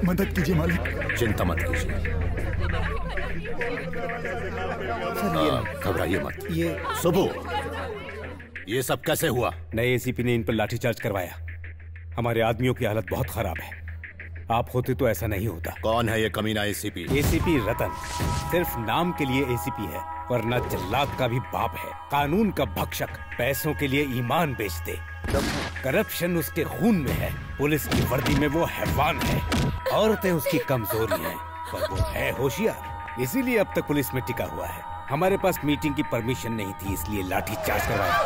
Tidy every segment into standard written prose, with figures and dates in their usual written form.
मदद कीजिए मालिक। चिंता मत कीजिए, घबराइए मत। ये सुबह ये सब कैसे हुआ? नए एसीपी ने इन पर लाठीचार्ज करवाया। हमारे आदमियों की हालत बहुत खराब है। आप होते तो ऐसा नहीं होता। कौन है ये कमीना एसीपी? एसीपी रतन सिर्फ नाम के लिए एसीपी है, वरना जल्लाद का भी बाप है। कानून का भक्षक, पैसों के लिए ईमान बेच दे। करप्शन उसके खून में है। पुलिस की वर्दी में वो हैवान है। औरतें उसकी कमजोरी हैं, पर वो है होशियार, इसीलिए अब तक पुलिस में टिका हुआ है। हमारे पास मीटिंग की परमिशन नहीं थी, इसलिए लाठीचार्ज करवाया।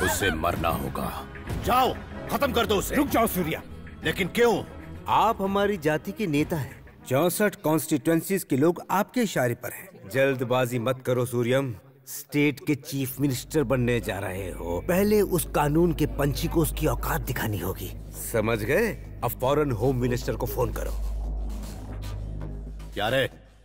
उससे मरना होगा। जाओ, खत्म कर दो उसे। रुक जाओ सूर्या। लेकिन क्यों? आप हमारी जाति के नेता हैं। 64 कॉन्स्टिट्यूएंसीज के लोग आपके इशारे पर हैं। जल्दबाजी मत करो सूर्यम। स्टेट के चीफ मिनिस्टर बनने जा रहे हो, पहले उस कानून के पंछी को उसकी औकात दिखानी होगी। समझ गए? अब फौरन होम मिनिस्टर को फोन करो। क्या रे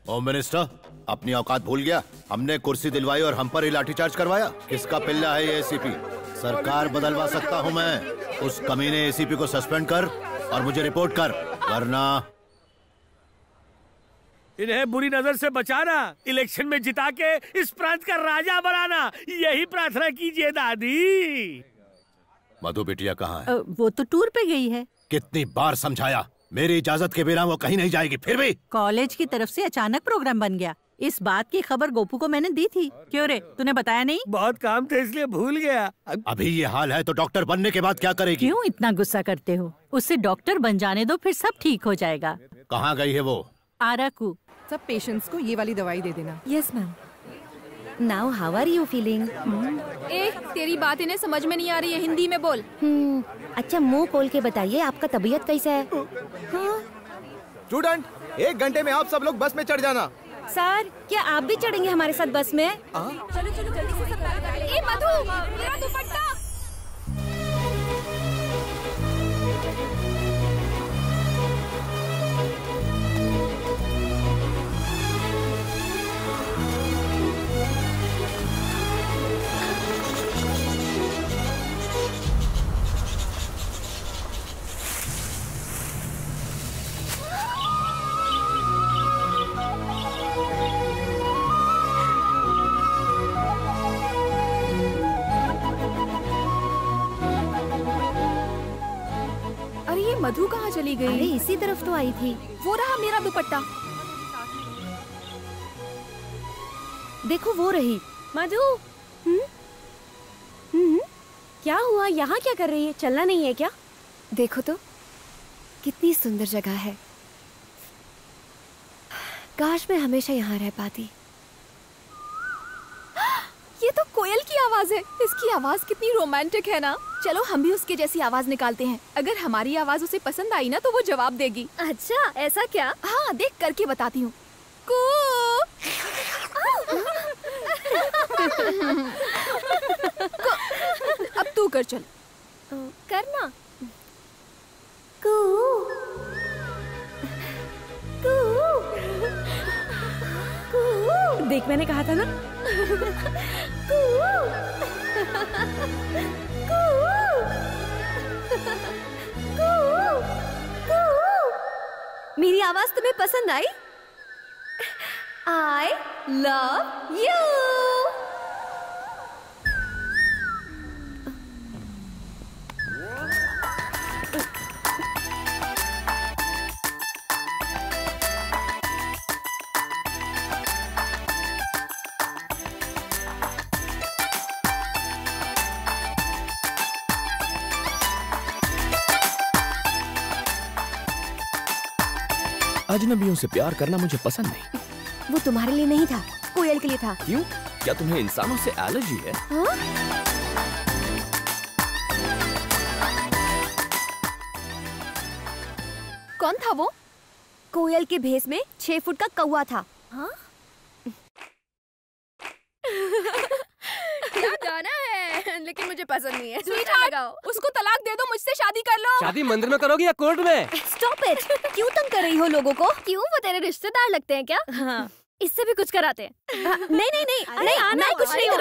होम मिनिस्टर, अपनी औकात भूल गया? हमने कुर्सी दिलवाई और हम पर ही लाठीचार्ज करवाया। किसका पिल्ला है ये एसीपी? सरकार बदलवा सकता हूँ मैं। उस कमीने एसीपी को सस्पेंड कर और मुझे रिपोर्ट कर, वरना इन्हें बुरी नजर से बचाना, इलेक्शन में जिता के इस प्रांत का राजा बनाना, यही प्रार्थना कीजिए दादी। मधु बिटिया कहाँ है? वो तो टूर पे गई है। कितनी बार समझाया, मेरी इजाजत के बिना वो कहीं नहीं जाएगी। फिर भी कॉलेज की तरफ से अचानक प्रोग्राम बन गया। इस बात की खबर गोपू को मैंने दी थी। क्यों रे, तूने बताया नहीं? बहुत काम थे इसलिए भूल गया। अभी ये हाल है तो डॉक्टर बनने के बाद क्या करेगी? क्यों इतना गुस्सा करते हो? उससे डॉक्टर बन जाने दो, फिर सब ठीक हो जाएगा। कहाँ गई है वो? आराकू। सब पेशेंट्स को ये वाली दवाई दे देना। Yes ma'am. Now how are you feeling? तेरी बात इन्हें समझ में नहीं आ रही है, हिंदी में बोल। अच्छा मुंह खोल के बताइए, आपका तबीयत कैसा है? स्टूडेंट, 1 घंटे में आप सब लोग बस में चढ़ जाना। सर, क्या आप भी चढ़ेंगे हमारे साथ बस में? चलो चलो जल्दी से सब तैयार कर। ए मधु, मेरा दुपट्टा। मधु कहाँ चली गई? अरे इसी तरफ तो आई थी। वो रहा मेरा दुपट्टा। देखो वो रही। मधु, क्या हुआ? यहाँ क्या कर रही है? चलना नहीं है क्या? देखो तो कितनी सुंदर जगह है। काश मैं हमेशा यहाँ रह पाती। ये ये तो कोयल की आवाज है। इसकी आवाज कितनी रोमांटिक है ना। चलो हम भी उसके जैसी आवाज निकालते हैं। अगर हमारी आवाज उसे पसंद आई ना तो वो जवाब देगी। अच्छा, ऐसा क्या? हाँ, देख करके बताती हूँ। अब तू कर चल। करना। देख, मैंने कहा था ना। मेरी आवाज तुम्हें पसंद आई? I love you. अजनबियों से प्यार करना मुझे पसंद नहीं। वो तुम्हारे लिए नहीं था, कोयल के लिए था। क्यों? क्या तुम्हें इंसानों से एलर्जी है? हाँ? कौन था वो? कोयल के भेष में 6 फुट का कौवा था। हाँ? क्या गाना है, लेकिन मुझे पसंद नहीं है। स्वीटहार्ट, उसको तलाक दे दो, मुझसे शादी कर लो। शादी मंदिर में करोगी या कोर्ट में? Stop it. क्यों तंग कर रही हो लोगों को? क्यों, वो तेरे रिश्तेदार लगते हैं क्या? हाँ। इससे भी कुछ कराते हैं। नहीं, मैं कुछ नहीं हूँ।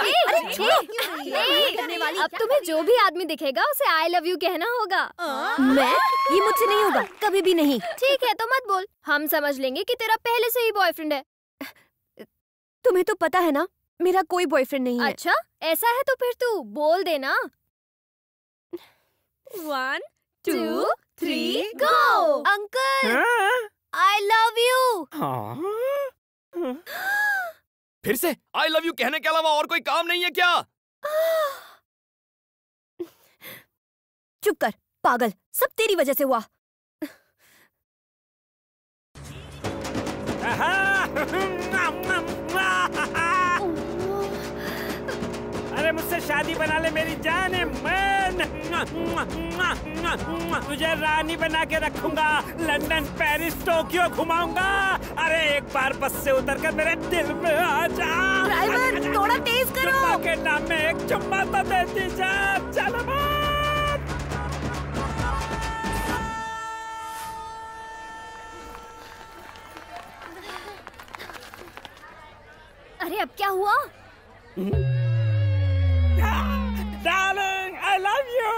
अब तुम्हें जो भी आदमी दिखेगा उसे आई लव यू कहना होगा। मैं? ये मुझसे नहीं होगा, कभी भी नहीं। ठीक है, तो मत बोल, हम समझ लेंगे कि तेरा पहले से ही बॉयफ्रेंड है। तुम्हें तो पता है ना, मेरा कोई बॉयफ्रेंड नहीं है। अच्छा, ऐसा है तो फिर तू बोल देना। 1 2 3 go. Uncle, I love you. फिर से आई लव यू कहने के अलावा और कोई काम नहीं है क्या? चुप कर पागल, सब तेरी वजह से हुआ। अरे मुझसे शादी बना ले मेरी जान है, मैं तुझे रानी बना के रखूंगा, लंदन पेरिस टोक्यो घुमाऊंगा। अरे एक बार बस से उतर कर मेरे दिल में आ जा। ड्राइवर, थोड़ा तेज करो। चुम्मा के नाम में एक चुम्मा तो देती जा। चलो अरे अब क्या हुआ? Darling, I love you।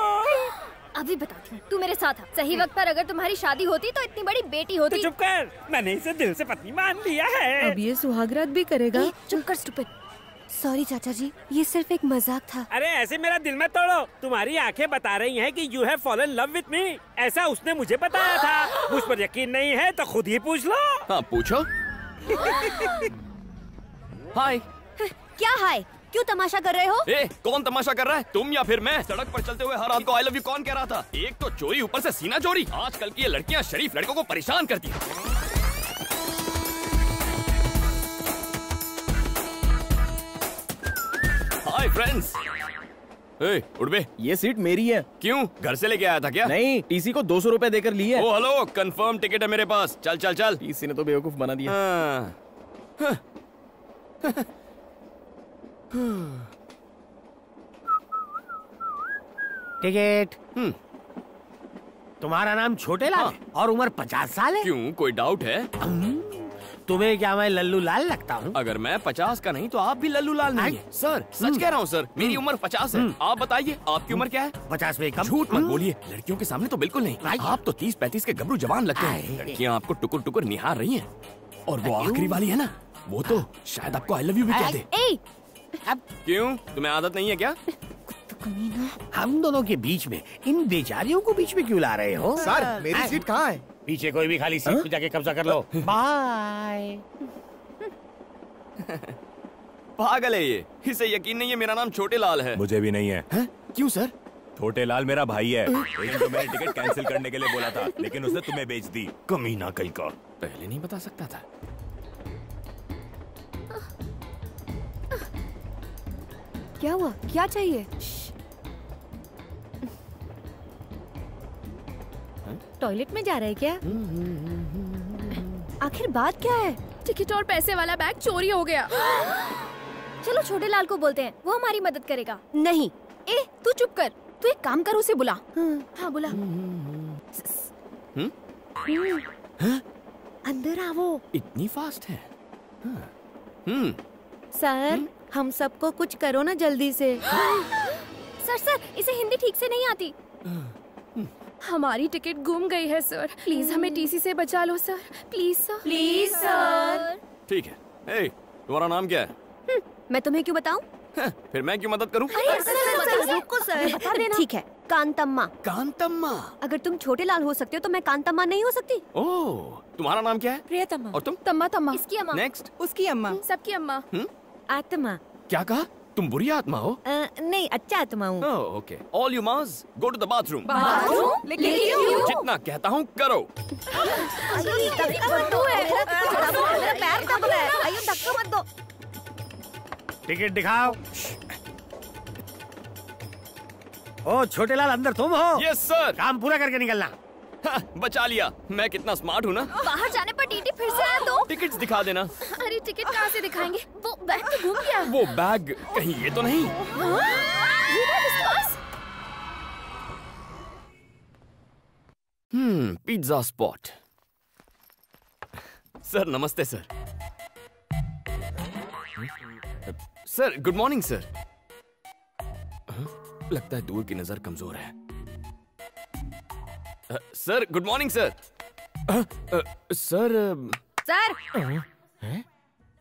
अभी बताती हूँ, तू मेरे साथ आ। सही वक्त पर अगर तुम्हारी शादी होती तो इतनी बड़ी बेटी होती। तो चुप कर, मैंने इसे दिल से पत्नी मान लिया है। अब ये सुहागरात भी करेगा। चुप कर स्टूपिड। सॉरी चाचा जी, ये सिर्फ एक मजाक था। अरे ऐसे मेरा दिल मत तोड़ो। तुम्हारी आंखें बता रही हैं कि you have fallen love with me. ऐसा उसने मुझे बताया था। मुझ पर यकीन नहीं है तो खुद ही पूछ लो। हाँ पूछो। हाय। क्या हाय? क्यों तमाशा कर रहे हो? ए, कौन तमाशा कर रहा है, तुम या फिर मैं? सड़क पर चलते हुए हर रात को आई लव यू कौन कह रहा था? एक तो चोरी, ऊपर से सीना चोरी। आजकल की ये लड़कियां शरीफ लड़कों को परेशान करती हैं। Hi friends. ए, उठ बे। ये सीट मेरी है। क्यों, घर से लेके आया था क्या? नहीं, टीसी को 200 रुपए देकर ली है। ओ हेलो, कंफर्म टिकट है मेरे पास। चल चल चल। टीसी ने तो बेवकूफ बना दिया। टिकट। तुम्हारा नाम छोटे लाल है और उम्र 50 साल है। क्यों, कोई डाउट है? तुम्हें क्या मैं लल्लू लाल लगता हूँ? अगर मैं 50 का नहीं तो आप भी लल्लू लाल नहीं है। सर सच कह रहा हूँ सर, मेरी उम्र 50 है। आप बताइए आपकी उम्र क्या है? 50 में कम। झूठ मत बोलिए, लड़कियों के सामने तो बिल्कुल नहीं। आप तो 30-35 के गबरू जवान लगते हैं। लड़कियाँ आपको टुकुर टुकुर निहार रही हैं। और वो आखिरी वाली है ना, वो तो शायद आपको आई लव यू भी कह दे। क्यों, तुम्हें आदत नहीं है क्या? हम दोनों के बीच में इन बेचारियों को बीच में क्यों ला रहे हो? सर, मेरी सीट कहाँ है? पीछे कोई भी खाली सीट पे जाके कब्जा कर लो। बाय। पागल है ये, इसे यकीन नहीं है मेरा नाम छोटे लाल है। मुझे भी नहीं है। क्यों सर? छोटे लाल मेरा भाई है। एक तो मैंने टिकट कैंसिल करने के लिए बोला था, लेकिन उसने तुम्हें बेच दी। कमीना कहीं का। पहले नहीं बता सकता था। क्या हुआ? क्या चाहिए? टॉयलेट में जा रहे हैं क्या? आखिर बात क्या है? टिकट और पैसे वाला बैग चोरी हो गया। चलो छोटे लाल को बोलते हैं, वो हमारी मदद करेगा। नहीं। ए, तू चुप कर। तू एक काम कर, उसे बुला। हाँ बुला। अंदर आओ। इतनी फास्ट है? सर, हम सबको कुछ करो ना जल्दी से। सर, इसे हिंदी ठीक से नहीं आती। हमारी टिकट गुम गई है सर, प्लीज हमें टीसी से बचा लो sir, please sir. Please sir. ठीक है। ए, तुम्हारा नाम क्या है? मैं तुम्हें क्यों बताऊं? फिर मैं क्यों मदद करूं? सर, रुको सर, बता देना। ठीक है, कांतम्मा। कांतम्मा? अगर तुम छोटे लाल हो सकते हो तो मैं कांतम्मा नहीं हो सकती? ओह, तुम्हारा नाम क्या है? प्रियतमा। और तुम? तम्मा तम्मा। इसकी अम्मा। नेक्स्ट। उसकी अम्मा। सबकी अम्मा। आत्मा। क्या कहा? तुम बुरी आत्मा हो? नहीं, अच्छा आत्मा हूँ। Oh, okay. All you must go to the bathroom. Bathroom? लेकिन क्यों? जितना कहता हूँ करो। पैर दब रहा है। आइए, धक्का मत दो। टिकट दिखाओ। ओ छोटे लाल, अंदर तुम हो? Yes sir. काम पूरा करके निकलना। बचा लिया। मैं कितना स्मार्ट हूँ ना। बाहर जाने पर टीटी फिर से आया तो? टिकट्स दिखा देना। अरे टिकट कहाँ से दिखाएंगे? वो बैग तो घूम गया। वो बैग कहीं ये तो नहीं? ये बैग इसके पास? Pizza spot. सर नमस्ते sir. Sir good morning sir. लगता है दूर की नजर कमजोर है। Sir good morning sir. Sir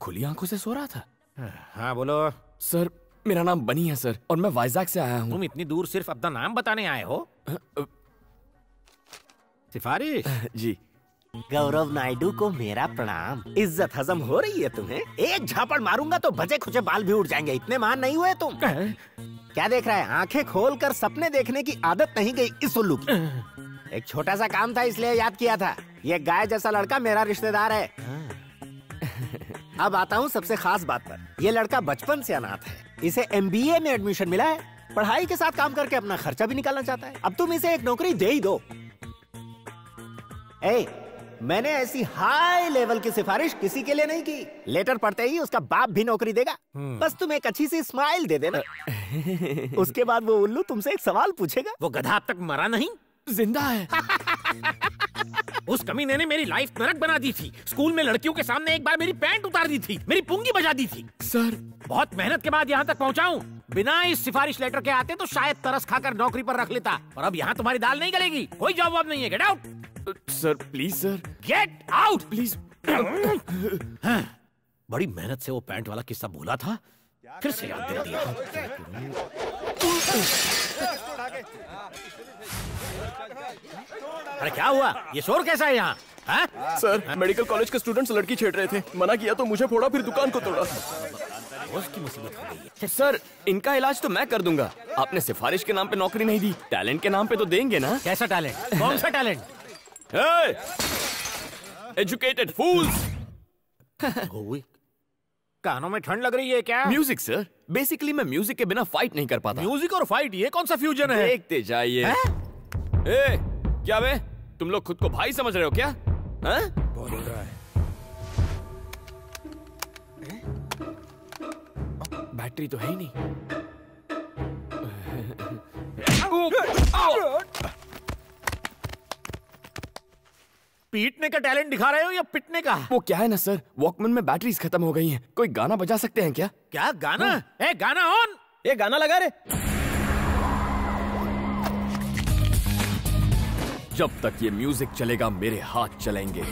खुली आंखों से सो रहा था। हाँ बोलो। सर मेरा नाम बनी है सर, और मैं वाइजैक से आया हूँ। तुम इतनी दूर सिर्फ अपना नाम बताने आए हो? सिफारिश? जी। गौरव नायडू को मेरा प्रणाम। इज्जत हजम हो रही है तुम्हें? एक झापड़ मारूंगा तो बचे खुचे बाल भी उड़ जाएंगे। इतने महान नहीं हुए तुम। क्या देख रहा है? आंखें खोलकर सपने देखने की आदत नहीं गई इस उल्लू की। एक छोटा सा काम था इसलिए याद किया था। ये गाय जैसा लड़का मेरा रिश्तेदार है। अब आता हूँ सबसे खास बात पर। ये लड़का बचपन से अनाथ है। इसे MBA में एडमिशन मिला है। पढ़ाई के साथ काम करके अपना खर्चा भी निकालना चाहता है। अब तुम इसे एक नौकरी दे ही दो। मैंने ऐसी हाई लेवल की सिफारिश किसी के लिए नहीं की। लेटर पढ़ते ही उसका बाप भी नौकरी देगा। बस तुम एक अच्छी सी स्माइल दे देना। उसके बाद वो उल्लू तुमसे एक सवाल पूछेगा। वो गधा अब तक मरा नहीं? जिंदा है। उस कमीने ने मेरी लाइफ नरक बना दी थी। स्कूल में लड़कियों के सामने एक बार मेरी पैंट उतार दी थी, मेरी पुंगी बजा दी थी। सर बहुत मेहनत के बाद यहाँ तक पहुँचा हूँ। बिना इस सिफारिश लेटर के आते तो शायद तरस खाकर नौकरी पर रख लेता। और अब यहाँ तुम्हारी दाल नहीं गलेगी। कोई जॉब वॉब नहीं है। Get out sir please sir. Get out please. बड़ी मेहनत से वो पैंट वाला किस्सा भूला था, फिर से याद दिला दिया। अरे क्या हुआ? ये शोर कैसा है यहाँ? सर मेडिकल कॉलेज के स्टूडेंट्स लड़की छेड़ रहे थे। मना किया तो मुझे फोड़ा, फिर दुकान को तोड़ा। उसकी मुसीबत हो गई है। सर इनका इलाज तो मैं कर दूंगा। आपने सिफारिश के नाम पे नौकरी नहीं दी, टैलेंट के नाम पे तो देंगे ना? कैसा टैलेंट? कौन सा टैलेंट? एजुकेटेड फूल्स। कानों में ठंड लग रही है क्या? Music sir. बेसिकली मैं म्यूजिक के बिना फाइट नहीं कर पाता। म्यूजिक और फाइट, ये कौन सा फ्यूजन है? देखते जाइए। क्या बे, तुम लोग खुद को भाई समझ रहे हो क्या? बोल रहा है। बैटरी तो है ही नहीं। पीटने का टैलेंट दिखा रहे हो या पिटने का? वो क्या है ना सर, वॉकमैन में बैटरीज खत्म हो गई हैं। कोई गाना बजा सकते हैं क्या? क्या गाना? गाना ऑन। ये गाना लगा रे। जब तक ये म्यूजिक चलेगा मेरे हाथ चलेंगे।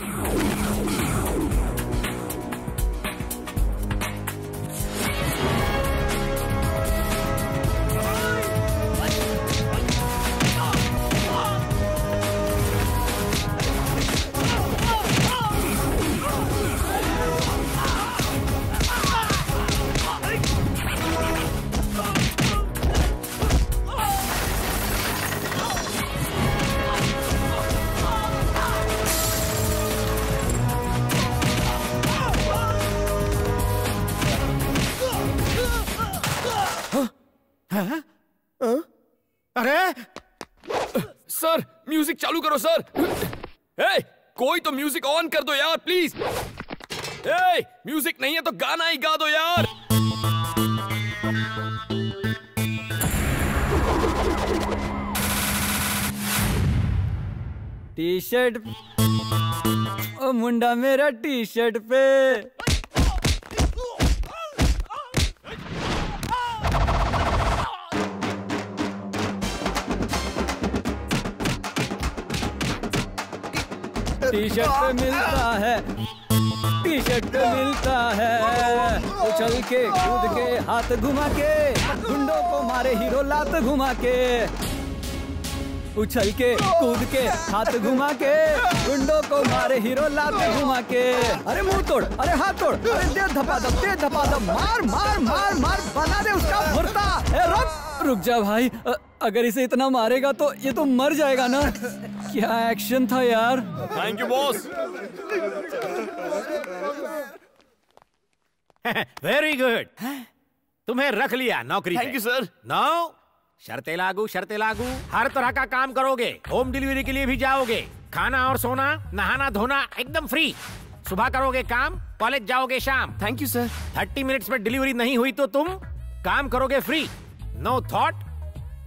सर म्यूजिक चालू करो सर। ए, कोई तो म्यूजिक ऑन कर दो यार प्लीज। ए, म्यूजिक नहीं है तो गाना ही गा दो यार। टी शर्ट ओ मुंडा मेरा टी शर्ट पे। टी शर्ट पे मिलता है, टी शर्ट पे मिलता है। उछल के कूद के हाथ घुमा के, गुंडों को मारे हीरो लात घुमा के। उछल के कूद के हाथ घुमा के, गुंडों को मारे हीरो लात घुमा के। अरे मुंह तोड़, अरे हाथ तोड़, अरे दे धपाधप, दे धपाधप, मार मार मार मार, बना दे उसका भुर्ता। रुक जा भाई, अगर इसे इतना मारेगा तो ये तो मर जाएगा ना। क्या एक्शन था यार। Thank you boss. Very good, तुम्हें रख लिया नौकरी पे। Thank you sir. नाउ शर्तें लागू, शर्तें लागू। हर तरह का काम करोगे, होम डिलीवरी के लिए भी जाओगे, खाना और सोना, नहाना धोना एकदम फ्री। सुबह करोगे काम, कॉलेज जाओगे शाम। Thank you sir. 30 मिनट्स में डिलीवरी नहीं हुई तो तुम काम करोगे free, no thought.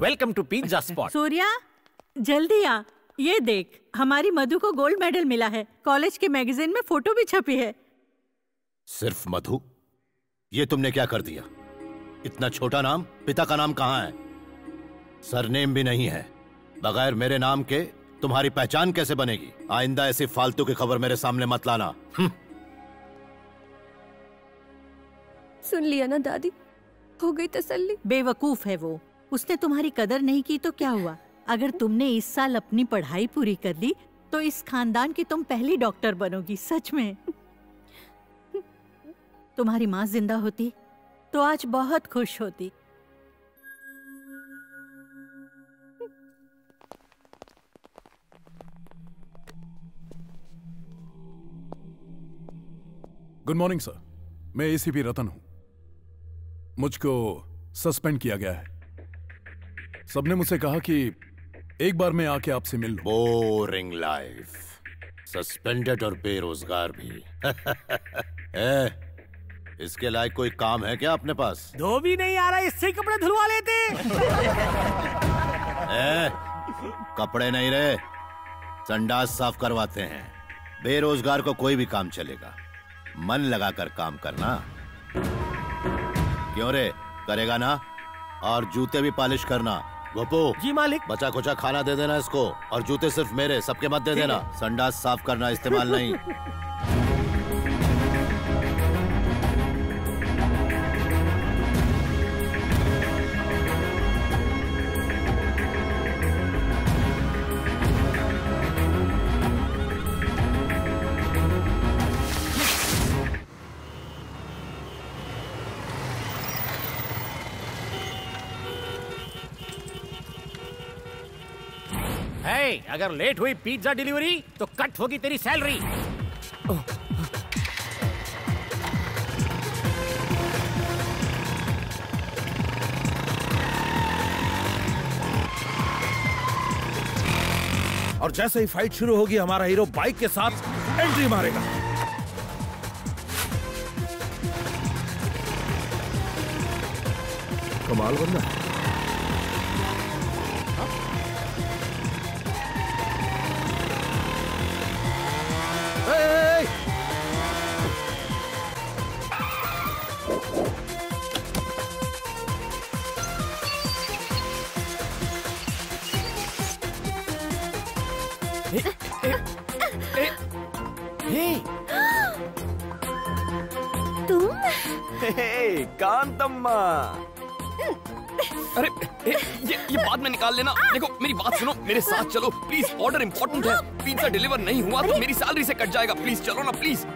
Welcome to pizza spot. Surya जल्दी आ, ये देख हमारी मधु को गोल्ड मेडल मिला है। कॉलेज के मैगजीन में फोटो भी छपी है। सिर्फ मधु? ये तुमने क्या कर दिया? इतना छोटा नाम, पिता का नाम कहाँ है? सरनेम भी नहीं है। बगैर मेरे नाम के तुम्हारी पहचान कैसे बनेगी? आइंदा ऐसी फालतू की खबर मेरे सामने मत लाना। सुन लिया ना दादी, हो गई तसल्ली। बेवकूफ है वो, उसने तुम्हारी कदर नहीं की तो क्या हुआ? अगर तुमने इस साल अपनी पढ़ाई पूरी कर ली तो इस खानदान की तुम पहली डॉक्टर बनोगी। सच में। तुम्हारी माँ जिंदा होती तो आज बहुत खुश होती। गुड मॉर्निंग सर, मैं एसीपी रतन हूं। मुझको सस्पेंड किया गया है। सबने मुझसे कहा कि एक बार मैं आके आपसे मिल लूं। बोरिंग लाइफ, सस्पेंडेड और बेरोजगार भी। इसके लायक कोई काम है क्या अपने पास? धोबी नहीं आ रहा, इससे कपड़े धुलवा लेते। कपड़े नहीं रहे, संडास साफ करवाते हैं। बेरोजगार को कोई भी काम चलेगा, मन लगाकर काम करना। क्यों रे, करेगा ना? और जूते भी पॉलिश करना। गोपू जी मालिक। बचा कुचा खाना दे देना इसको, और जूते सिर्फ मेरे, सबके मत दे देना। संडास साफ करना, इस्तेमाल नहीं। अगर लेट हुई पिज्जा डिलीवरी तो कट होगी तेरी सैलरी। और जैसे ही फाइट शुरू होगी हमारा हीरो बाइक के साथ एंट्री मारेगा। कमाल बंदा। कांतम्मा, अरे ये बाद में निकाल लेना। देखो मेरी बात सुनो, मेरे साथ चलो प्लीज। ऑर्डर इंपॉर्टेंट है, पिज्जा डिलीवर नहीं हुआ तो मेरी सैलरी से कट जाएगा। प्लीज चलो ना please.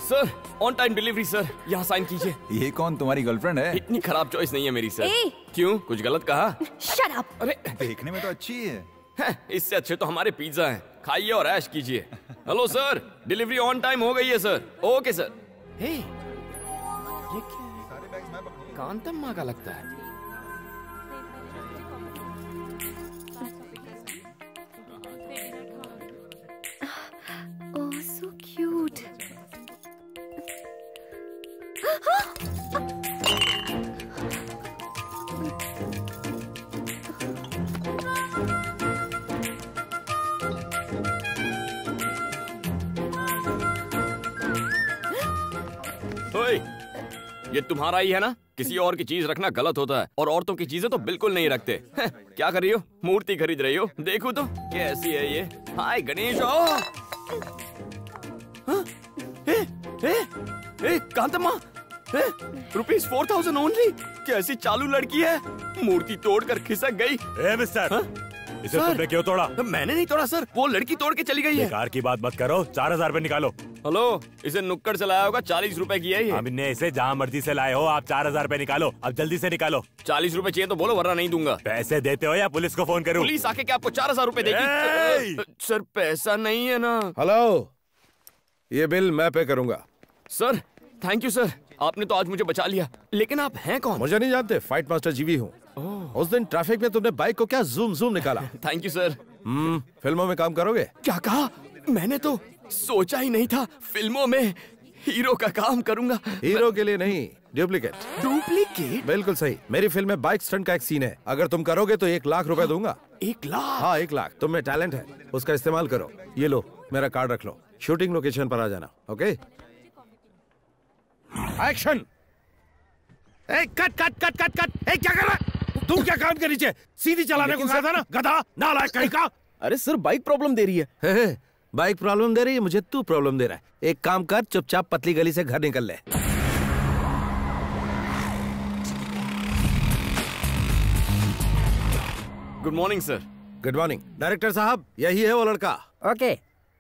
Sir on time delivery sir, यहाँ साइन कीजिए। ये कौन, तुम्हारी गर्लफ्रेंड है? इतनी खराब चॉइस नहीं है मेरी सर। क्यों, कुछ गलत कहा? Shut up. अरे देखने में तो अच्छी है। इससे अच्छे तो हमारे पिज्जा हैं, खाइए और ऐश कीजिए। Hello sir, delivery on time हो गई है सर। Okay sir. ये क्या है? कांतम्मा का लगता है। Oh, so cute. ओए, ये तुम्हारा ही है ना? किसी और की चीज रखना गलत होता है और औरतों की चीजें तो बिल्कुल नहीं रखते। क्या कर रही हो? मूर्ति खरीद रही हो? देखो तो कैसी है ये। हाय गणेश। कांतम्मा, ₹4000 ओनली। कैसी चालू लड़की है, मूर्ति तोड़कर खिसक गई। मिस्टर, इसे तुमने क्यों तोड़ा? मैंने नहीं तोड़ा सर, वो लड़की तोड़ के चली गई है। बेकार की बात मत करो, 4000 रुपए निकालो। हेलो, इसे नुक्कड़ से लाया होगा, 40 रुपए की है ये। हमने इसे जहाँ मर्जी से लाए हो, आप 4000 रुपए निकालो, अब जल्दी से निकालो। 40 रुपए चाहिए तो बोलो, वरना नहीं दूंगा। पैसे देते हो या पुलिस को फोन करूं? पुलिस आके क्या आपको 4000 रुपए देगी? सर पैसा नहीं है ना। हेलो, ये बिल मैं पे करूंगा। सर थैंक यू सर, आपने तो आज मुझे बचा लिया। लेकिन आप हैं कौन? मुझे नहीं जानते, फाइट मास्टर जीवी हूँ। उस दिन ट्रैफिक में तुमने बाइक को क्या जूम जूम निकाला। Thank you sir. फिल्मों में काम करोगे? क्या कहा? मैंने तो सोचा ही नहीं था फिल्मों में हीरो का काम करूंगा। हीरो के लिए नहीं, डुप्लीकेट। डुप्लीकेट? बिल्कुल सही। मेरी फिल्म में बाइक स्टंट का एक सीन है, अगर तुम करोगे तो 1 लाख रुपए दूंगा। 1 लाख? हाँ 1 लाख। तुम में टैलेंट है, उसका इस्तेमाल करो। ये लो मेरा कार्ड रख लो, शूटिंग लोकेशन पर आ जाना। Okay, action. Cut cut cut cut cut. क्या कर रहा है तू? क्या कान के नीचे सीधी चलाने को कहा था ना, गधा नालायक कहीं का। अरे सर बाइक प्रॉब्लम दे रही है। बाइक प्रॉब्लम दे रही है, मुझे तू प्रॉब्लम दे रहा है। एक काम कर, चुपचाप पतली गली से घर निकल ले। Good morning sir. Good morning. Director साहब, यही है वो लड़का। ओके।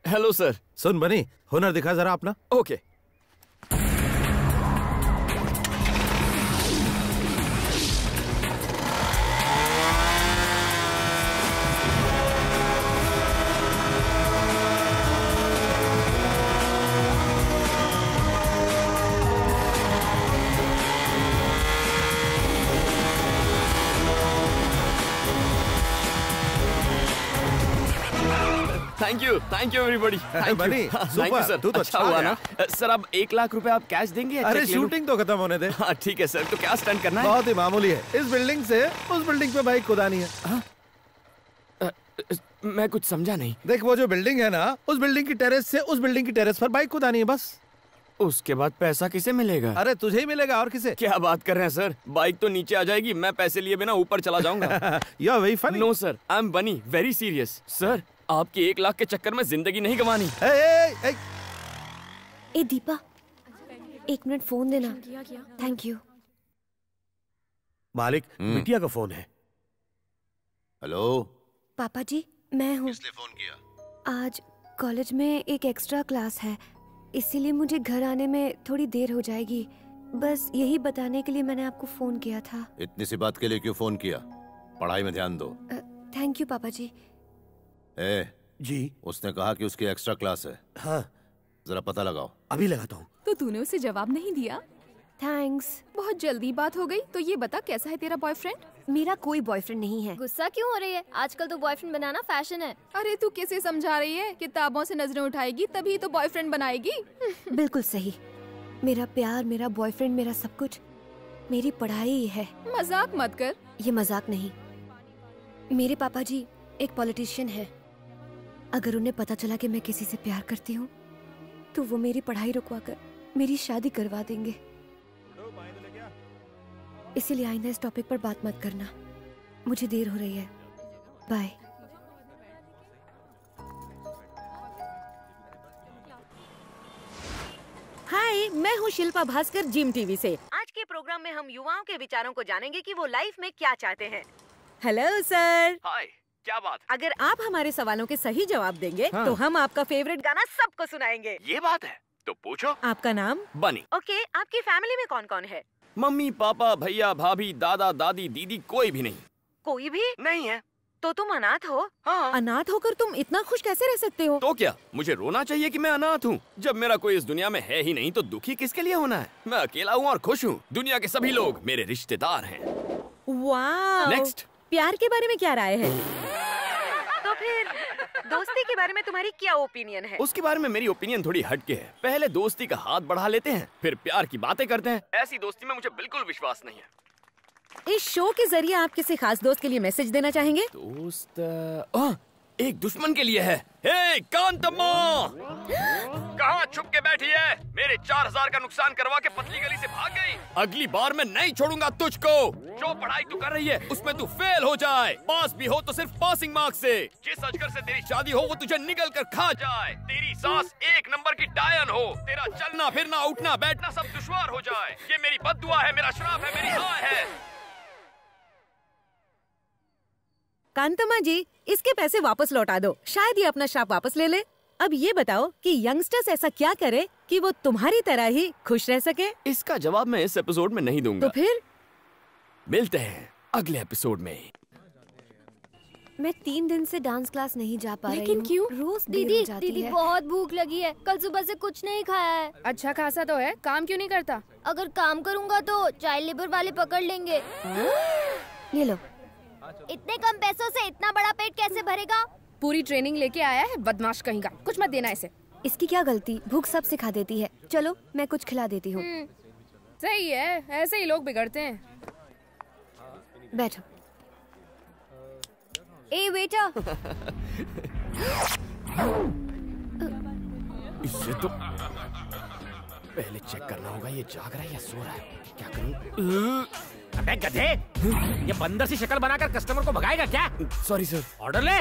Hello sir. सुन बनी, हुनर दिखा जरा अपना। ओके। Thank you everybody. बनी, सुपर, सर। तू तो अच्छा हुआ ना सर। अब 1 लाख रुपए आप कैश देंगे? अरे शूटिंग तो खत्म होने दे। हाँ ठीक है सर। तो क्या स्टंट करना है? बहुत ही मामूली है, इस बिल्डिंग से उस बिल्डिंग पे बाइक कुदानी है। मैं कुछ समझा नहीं। देख वो जो बिल्डिंग है ना, उस बिल्डिंग की टेरेस से उस बिल्डिंग की टेरेस पर बाइक कुदानी है बस। उसके बाद पैसा किसे मिलेगा? अरे तुझे ही मिलेगा, और किसे? क्या बात कर रहे हैं सर, बाइक तो नीचे आ जाएगी, मैं पैसे लिए बिना ऊपर चला जाऊंगा। You are very funny. No sir, I am Bunny, very serious. Sir आपकी 1 लाख के चक्कर में जिंदगी नहीं गंवानी। ए दीपा, 1 मिनट फोन देना। Thank you. मालिक, बिटिया का फोन है। हेलो पापा जी, मैं हूँ। किसने फोन किया? आज कॉलेज में एक एक्स्ट्रा क्लास है, इसीलिए मुझे घर आने में थोड़ी देर हो जाएगी। बस यही बताने के लिए मैंने आपको फोन किया था। इतनी सी बात के लिए क्यों फोन किया? पढ़ाई में ध्यान दो। थैंक यू पापा जी। जी, उसने कहा कि उसकी एक्स्ट्रा क्लास है। हाँ, जरा पता लगाओ। अभी लगाता हूँ। तो तूने उसे जवाब नहीं दिया? थैंक्स। बहुत जल्दी बात हो गई। तो ये बता, कैसा है तेरा बॉयफ्रेंड? मेरा कोई बॉयफ्रेंड नहीं है। गुस्सा क्यों हो रही है? आजकल तो बॉयफ्रेंड बनाना फैशन है। अरे तू किसे समझा रही है? किताबों से नजरें उठाएगी तभी तो बॉयफ्रेंड बनाएगी। बिल्कुल सही। मेरा प्यार, मेरा बॉयफ्रेंड, मेरा सब कुछ मेरी पढ़ाई है। मजाक मत कर। ये मजाक नहीं। मेरे पापा जी एक पॉलिटिशियन है। अगर उन्हें पता चला कि मैं किसी से प्यार करती हूँ तो वो मेरी पढ़ाई रुकवाकर मेरी शादी करवा देंगे। इसीलिए आइंदा इस टॉपिक पर बात मत करना। मुझे देर हो रही है। बाय। हाय, मैं हूँ शिल्पा भास्कर, जिम टीवी से। आज के प्रोग्राम में हम युवाओं के विचारों को जानेंगे कि वो लाइफ में क्या चाहते हैं। Hello sir. हाय, क्या बात? अगर आप हमारे सवालों के सही जवाब देंगे तो हम आपका फेवरेट गाना सबको सुनाएंगे। ये बात है तो पूछो। आपका नाम? बनी। ओके, आपकी फैमिली में कौन कौन है? मम्मी पापा भैया भाभी दादा दादी दीदी कोई भी नहीं। कोई भी नहीं है। तो तुम अनाथ हो? हाँ। अनाथ होकर तुम इतना खुश कैसे रह सकते हो? तो क्या मुझे रोना चाहिए कि मैं अनाथ हूँ? जब मेरा कोई इस दुनिया में है ही नहीं तो दुखी किसके लिए होना है? मैं अकेला हूँ और खुश हूँ। दुनिया के सभी लोग मेरे रिश्तेदार हैं। वाह। नेक्स्ट। प्यार के बारे में क्या राय है? तो फिर दोस्ती के बारे में तुम्हारी क्या ओपिनियन है? उसके बारे में मेरी ओपिनियन थोड़ी हटके है। पहले दोस्ती का हाथ बढ़ा लेते हैं, फिर प्यार की बातें करते हैं। ऐसी दोस्ती में मुझे बिल्कुल विश्वास नहीं है। इस शो के जरिए आप किसी खास दोस्त के लिए मैसेज देना चाहेंगे? दोस्त एक दुश्मन के लिए है। हे कांतम्मा, कहाँ छुप के बैठी है? मेरे 4000 का नुकसान करवा के पतली गली से भाग गई। अगली बार मैं नहीं छोड़ूंगा तुझको। जो पढ़ाई तू कर रही है उसमें तू फेल हो जाए, पास भी हो तो सिर्फ पासिंग मार्क्स से। जिस अजगर से तेरी शादी हो वो तुझे निकल कर खा जाए। तेरी सास 1 नंबर की डायन हो। तेरा चलना फिरना उठना बैठना सब दुश्वार हो जाए। ये मेरी बद्दुआ है, मेरा श्राप है, मेरी हाय है। कांतम्मा जी, इसके पैसे वापस लौटा दो, शायद ये अपना श्राप वापस ले ले। अब ये बताओ कि यंगस्टर्स ऐसा क्या करे कि वो तुम्हारी तरह ही खुश रह सके? इसका जवाब मैं इस एपिसोड में नहीं दूंगा। तो फिर मिलते हैं अगले एपिसोड में। मैं 3 दिन से डांस क्लास नहीं जा पा रही हूँ। लेकिन क्यों? रोज दीदी बहुत भूख लगी है। कल सुबह से कुछ नहीं खाया है। अच्छा खासा तो है, काम क्यों नहीं करता? अगर काम करूँगा तो चाइल्ड लेबर वाले पकड़ लेंगे। ये लो। इतने कम पैसों से इतना बड़ा पेट कैसे भरेगा? पूरी ट्रेनिंग लेके आया है बदमाश कहीं का। कुछ मत देना इसे। इसकी क्या गलती? भूख सब सिखा देती है। चलो मैं कुछ खिला देती हूँ। सही है, ऐसे ही लोग बिगड़ते हैं। बैठो। ए बेटा। इससे तो पहले चेक करना होगा ये जाग रहा है या सो रहा है। क्या करूं? अबे गधे, ये बंदर सी शक्ल बनाकर कस्टमर को भगाएगा क्या? Sorry sir. ऑर्डर ले।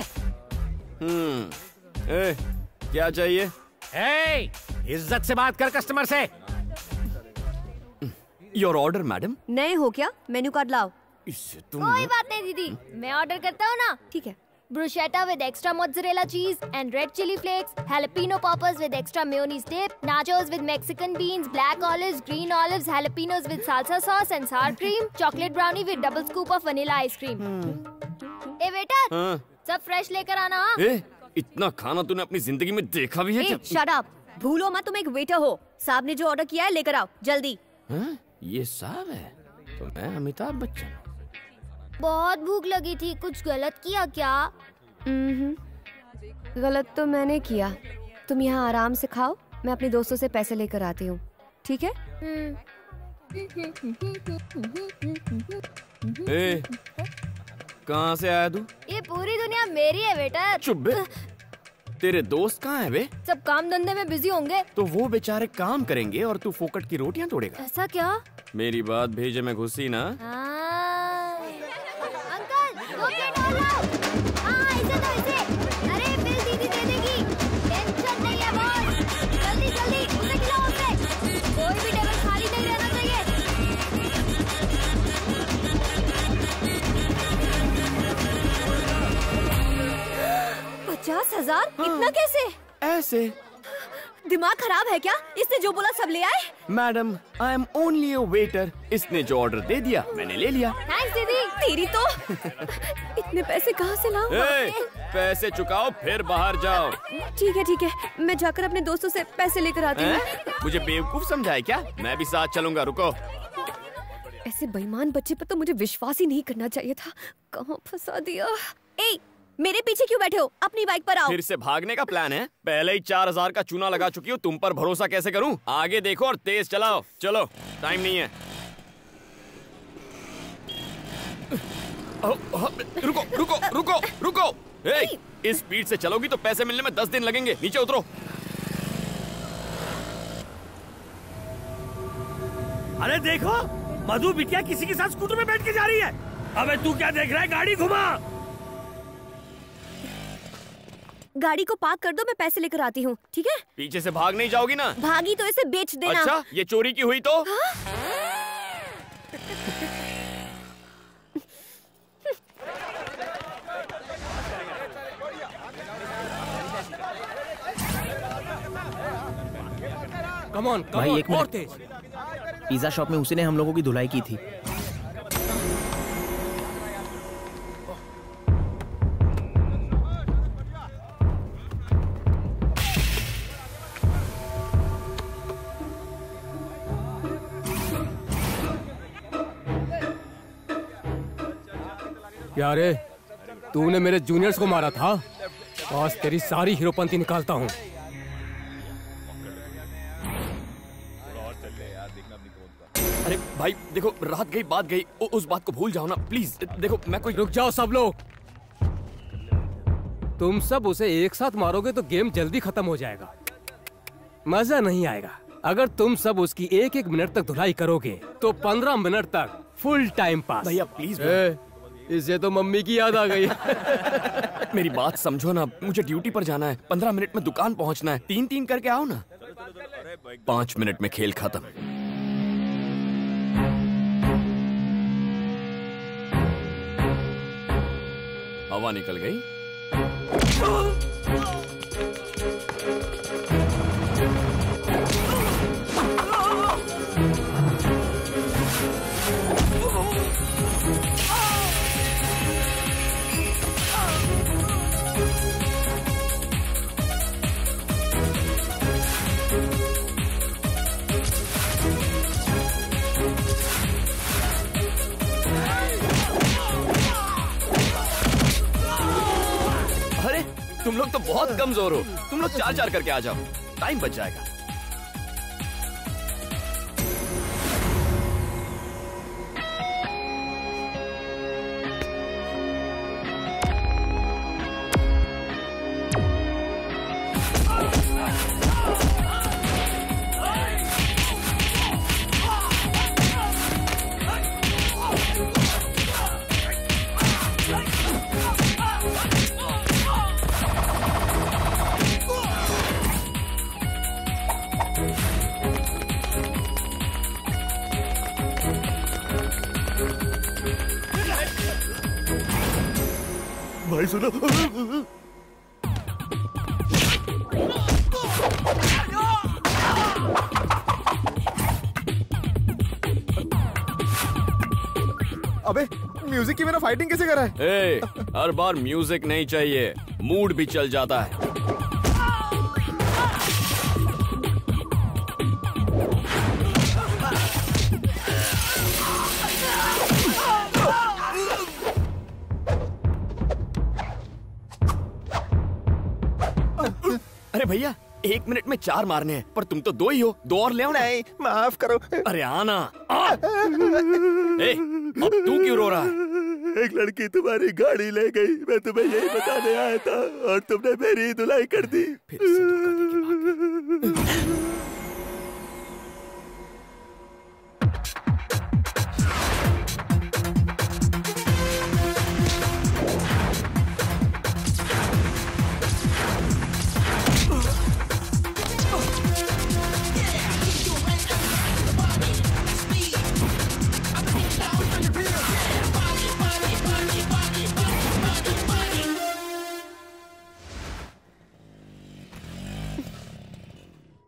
क्या चाहिए? इज्जत से बात कर कस्टमर से। Your order madam. नए हो क्या? मेन्यू कार्ड लाओ। इससे तुम कोई बात नहीं दीदी, मैं ऑर्डर करता हूँ ना। ठीक है। Bruschetta with extra mozzarella cheese and red chili flakes, jalapeno poppers with extra mayonnaise dip, nachos with Mexican beans, black olives, green olives, jalapenos with salsa sauce and sour cream, chocolate brownie with double scoop of vanilla ice cream. ए बेटा, सब fresh लेकर आना। इतना खाना तूने अपनी जिंदगी में देखा भी है क्या? Shut up. भूलो मत तुम एक वेटर हो। साहब ने जो ऑर्डर किया है लेकर आओ जल्दी। ये साहब है तो मैं अमिताभ बच्चन। बहुत भूख लगी थी, कुछ गलत किया क्या? गलत तो मैंने किया। तुम यहाँ आराम से खाओ, मैं अपने दोस्तों से पैसे लेकर आती हूँ, ठीक है? कहाँ से आया तू? ये पूरी दुनिया मेरी है बेटा। चुप बे। तेरे दोस्त कहाँ है बे? सब काम धंधे में बिजी होंगे। तो वो बेचारे काम करेंगे और तू फोकट की रोटियां तोड़ेगा। ऐसा क्या? मेरी बात भेजे में घुसी ना। अंकल, 2 प्लेट और लाओ। हाँ, इसे दो इसे। अरे बिल दीदी दे देगी। टेंशन नहीं है बॉस। जल्दी जल्दी उसे खिलाओ उसे। कोई भी टेबल खाली नहीं रहना चाहिए। 50,000? इतना कैसे? ऐसे। दिमाग खराब है क्या? इसने जो बोला सब ले आए? Madam, I am only a waiter. इसने जो ऑर्डर दे दिया मैंने ले लिया। थैंक्स दीदी। तेरी तो इतने पैसे कहाँ से लाऊं? पैसे चुकाओ फिर बाहर जाओ। ठीक है, मैं जाकर अपने दोस्तों से पैसे लेकर आती हूँ। मुझे बेवकूफ समझा है क्या? मैं भी साथ चलूंगा, रुको। ऐसे बेईमान बच्चे पर तो मुझे विश्वास ही नहीं करना चाहिए था। कहाँ फंसा दिया? मेरे पीछे क्यों बैठे हो? अपनी बाइक पर आओ। फिर से भागने का प्लान है? पहले ही 4000 का चूना लगा चुकी हूँ, तुम पर भरोसा कैसे करूँ? आगे देखो और तेज चलाओ। चलो, टाइम नहीं है। रुको रुको रुको रुको। इस स्पीड से चलोगी तो पैसे मिलने में 10 दिन लगेंगे। नीचे उतरो। अरे देखो, मधु बिटिया किसी के साथ स्कूटर में बैठ के जा रही है। अबे तू क्या देख रहा है? गाड़ी घुमा। गाड़ी को पार्क कर दो, मैं पैसे लेकर आती हूँ, ठीक है? पीछे से भाग नहीं जाओगी ना? भागी तो इसे बेच देना। अच्छा, ये चोरी की हुई तो? कम ऑन, भाई एक और मिनट। तेज। पिज्जा शॉप में उसी ने हम लोगों की धुलाई की थी। क्या रे, तूने मेरे जूनियर्स को मारा था? आज तेरी सारी हीरोपंती निकालता हूँ। अरे भाई देखो, रात गई बात गई, उस बात को भूल जाओ ना प्लीज। देखो मैं कोई। रुक जाओ सब लोग। तुम सब उसे एक साथ मारोगे तो गेम जल्दी खत्म हो जाएगा, मजा नहीं आएगा। अगर तुम सब उसकी एक एक मिनट तक धुलाई करोगे तो 15 मिनट तक फुल टाइम पास। भैया प्लीज। इसे तो मम्मी की याद आ गई। मेरी बात समझो ना, मुझे ड्यूटी पर जाना है, 15 मिनट में दुकान पहुंचना है। 3-3 करके आओ ना। 5 मिनट में खेल खत्म। हवा निकल गई। तुम लोग तो बहुत कमजोर हो। तुम लोग 4-4 करके आ जाओ, टाइम बच जाएगा। भाई सुनो। अबे म्यूजिक की बिना फाइटिंग कैसे करा है? हर बार म्यूजिक नहीं चाहिए, मूड भी चल जाता है। अरे भैया 1 मिनट में 4 मारने हैं, पर तुम तो 2 ही हो। 2 और ले आओ। नहीं, माफ करो। अरे आना। अब तू क्यों रो रहा है? एक लड़की तुम्हारी गाड़ी ले गई, मैं तुम्हें यही बताने आया था और तुमने मेरी धुलाई कर दी। फिर से धोखा की बात।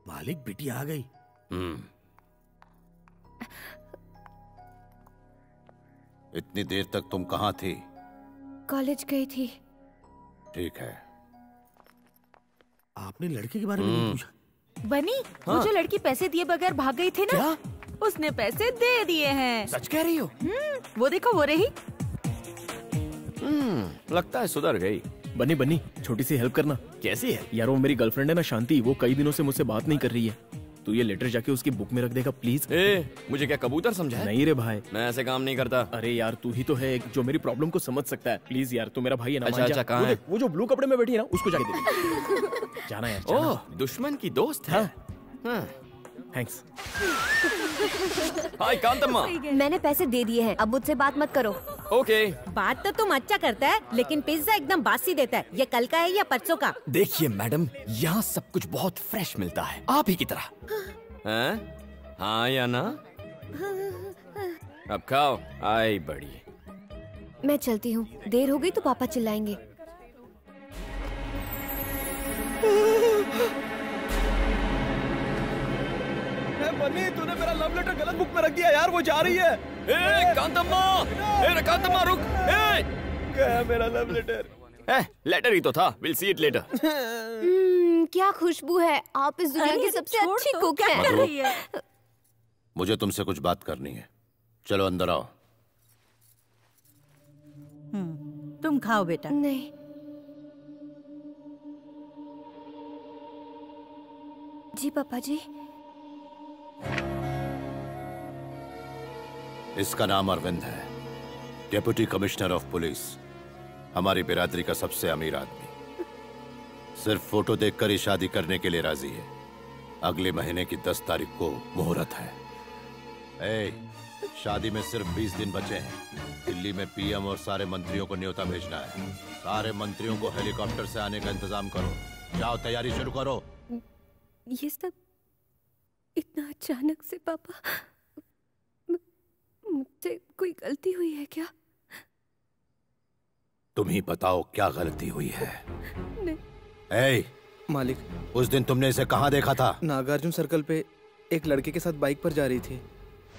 मालिक बेटी आ गई। इतनी देर तक तुम कहाँ थी? कॉलेज गई थी। ठीक है। आपने लड़के के बारे में नहीं पूछा? बनी, वो जो लड़की पैसे दिए बगैर भाग गई थी ना, क्या? उसने पैसे दे दिए हैं। सच कह रही हो? वो देखो, वो रही। लगता है सुधर गई। बनी बनी, छोटी सी हेल्प करना। कैसी है? यार वो मेरी गर्लफ्रेंड है ना शांति, वो कई दिनों से मुझसे बात नहीं कर रही है। तू ये लेटर जाके उसकी बुक में रख देगा प्लीज। मुझे क्या कबूतर समझा है? नहीं रे भाई, मैं ऐसे काम नहीं करता। अरे यार तू ही तो है जो मेरी प्रॉब्लम को समझ सकता है। प्लीज यार, तू मेरा भाई है ना। अच्छा, कहाँ है? वो जो ब्लू कपड़े में बैठी है ना, उसको जाके दे। जाना यार, जाना। ओह, दुश्मन की दोस्त है। थैंक्स। हाय कांतम्मा। मैंने पैसे दे दिए हैं, अब मुझसे बात मत करो। ओके। बात तो तुम अच्छा करता है, लेकिन पिज्जा एकदम बासी देता है। ये कल का है या परसों का? देखिए मैडम, यहाँ सब कुछ बहुत फ्रेश मिलता है, आप ही की तरह। हैं? हाँ या ना? अब खाओ। आई बड़ी। मैं चलती हूँ, देर हो गई तो पापा चिल्लाएंगे। बनी, तूने मेरा लव लेटर गलत बुक में रख दिया यार, वो जा रही है। कांतम्मा, कांतम्मा रुक। गया मेरा लव लेटर। लेटर ही तो था। Will see it later. क्या खुशबू है, आप इस दुनिया की सबसे अच्छी कुक हैं। मुझे तुमसे कुछ बात करनी है, चलो अंदर आओ। तुम खाओ बेटा। नहीं। जी पापा जी। इसका नाम अरविंद है, डेप्यूटी कमिश्नर ऑफ पुलिस, हमारी बिरादरी का सबसे अमीर आदमी। सिर्फ फोटो देखकर ही शादी करने के लिए राजी है। अगले महीने की 10 तारीख को मुहूर्त है। शादी में सिर्फ 20 दिन बचे हैं। दिल्ली में पीएम और सारे मंत्रियों को न्योता भेजना है। सारे मंत्रियों को हेलीकॉप्टर से आने का इंतजाम करो। जाओ, तैयारी शुरू करो। ये सब इतना अचानक से पापा, मुझसे कोई गलती हुई है क्या? तुम ही बताओ क्या गलती हुई है। नहीं। मालिक, उस दिन तुमने इसे कहाँ देखा था? नागार्जुन सर्कल पे एक लड़के के साथ बाइक पर जा रही थी।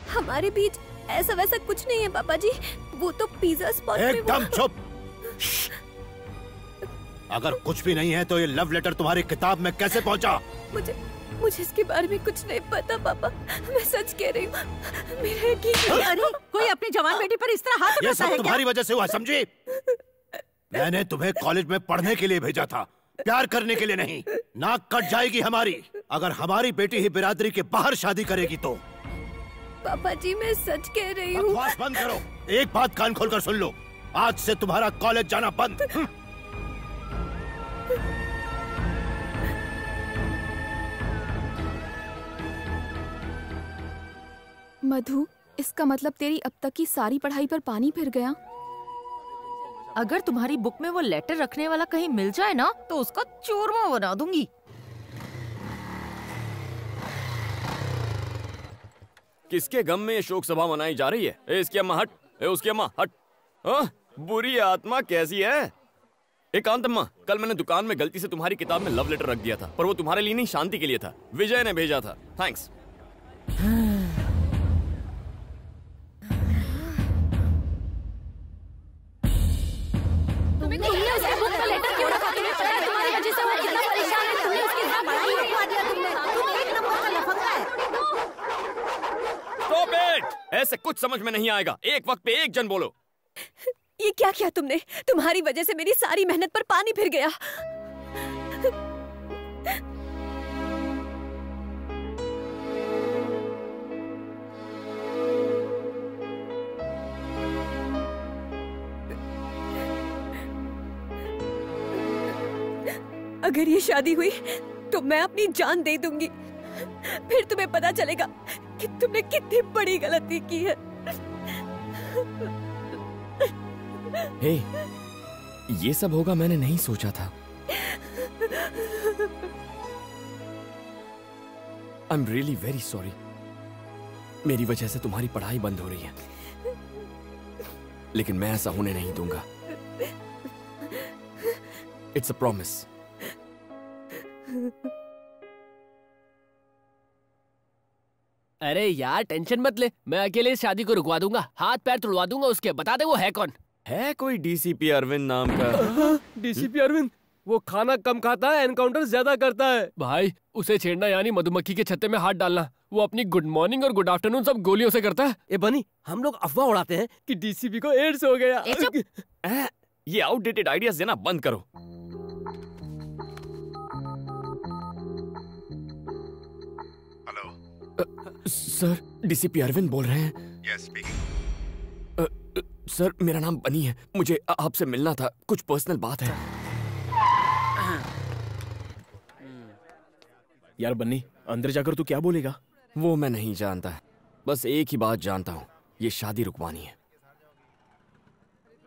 हमारे बीच ऐसा वैसा कुछ नहीं है पापा जी, वो तो पिज्जा स्पॉट पे। एकदम चुप। अगर कुछ भी नहीं है तो ये लव लेटर तुम्हारी किताब में कैसे पहुंचा? मुझे इसके बारे में कुछ नहीं पता पापा, मैं सच कह रही हूँ। मेरा यकीन। अरे कोई अपनी जवान बेटी पर इस तरह हाथ उठाता है क्या? ये सब तुम्हारी वजह से हुआ, समझी? मैंने तुम्हें कॉलेज में पढ़ने के लिए भेजा था, प्यार करने के लिए नहीं। नाक कट जाएगी हमारी अगर हमारी बेटी ही बिरादरी के बाहर शादी करेगी तो। पापा जी मैं सच कह रही हूँ। बकवास बंद करो। एक बात कान खोलकर सुन लो, आज से तुम्हारा कॉलेज जाना बंद। मधु, इसका मतलब तेरी अब तक की सारी पढ़ाई पर पानी फिर गया। अगर तुम्हारी बुक में वो लेटर रखने वाला कहीं मिल जाए ना तो उसका चूरमा बना दूंगी। किसके गम में ये शोक सभा मनाई जा रही है? इसकी अम्मा हट, उसकी अम्मा हट। बुरी आत्मा कैसी है? एकांत अम्मा, कल मैंने दुकान में गलती से तुम्हारी किताब में लव लेटर रख दिया था, पर वो तुम्हारे लिए नहीं, शांति के लिए था। विजय ने भेजा था। थैंक्स। ऐसे कुछ समझ में नहीं आएगा। एक वक्त पे एक जन बोलो। ये क्या किया तुमने? तुम्हारी वजह से मेरी सारी मेहनत पर पानी फिर गया। अगर ये शादी हुई तो मैं अपनी जान दे दूंगी। फिर तुम्हें पता चलेगा कि तुमने कितनी बड़ी गलती की है। हे, ये सब होगा मैंने नहीं सोचा था। I am really very sorry. मेरी वजह से तुम्हारी पढ़ाई बंद हो रही है, लेकिन मैं ऐसा होने नहीं दूंगा। It's a promise. अरे यार टेंशन मत ले, मैं अकेले इस शादी को रुकवा दूंगा, हाथ पैर तुड़वा दूंगा उसके। बता दे वो है कौन? है कोई डीसीपी अरविंद नाम का? डीसीपी अरविंद? वो खाना कम खाता है, एनकाउंटर ज्यादा करता है। भाई उसे छेड़ना यानी मधुमक्खी के छत्ते में हाथ डालना। वो अपनी गुड मॉर्निंग और गुड आफ्टरनून सब गोलियों से करता है। ए बनी, हम लोग अफवाह उड़ाते हैं कि डीसीपी को एड्स हो गया। ये आउटडेटेड आइडियाज देना बंद करो। सर, डीसीपी अरविंद बोल रहे हैं? Yes, speaking. सर, मेरा नाम बनी है, मुझे आपसे मिलना था, कुछ पर्सनल बात है। यार बन्नी, अंदर जाकर तू क्या बोलेगा? वो मैं नहीं जानता, बस एक ही बात जानता हूँ, ये शादी रुकवानी है।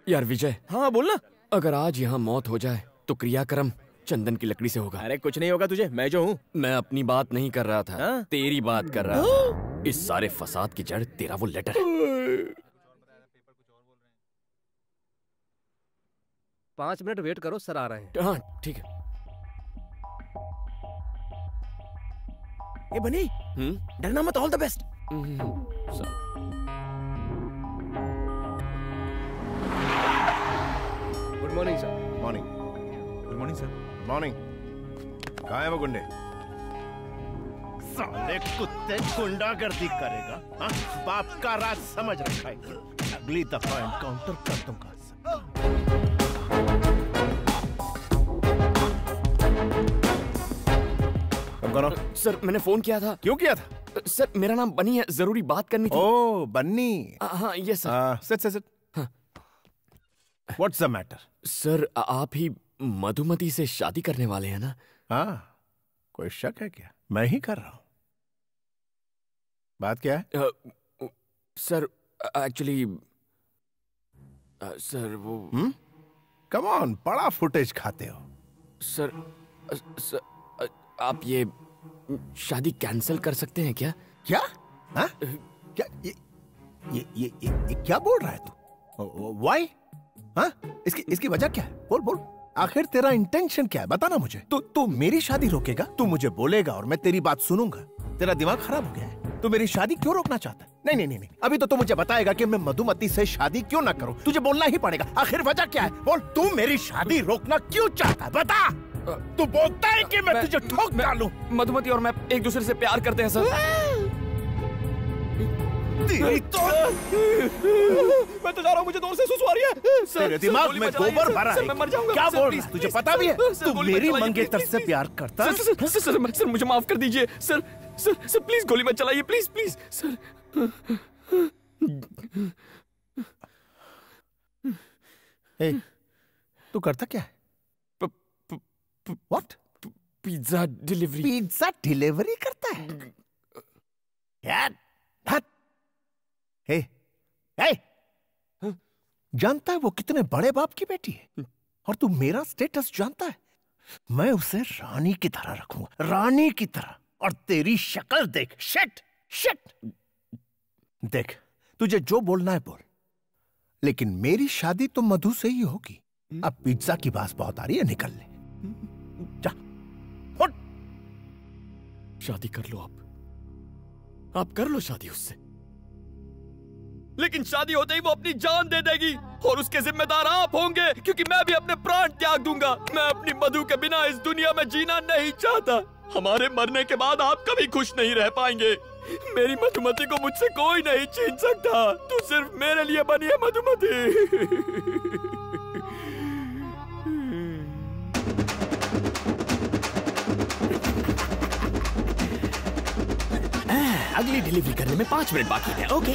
यार विजय। हाँ बोलना। अगर आज यहाँ मौत हो जाए तो क्रियाक्रम चंदन की लकड़ी से होगा। अरे कुछ नहीं होगा तुझे, मैं जो हूँ। मैं अपनी बात नहीं कर रहा था, तेरी बात कर रहा था। इस सारे फसाद की जड़ तेरा वो लेटर है। 5 मिनट वेट करो, सर आ रहे हैं। हाँ ठीक है। ये बनी, डरना मत, all the best. Good morning sir. Morning. Good morning sir. Morning. कहाँ है वो गुंडे? साले कुत्ते गुंडागर्दी करेगा, हाँ? बाप का राज समझ रखा है। अगली दफा एनकाउंटर कर दूंगा। सर मैंने फोन किया था। क्यों किया था? सर मेरा नाम बनी है, जरूरी बात करनी थी। ओह बन्नी। हाँ ये sir. Sit. What's the matter? Sir आप ही मधुमती से शादी करने वाले हैं ना? हाँ, कोई शक है क्या? मैं ही कर रहा हूं। बात क्या है? सर एक्चुअली सर वो कम ऑन, बड़ा फुटेज खाते हो। सर आप ये शादी कैंसिल कर सकते हैं क्या? क्या? हाँ? क्या ये क्या बोल रहा है तू? Why? हाँ? इसकी वजह क्या है? बोल। आखिर तेरा इंटेंशन क्या है? बताना मुझे। तू मेरी शादी रोकेगा? तू मुझे बोलेगा और मैं तेरी बात सुनूंगा? तेरा दिमाग खराब हो गया है? तू मेरी शादी क्यों रोकना चाहता है? नहीं। अभी तो तू मुझे बताएगा कि मैं मधुमती से शादी क्यों ना करूं। तुझे बोलना ही पड़ेगा। आखिर वजह क्या है? बोल। तू मेरी शादी रोकना क्यों चाहता है? बता। तू बोलता है कि मैं तुझे ठोक डालूं। मधुमती और मैं एक दूसरे से प्यार करते हैं सर। तेरी तो मैं तो जा रहा हूँ, मुझे दूर से सुसु आ रही है। तेरे दिमाग में गोबर भरा है। मैं मर जाऊंगा। क्या बोल रहा है? तुझे पता भी है तू मेरी मंगेतर से प्यार करता है? सर मुझे माफ कर दीजिए सर। सर प्लीज गोली मत चलाइए, प्लीज सर। तू करता क्या है? What? Pizza delivery. Pizza delivery करता है? यार जानता है वो कितने बड़े बाप की बेटी है? और तू मेरा स्टेटस जानता है? मैं उसे रानी की तरह रखूंगा, रानी की तरह। और तेरी शक्ल देख। शिट। देख, तुझे जो बोलना है बोल, लेकिन मेरी शादी तो मधु से ही होगी। अब पिज्जा की बात बहुत आ रही है, निकल ले। जा, उठ। शादी कर लो आप कर लो शादी उससे, लेकिन शादी होते ही वो अपनी जान दे देगी और उसके जिम्मेदार आप होंगे, क्योंकि मैं भी अपने प्राण त्याग दूंगा। मैं अपनी मधु के बिना इस दुनिया में जीना नहीं चाहता। हमारे मरने के बाद आप कभी खुश नहीं रह पाएंगे। मेरी मधुमती को मुझसे कोई नहीं छीन सकता। तू सिर्फ मेरे लिए बनी है मधुमती। अगली डिलीवरी करने में 5 मिनट बाकी है। ओके।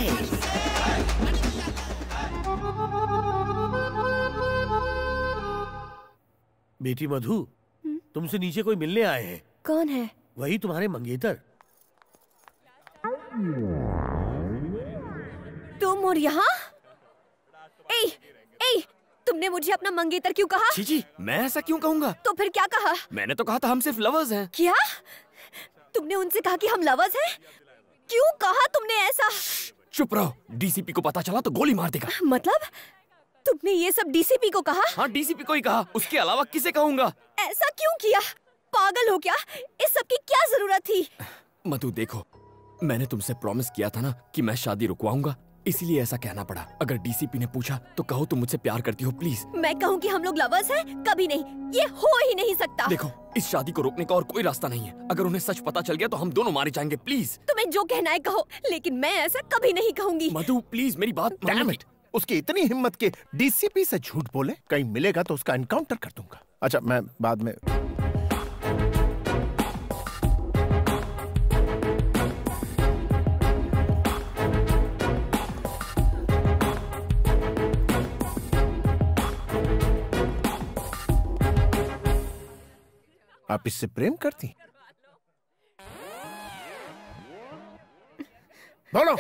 बेटी मधु, तुमसे नीचे कोई मिलने आए हैं। कौन है? वही तुम्हारे मंगेतर। तुम और यहाँ? ए, तुमने मुझे अपना मंगेतर क्यों कहा? जी, मैं ऐसा क्यों कहूँगा? तो फिर क्या कहा? मैंने तो कहा था हम सिर्फ लवर्स हैं। क्या? तुमने उनसे कहा कि हम लवर्स हैं? क्यों कहा तुमने ऐसा? चुप रहो, डीसीपी को पता चला तो गोली मार देगा। मतलब तुमने ये सब डीसीपी को कहा? हाँ, डीसीपी को ही कहा, उसके अलावा किसे कहूँगा? ऐसा क्यों किया? पागल हो क्या? इस सब की क्या जरूरत थी? मधु देखो, मैंने तुमसे प्रॉमिस किया था ना कि मैं शादी रुकवाऊंगा, इसीलिए ऐसा कहना पड़ा। अगर डीसीपी ने पूछा तो कहो तुम मुझसे प्यार करती हो, प्लीज। मैं कहूँ कि हम लोग लवर्स हैं? कभी नहीं, ये हो ही नहीं सकता। देखो, इस शादी को रोकने का और कोई रास्ता नहीं है। अगर उन्हें सच पता चल गया तो हम दोनों मारे जाएंगे। प्लीज तुम्हें जो कहना है कहो, लेकिन मैं ऐसा कभी नहीं कहूँगी। मधु प्लीज मेरी बात मान। उसकी इतनी हिम्मत के डीसीपी से झूठ बोले, कहीं मिलेगा तो उसका एनकाउंटर कर दूंगा। अच्छा, मैं बाद में। आप इससे प्रेम करती? बोलो,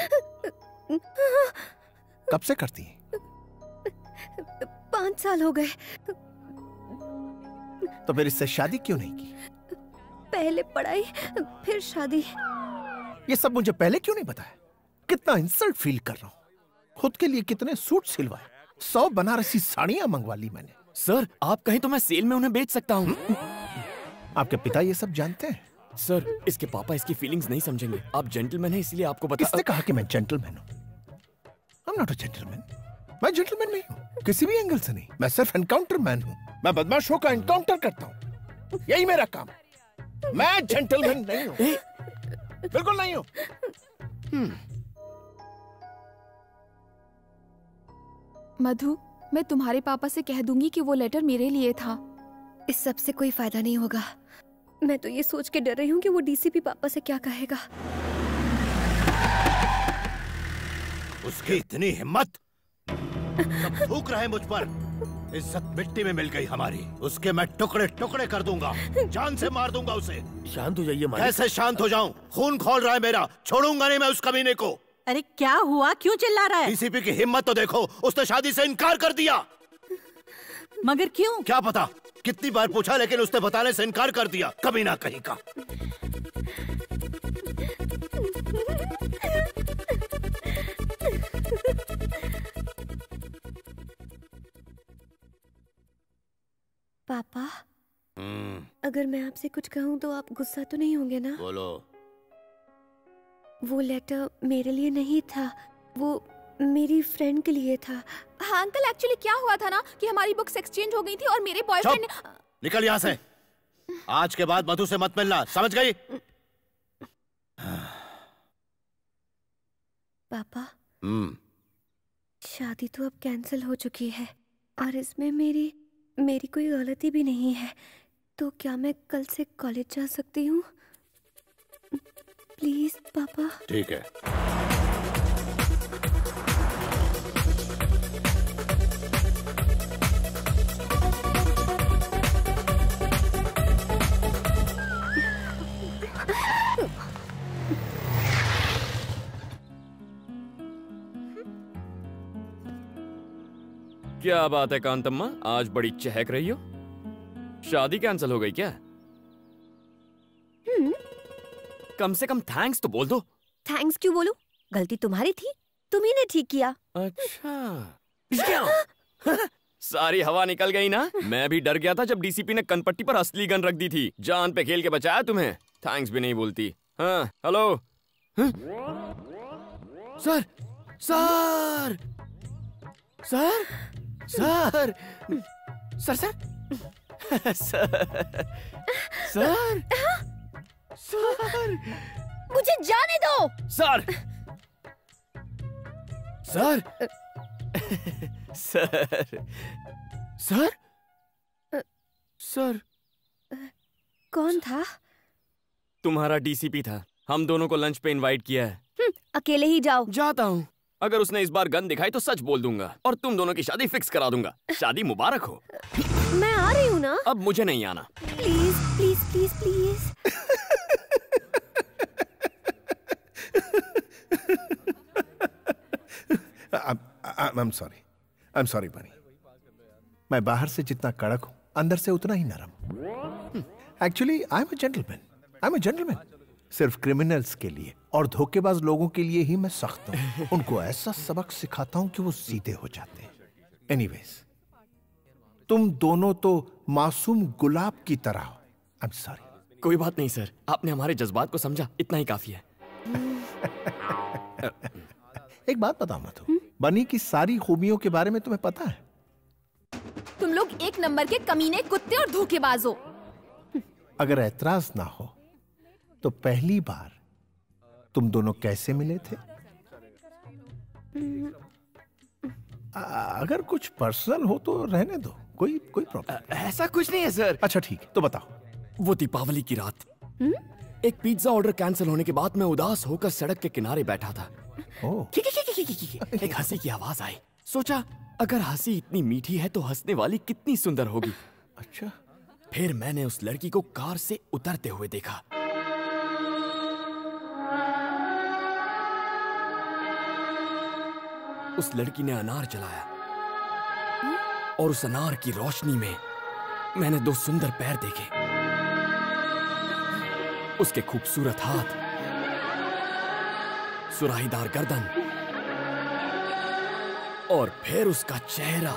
कब से करती? 5 साल हो गए। तो फिर इससे शादी क्यों नहीं की? पहले पढ़ाई, फिर शादी। ये सब मुझे पहले क्यों नहीं बताया? कितना इंसल्ट फील कर रहा हूँ। खुद के लिए कितने सूट सिलवाए, 100 बनारसी साड़ियां मंगवा ली मैंने। सर, आप कहीं तो मैं सेल में उन्हें बेच सकता हूँ। आपके पिता ये सब जानते हैं? सर, इसके पापा इसकी फीलिंग्स नहीं समझेंगे। आप जेंटलमैन हैं, इसलिए आपको बता। किसने कहा कि मैं जेंटलमैन हूँ? I'm not a gentleman. मैं जेंटलमैन नहीं हूँ, किसी भी एंगल से नहीं। मैं सिर्फ एनकाउंटर मैन हूँ। मैं बदमाशों का एनकाउंटर करता हूँ, यही मेरा काम। मैं जेंटलमैन नहीं हूँ, बिल्कुल नहीं हूँ। मधु, मैं तुम्हारे पापा से कह दूंगी कि वो लेटर मेरे लिए था। इस सब से कोई फायदा नहीं होगा। मैं तो ये सोच के डर रही हूँ कि वो डीसीपी पापा से क्या कहेगा। उसकी इतनी हिम्मत, सब थूक रहे मुझ पर। इज्जत मिट्टी में मिल गई हमारी। उसके मैं टुकड़े टुकड़े कर दूंगा, जान से मार दूंगा उसे। शांत हो जाइए मालिक। कैसे शांत हो जाऊं? खून खौल रहा है मेरा, छोड़ूंगा नहीं मैं उस कमीने को। अरे क्या हुआ, क्यों चिल्ला रहा है? डीसीपी की हिम्मत तो देखो, उसने शादी से इनकार कर दिया। मगर क्यों? क्या पता, कितनी बार पूछा लेकिन उसने बताने से इनकार कर दिया, कमीना कहीं का। पापा, अगर मैं आपसे कुछ कहूँ तो आप गुस्सा तो नहीं होंगे ना? बोलो। वो लेटर मेरे लिए नहीं था, वो मेरी फ्रेंड के लिए था। हाँ अंकल, एक्चुअली क्या हुआ था ना कि हमारी बुक्स एक्सचेंज हो गई थी और मेरे बॉयफ्रेंड ने... निकल यहाँ से। आज के बाद मधु से मत मिलना, समझ गई? पापा, शादी तो अब कैंसिल हो चुकी है और इसमें मेरी कोई गलती भी नहीं है। तो क्या मैं कल से कॉलेज जा सकती हूँ? प्लीज पापा। ठीक है। क्या बात है कांतम्मा, आज बड़ी चहक रही हो। शादी कैंसिल हो गई क्या? कम से कम थैंक्स तो बोल दो। थैंक्स क्यों बोलूं? गलती तुम्हारी थी, तुम्ही ने ठीक किया। अच्छा सारी हवा निकल गई ना। मैं भी डर गया था जब डीसीपी ने कनपट्टी पर असली गन रख दी थी। जान पे खेल के बचाया तुम्हें, थैंक्स भी नहीं बोलती। हाँ hello sir sir sir sir sir sir sir sir मुझे जाने दो। Sir sir sir sir sir कौन था? तुम्हारा डीसीपी था। हम दोनों को लंच पे इनवाइट किया है। अकेले ही जाओ। जाता हूँ। अगर उसने इस बार गन दिखाई तो सच बोल दूंगा और तुम दोनों की शादी फिक्स करा दूंगा। शादी मुबारक हो। मैं आ रही हूँ ना। अब मुझे नहीं आना। Please please please please. I'm sorry बनी। मैं बाहर से जितना कड़क हूँ अंदर से उतना ही नरम। Actually I am a gentleman. सिर्फ क्रिमिनल्स के लिए और धोखेबाज लोगों के लिए ही मैं सख्त हूँ। उनको ऐसा सबक सिखाता हूँ कि वो सीधे हो जाते हैं। एनीवेज, तुम दोनों तो मासूम गुलाब की तरह हो। I am sorry. कोई बात नहीं सर, आपने हमारे जज्बात को समझा, इतना ही काफी है। एक बात बताओ मधु, बनी की सारी खूबियों के बारे में तुम्हें पता है? तुम लोग एक नंबर के कमीने, कुत्ते और धोखेबाज हो। अगर ऐतराज ना हो तो पहली बार तुम दोनों कैसे मिले थे? अगर कुछ पर्सनल हो तो रहने दो, कोई प्रॉब्लम। ऐसा कुछ नहीं है सर। अच्छा ठीक, तो बताओ। वो दीपावली की रात एक पिज्जा ऑर्डर कैंसिल होने के बाद मैं उदास होकर सड़क के किनारे बैठा था। एक हंसी की आवाज आई। सोचा अगर हंसी इतनी मीठी है तो हंसने वाली कितनी सुंदर होगी। अच्छा। फिर मैंने उस लड़की को कार से उतरते हुए देखा। उस लड़की ने अनार जलाया और उस अनार की रोशनी में मैंने दो सुंदर पैर देखे। उसके खूबसूरत हाथ, सुराहीदार गर्दन और फिर उसका चेहरा।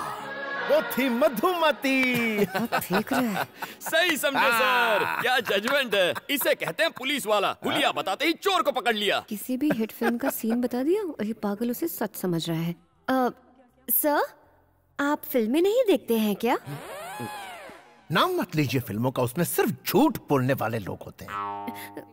वो थी मधुमती। ठीक है। सही समझे सर। क्या जजमेंट है। इसे कहते हैं पुलिस वाला। हुलिया बताते ही चोर को पकड़ लिया। किसी भी हिट फिल्म का सीन बता दिया और ये पागल उसे सच समझ रहा है। सर, आप फिल्में नहीं देखते हैं क्या? नाम मत लीजिए फिल्मों का, उसमें सिर्फ झूठ बोलने वाले लोग होते हैं।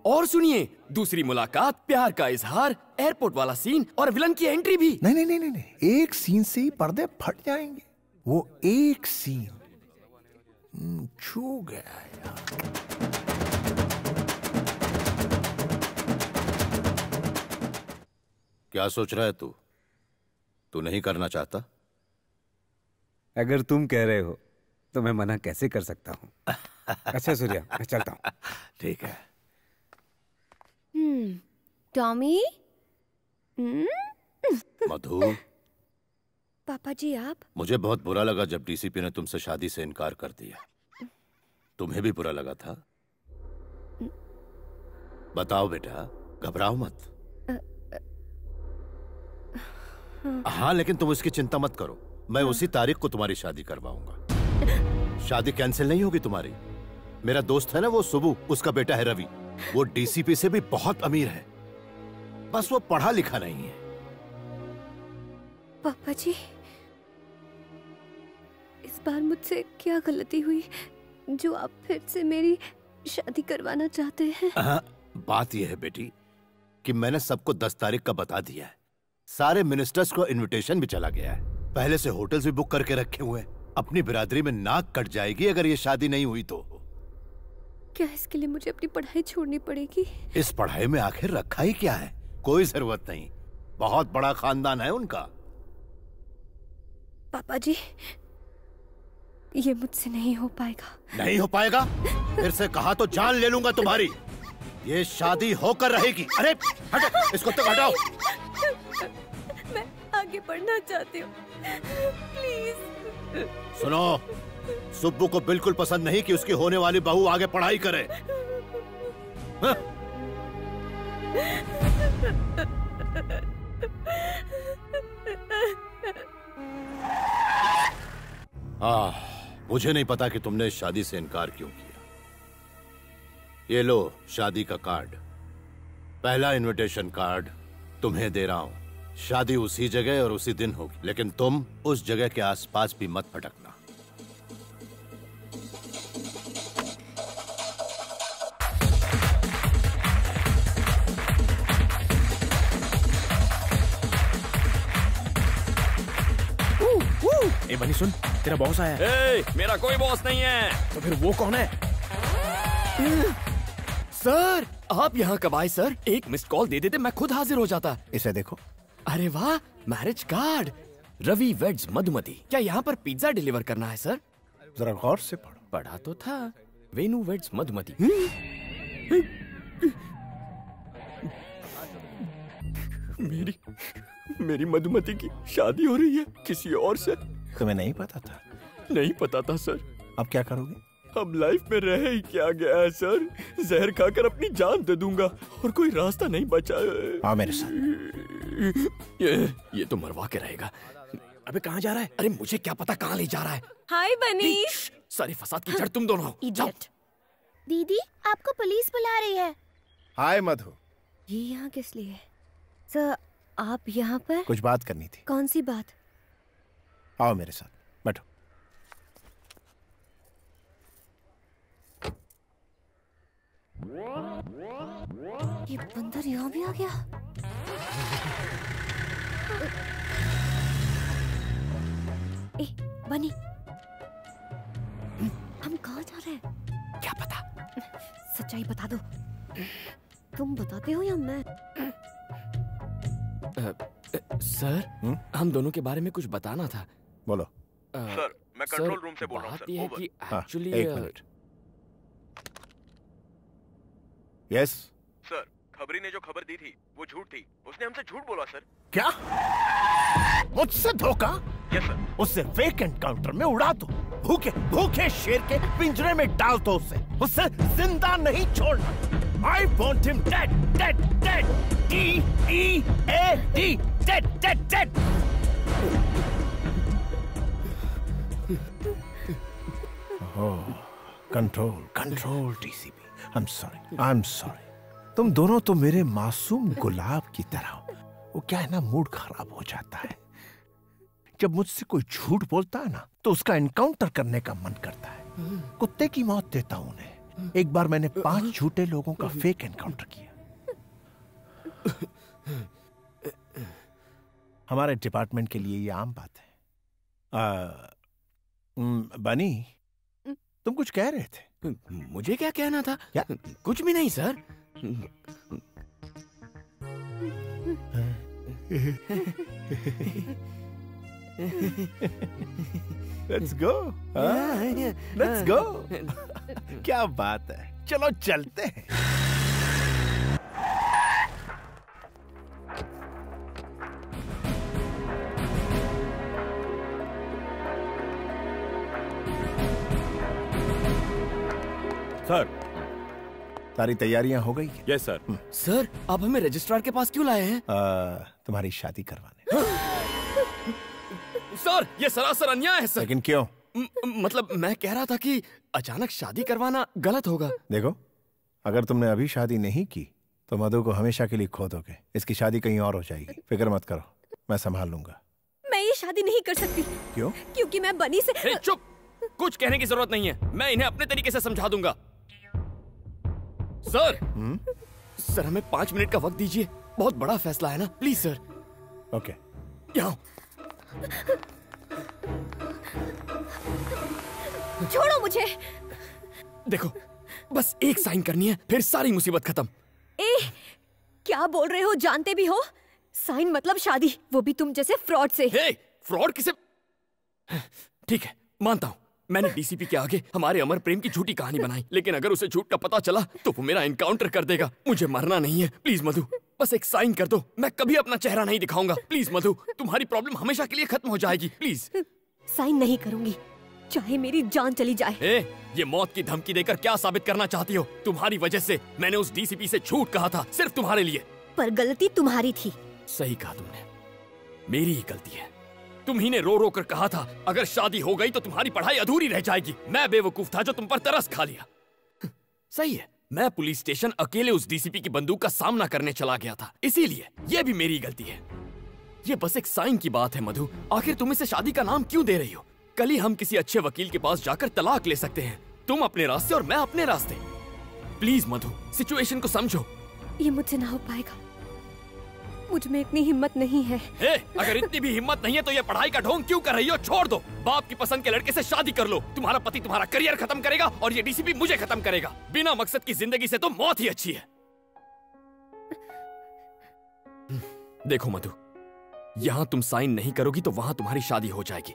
और सुनिए, दूसरी मुलाकात, प्यार का इजहार, एयरपोर्ट वाला सीन और विलन की एंट्री भी। नहीं, एक सीन से ही पर्दे फट जाएंगे। वो एक सीन छू गया यार। क्या सोच रहा है तू? तू नहीं करना चाहता? अगर तुम कह रहे हो तो मैं मना कैसे कर सकता हूँ। अच्छा सूर्या, मैं चलता हूँ। ठीक है। टॉमी। मधु। पापा जी आप? मुझे बहुत बुरा लगा जब डीसीपी ने तुमसे शादी से इनकार कर दिया। तुम्हें भी बुरा लगा था? बताओ बेटा, घबराओ मत। हाँ, लेकिन तुम इसकी चिंता मत करो। मैं उसी तारीख को तुम्हारी शादी करवाऊंगा। शादी कैंसिल नहीं होगी तुम्हारी। मेरा दोस्त है ना वो सुबू, उसका बेटा है रवि। वो डीसीपी से भी बहुत अमीर है, बस वो पढ़ा लिखा नहीं है। पापा जी, इस बार मुझसे क्या गलती हुई जो आप फिर से मेरी शादी करवाना चाहते हैं? बात यह है बेटी कि मैंने सबको 10 तारीख का बता दिया है। सारे मिनिस्टर्स को इनविटेशन भी चला गया है। पहले से होटल्स भी बुक करके रखे हुए हैं। अपनी बिरादरी में नाक कट जाएगी अगर ये शादी नहीं हुई तो। क्या इसके लिए मुझे अपनी पढ़ाई छोड़नी पड़ेगी? इस पढ़ाई में आखिर रखा ही क्या है? कोई जरूरत नहीं, बहुत बड़ा खानदान है उनका। पापा जी, ये मुझसे नहीं हो पाएगा। नहीं हो पाएगा? फिर से कहा तो जान ले लूंगा तुम्हारी। ये शादी होकर रहेगी। अरे हटो, इसको तो हटाओ। मैं आगे बढ़ना चाहती हूँ, प्लीज। सुनो, सुब्बू को बिल्कुल पसंद नहीं कि उसकी होने वाली बहू आगे पढ़ाई करे। मुझे नहीं पता कि तुमने इस शादी से इनकार क्यों किया। ये लो शादी का कार्ड, पहला इनविटेशन कार्ड तुम्हें दे रहा हूं। शादी उसी जगह और उसी दिन होगी, लेकिन तुम उस जगह के आसपास भी मत भटकना। ए बनी सुन, तेरा बॉस आया है। ए, मेरा कोई बॉस नहीं है। तो फिर वो कौन है? सर, आप यहाँ कब आए सर? एक मिस्ड कॉल दे देते मैं खुद हाजिर हो जाता। इसे देखो। अरे वाह, marriage card. Ravi weds Madhumati. क्या यहाँ पर पिज्जा डिलीवर करना है सर? जरा गौर से पढ़ो। पढ़ा तो था, वेनु वेड्स मधुमती। मेरी मधुमती की शादी हो रही है किसी और से। तुम्हें नहीं पता था? नहीं पता था सर। अब क्या करोगे? अब लाइफ में रह ही क्या गया है सर। जहर खाकर अपनी जान दे दूंगा और कोई रास्ता नहीं बचा है। आओ मेरे साथ। ये तो मरवा के रहेगा। अबे कहाँ जा रहा है? अरे मुझे क्या पता कहाँ ले जा रहा है। हाय बनी। सारे फसाद की जड़ तुम दोनों हो। इडियट। दीदी, आपको पुलिस बुला रही है। हाय मधु। ये यहाँ किस लिए? सर, आप यहाँ पर? कुछ बात करनी थी। कौन सी बात? आओ मेरे साथ, बैठो। ये बंदर यहाँ भी आ गया। ए, बनी, हम कहाँ जा रहे हैं? क्या पता? सच्चाई बता दो। तुम बताते हो या मैं? सर, हम दोनों के बारे में कुछ बताना था। बोलो। सर, मैं कंट्रोल रूम से बोल रहा हूँ। बात यह है कि एक्चुअली एक मिनट। यस सर, खबरी ने जो खबर दी थी वो झूठ थी। उसने हमसे झूठ बोला सर। क्या? मुझसे धोखा? Yes sir. उससे फेक एनकाउंटर में उड़ा दो। भूखे भूखे शेर के पिंजरे में डाल दो उसे जिंदा नहीं छोड़ना। I want him dead, dead, dead. D-E-A-D, dead, dead, dead. Oh, control, DCP. I'm sorry. तुम दोनों तो मेरे मासूम गुलाब की तरह हो। वो क्या है ना, मूड खराब हो जाता है जब मुझसे कोई झूठ बोलता है ना, तो उसका एनकाउंटर करने का मन करता है। कुत्ते की मौत देता हूं उन्हें। एक बार मैंने 5 झूठे लोगों का फेक एनकाउंटर किया। हमारे डिपार्टमेंट के लिए ये आम बात है। बनी, तुम कुछ कह रहे थे। मुझे क्या कहना था? क्या? कुछ भी नहीं sir. Let's go, let's go। क्या बात है, चलो चलते हैं। सर, सारी तैयारियां हो गई? Yes sir. सर, आप हमें रजिस्ट्रार के पास क्यों लाए हैं? तुम्हारी शादी करवाने। सर, ये सरासर अन्याय है सर। लेकिन क्यों? मतलब मैं कह रहा था कि अचानक शादी करवाना गलत होगा। देखो, अगर तुमने अभी शादी नहीं की तो मधु को हमेशा के लिए खो दोगे। इसकी शादी कहीं और हो जाएगी। फिक्र मत करो, मैं संभाल लूंगा। मैं ये शादी नहीं कर सकती। क्यों? क्योंकि मैं बनी से। चुप, कुछ कहने की जरूरत नहीं है। मैं इन्हें अपने तरीके से समझा दूंगा। सर, सर हमें 5 मिनट का वक्त दीजिए। बहुत बड़ा फैसला है ना, प्लीज सर। ओके। यहाँ छोड़ो मुझे। देखो, बस एक साइन करनी है, फिर सारी मुसीबत खत्म। क्या बोल रहे हो? जानते भी हो? साइन मतलब शादी, वो भी तुम जैसे फ्रॉड से। फ्रॉड किसे? ठीक है, मानता हूँ मैंने डीसीपी के आगे हमारे अमर प्रेम की झूठी कहानी बनाई, लेकिन अगर उसे झूठ का पता चला तो वो मेरा एनकाउंटर कर देगा। मुझे मरना नहीं है। प्लीज मधु, बस एक साइन कर दो। मैं कभी अपना चेहरा नहीं दिखाऊंगा। प्लीज मधु, तुम्हारी प्रॉब्लम हमेशा के लिए खत्म हो जाएगी। प्लीज। साइन नहीं करूंगी, चाहे मेरी जान चली जाए। ये मौत की धमकी देकर क्या साबित करना चाहती हो? तुम्हारी वजह से मैंने उस डीसीपी से झूठ कहा था, सिर्फ तुम्हारे लिए। पर गलती तुम्हारी थी। सही कहा तुमने, मेरी ही गलती है। तुम ही ने रो रो कर कहा था अगर शादी हो गई तो तुम्हारी पढ़ाई अधूरी रह जाएगी। मैं बेवकूफ था जो तुम पर तरस खा लिया। सही है, मैं पुलिस स्टेशन अकेले उस डीसीपी की बंदूक का सामना करने चला गया था, इसीलिए ये भी मेरी गलती है। ये बस एक साइन की बात है मधु। आखिर तुम इसे शादी का नाम क्यों दे रही हो? कल ही हम किसी अच्छे वकील के पास जाकर तलाक ले सकते हैं। तुम अपने रास्ते और मैं अपने रास्ते। प्लीज मधु, सिचुएशन को समझो। ये मुझसे ना हो पाएगा, मुझ में इतनी हिम्मत नहीं है। अगर इतनी भी हिम्मत नहीं है तो ये पढ़ाई का ढोंग क्यों कर रही हो? छोड़ दो। बाप की पसंद के लड़के से शादी कर लो। तुम्हारा पति तुम्हारा करियर खत्म करेगा और ये डीसीपी मुझे खत्म करेगा। बिना मकसद की जिंदगी से तो मौत ही अच्छी है। देखो मधु, यहाँ तुम साइन नहीं करोगी तो वहाँ तुम्हारी शादी हो जाएगी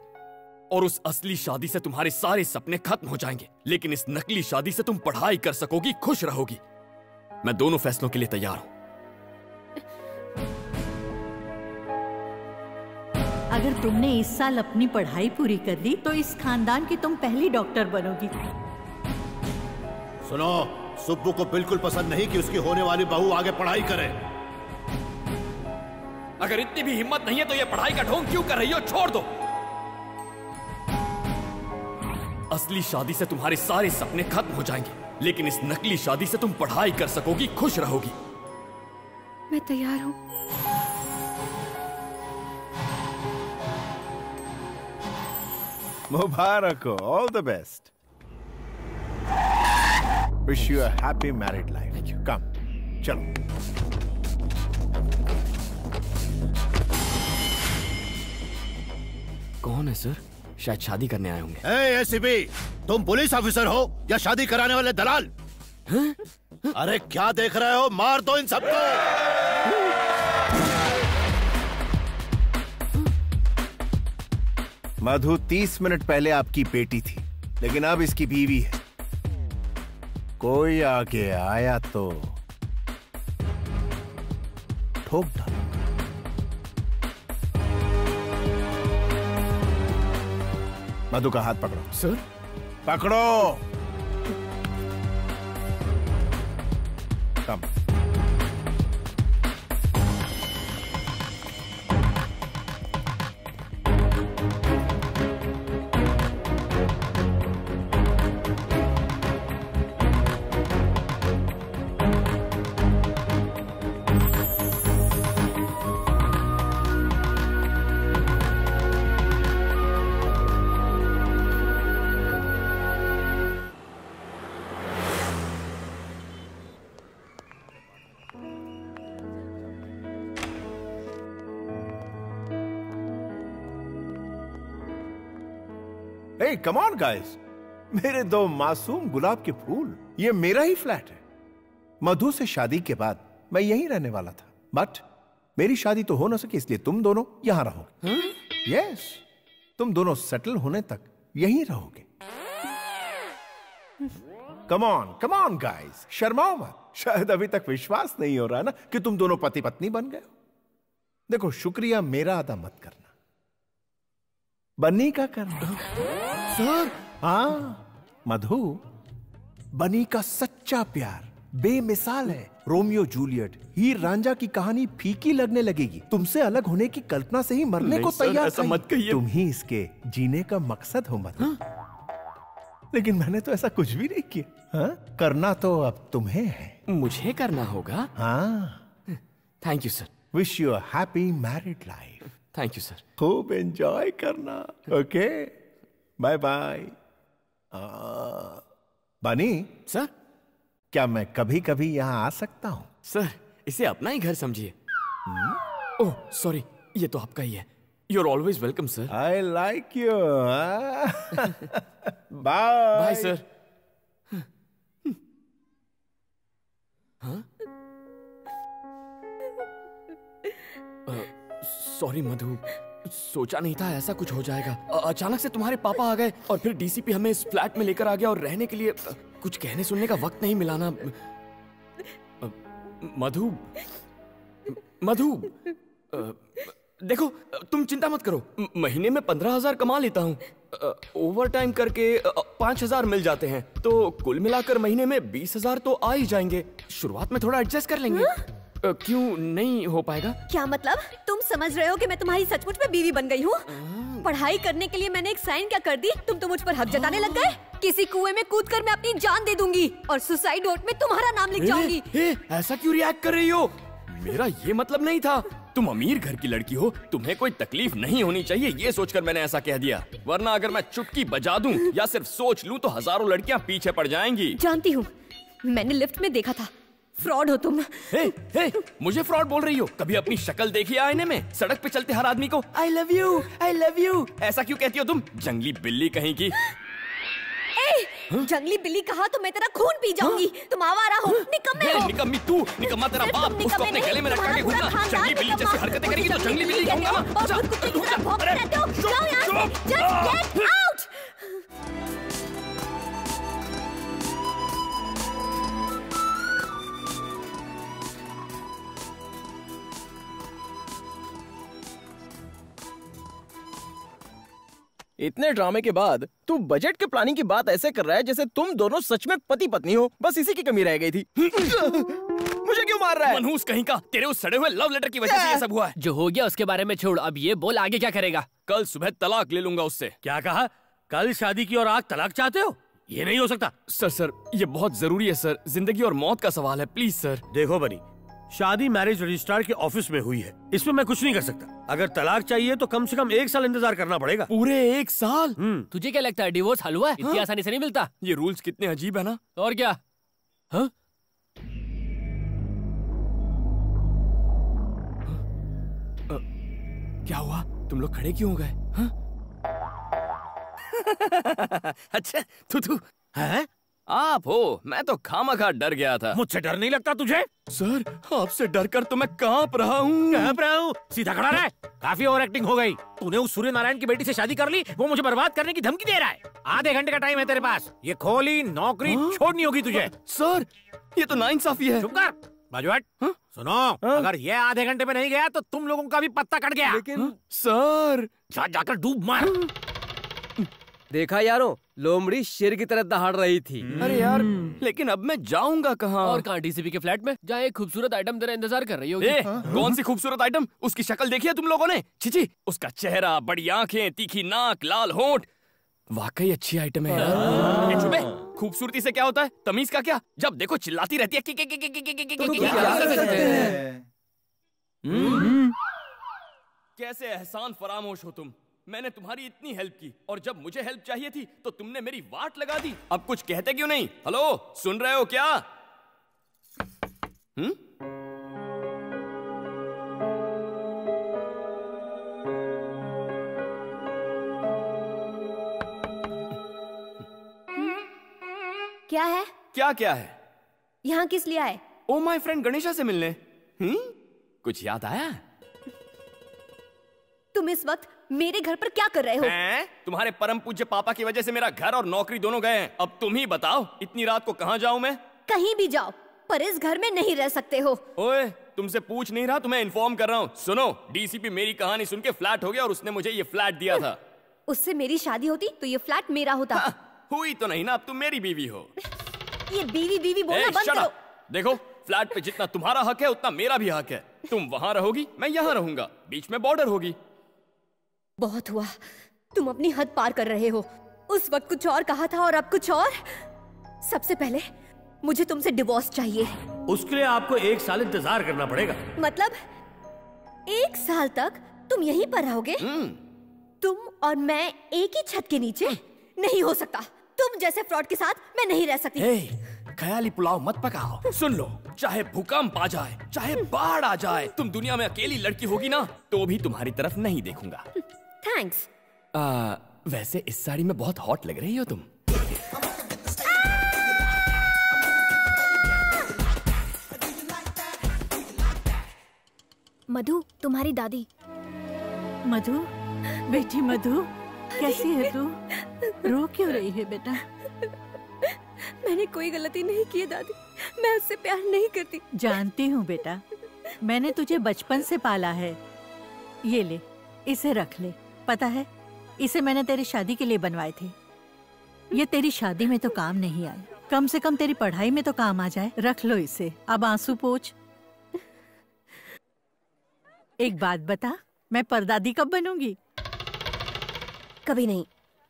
और उस असली शादी से तुम्हारे सारे सपने खत्म हो जाएंगे। लेकिन इस नकली शादी से तुम पढ़ाई कर सकोगी, खुश रहोगी। मैं दोनों फैसलों के लिए तैयार हूँ। अगर तुमने इस साल अपनी पढ़ाई पूरी कर ली तो इस खानदान की तुम पहली डॉक्टर बनोगी। सुनो, सुब्बू को बिल्कुल पसंद नहीं कि उसकी होने वाली बहू आगे पढ़ाई करे। अगर इतनी भी हिम्मत नहीं है तो ये पढ़ाई का ढोंग क्यों कर रही हो? छोड़ दो। असली शादी से तुम्हारे सारे सपने खत्म हो जाएंगे, लेकिन इस नकली शादी से तुम पढ़ाई कर सकोगी, खुश रहोगी। मैं तैयार हूँ। मुबारक हो, all the best. Wish you a happy married life. Come, चलो। कौन है सर? शायद शादी करने आए होंगे। एसीपी, तुम पुलिस ऑफिसर हो या शादी कराने वाले दलाल? अरे क्या देख रहे हो? मार दो इन सबको। मधु 30 मिनट पहले आपकी बेटी थी, लेकिन अब इसकी बीवी है। कोई आगे आया तो ठोक डालो। मधु का हाथ पकड़ो। सर? पकड़ो। कम। Hey, come on guys. मेरे दो मासूम गुलाब के फूल, ये मेरा ही फ्लैट है। मधु से शादी के बाद मैं यहीं रहने वाला था, बट मेरी शादी तो हो ना सकी, इसलिए तुम दोनों यहां रहोगे। यस, तुम दोनों सेटल होने तक यहीं रहोगे। कम ऑन गाइस, शर्माओ मत। शायद अभी तक विश्वास नहीं हो रहा ना कि तुम दोनों पति पत्नी बन गए हो। देखो, शुक्रिया मेरा अदा मत करना, बन्नी का करना। सर, हाँ मधु, बनी का सच्चा प्यार बेमिसाल है। रोमियो जूलियट, हीर रांझा की कहानी फीकी लगने लगेगी। तुमसे अलग होने की कल्पना से ही मरने को तैयार ऐसा मत कहिए। तुम ही इसके जीने का मकसद हो मधु। लेकिन मैंने तो ऐसा कुछ भी नहीं किया। हाँ? करना तो अब तुम्हें है। मुझे करना होगा? हाँ। Thank you sir. Wish you a happy married life. Thank you sir. खूब एंजॉय करना। Okay, bye bye. Bunny sir, क्या मैं कभी कभी यहाँ आ सकता हूँ? सर, इसे अपना ही घर समझिए। ओह सॉरी, ये तो आपका ही है। You are always welcome sir. I like you. Bye bye sir. Sorry Madhu, सोचा नहीं था ऐसा कुछ हो जाएगा। अचानक से तुम्हारे पापा आ गए और फिर डीसीपी हमें इस फ्लैट में लेकर आ गया और रहने के लिए कुछ कहने सुनने का वक्त नहीं मिला ना। मधु, देखो तुम चिंता मत करो, महीने में 15,000 कमा लेता हूँ। ओवर टाइम करके 5,000 मिल जाते हैं, तो कुल मिलाकर महीने में 20,000 तो आ ही जाएंगे। शुरुआत में थोड़ा एडजस्ट कर लेंगे। क्यों नहीं हो पाएगा? क्या मतलब? तुम समझ रहे हो कि मैं तुम्हारी सचमुच में बीवी बन गई हूँ? पढ़ाई करने के लिए मैंने एक साइन क्या कर दी, तुम तो मुझ पर हक जताने लग गए। किसी कुएं में कूदकर मैं अपनी जान दे दूंगी और सुसाइड नोट में तुम्हारा नाम लिख जाऊंगी। ऐसा क्यों रिएक्ट कर रही हो? मेरा ये मतलब नहीं था। तुम अमीर घर की लड़की हो, तुम्हें कोई तकलीफ नहीं होनी चाहिए, ये सोचकर मैंने ऐसा कह दिया। वरना अगर मैं चुटकी बजा दूं या सिर्फ सोच लूं तो हजारों लड़कियां पीछे पड़ जाएंगी। जानती हूँ, मैंने लिफ्ट में देखा था। फ्रॉड हो तुम। हे, मुझे फ्रॉड बोल रही हो? कभी अपनी शक्ल देखी आईने में? सड़क पे चलते हर आदमी को आई लव यू ऐसा क्यों कहती हो तुम? जंगली बिल्ली कहीं की। जंगली बिल्ली कहा तो मैं तेरा खून पी जाऊंगी। तुम आवारा हो, निकम्मे हो। निकम्मी तू, निकम्मा तेरा बाप। उसको अपने गले में रखा के घूमना। जंगली बिल्ली जैसी हरकतें करेगी तो जंगली बिल्ली कहूंगा ना। जाओ यहाँ से, जस्ट गेट आउट। इतने ड्रामे के बाद तू बजट के प्लानिंग की बात ऐसे कर रहा है जैसे तुम दोनों सच में पति पत्नी हो। बस इसी की कमी रह गई थी। मुझे क्यों मार रहा है? मनहूस कहीं का, तेरे उस सड़े हुए लव लेटर की वजह से ये सब हुआ है। जो हो गया उसके बारे में छोड़, अब ये बोल आगे क्या करेगा? कल सुबह तलाक ले लूंगा उससे। क्या कहा? कल शादी की और आज तलाक चाहते हो? ये नहीं हो सकता। सर ये बहुत जरूरी है सर, जिंदगी और मौत का सवाल है, प्लीज सर। देखो बनी, शादी मैरिज रजिस्ट्रार के ऑफिस में हुई है, इसमें मैं कुछ नहीं कर सकता। अगर तलाक चाहिए तो कम से कम 1 साल इंतजार करना पड़ेगा। पूरे 1 साल? तुझे क्या लगता है डिवोर्स हलवा है? इतनी आसानी से नहीं मिलता। ये रूल्स कितने अजीब है ना। और क्या? हाँ? क्या हुआ? तुम लोग खड़े क्यों हो गए? अच्छा तू है? आप हो? मैं तो खामखा डर गया था। मुझसे डर नहीं लगता तुझे? सर आपसे डर कर तो मैं कांप रहा हूँ। सीधा खड़ा रह। काफी ओवर एक्टिंग हो गई। तूने उस सूर्य नारायण की बेटी से शादी कर ली, वो मुझे बर्बाद करने की धमकी दे रहा है। आधे घंटे का टाइम है तेरे पास, ये खोली नौकरी छोड़नी होगी तुझे। सर ये तो नाइंसाफी है। चुप कर बाजूहट। सुनो, अगर ये आधे घंटे में नहीं गया तो तुम लोगों का भी पत्ता कट गया। लेकिन सर जाकर डूब मार। देखा यारों, लोमड़ी शेर की तरह दहाड़ रही थी। अरे यार, लेकिन अब मैं जाऊंगा कहाँ? और कहाँ? डीसीपी के फ्लैट में, जहाँ एक खूबसूरत आइटम तेरा इंतजार कर रही होगी। कौन सी खूबसूरत आइटम? उसकी शक्ल देखी है तुम लोगों ने? छिची, उसका चेहरा, बड़ी आंखें, तीखी नाक, लाल होंठ, वाकई अच्छी आइटम है यार। चुप है, खूबसूरती से क्या होता है? तमीज का क्या? जब देखो चिल्लाती रहती है। कैसे एहसान फरामोश हो तुम? मैंने तुम्हारी इतनी हेल्प की और जब मुझे हेल्प चाहिए थी तो तुमने मेरी वाट लगा दी। अब कुछ कहते क्यों नहीं? हेलो, सुन रहे हो क्या? क्या है? क्या क्या है? यहाँ किस लिए आए? ओ माय फ्रेंड गणेशा से मिलने। कुछ याद आया? तुम इस वक्त मेरे घर पर क्या कर रहे हो? तुम्हारे परम पूज्य पापा की वजह से मेरा घर और नौकरी दोनों गए हैं। अब तुम ही बताओ इतनी रात को कहाँ जाऊँ मैं? कहीं भी जाओ, पर इस घर में नहीं रह सकते हो। ओए, तुमसे पूछ नहीं रहा, तुम्हें इन्फॉर्म कर रहा हूँ। सुनो, डीसीपी मेरी कहानी सुन के फ्लैट हो गया और उसने मुझे ये फ्लैट दिया था। उससे मेरी शादी होती तो ये फ्लैट मेरा होता। हुई तो नहीं ना, अब तुम मेरी बीवी हो। ये बीवी बीवी बोलना बंद करो। देखो, फ्लैट पे जितना तुम्हारा हक है उतना मेरा भी हक है। तुम वहाँ रहोगी, मैं यहाँ रहूंगा, बीच में बॉर्डर होगी। बहुत हुआ, तुम अपनी हद पार कर रहे हो। उस वक्त कुछ और कहा था और अब कुछ और। सबसे पहले मुझे तुमसे डिवोर्स चाहिए। उसके लिए आपको 1 साल इंतजार करना पड़ेगा। मतलब 1 साल तक तुम यहीं पर रहोगे? तुम और मैं एक ही छत के नीचे? नहीं हो सकता। तुम जैसे फ्रॉड के साथ मैं नहीं रह सकती। ख्याली पुलाव मत पकाओ। सुन लो, चाहे भूकंप आ जाए, चाहे बाढ़ आ जाए, तुम दुनिया में अकेली लड़की होगी ना तो भी तुम्हारी तरफ नहीं देखूंगा। थैंक्स। वैसे इस साड़ी में बहुत हॉट लग रही हो तुम। मधु, तुम्हारी दादी। मधु, बेटी मधु, कैसी है तू? रो क्यों रही है बेटा? मैंने कोई गलती नहीं की है दादी, मैं उससे प्यार नहीं करती। जानती हूँ बेटा, मैंने तुझे बचपन से पाला है। ये ले, इसे रख ले। पता है, इसे मैंने तेरी शादी के लिए बनवाए थे। ये तेरी शादी में तो काम नहीं आए, कम से कम तेरी पढ़ाई में तो काम आ जाए। रख लो इसे, अब आंसू पोंछ। एक बात बता, मैं परदादी कब बनूंगी? कभी नहीं।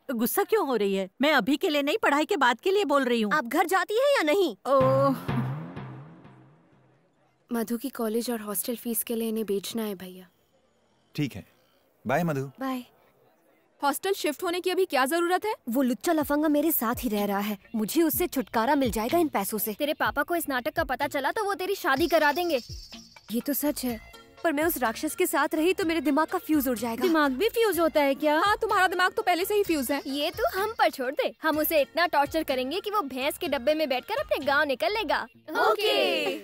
गुस्सा क्यों हो रही है? मैं अभी के लिए नहीं, पढ़ाई के बाद के लिए बोल रही हूँ। आप घर जाती है या नहीं? मधु की कॉलेज और हॉस्टल फीस के लिए इन्हें बेचना है भैया। ठीक है, बाय मधु। बाय। हॉस्टल शिफ्ट होने की अभी क्या जरूरत है? वो लुच्चा लफंगा मेरे साथ ही रह रहा है, मुझे उससे छुटकारा मिल जाएगा इन पैसों से। तेरे पापा को इस नाटक का पता चला तो वो तेरी शादी करा देंगे। ये तो सच है, पर मैं उस राक्षस के साथ रही तो मेरे दिमाग का फ्यूज उड़ जाएगा। दिमाग भी फ्यूज होता है क्या? हाँ, तुम्हारा दिमाग तो पहले से ही फ्यूज है। ये तो हम पर छोड़ दे, हम उसे इतना टॉर्चर करेंगे कि वो भैंस के डब्बे में बैठकर अपने गांव निकल लेगा। ओके।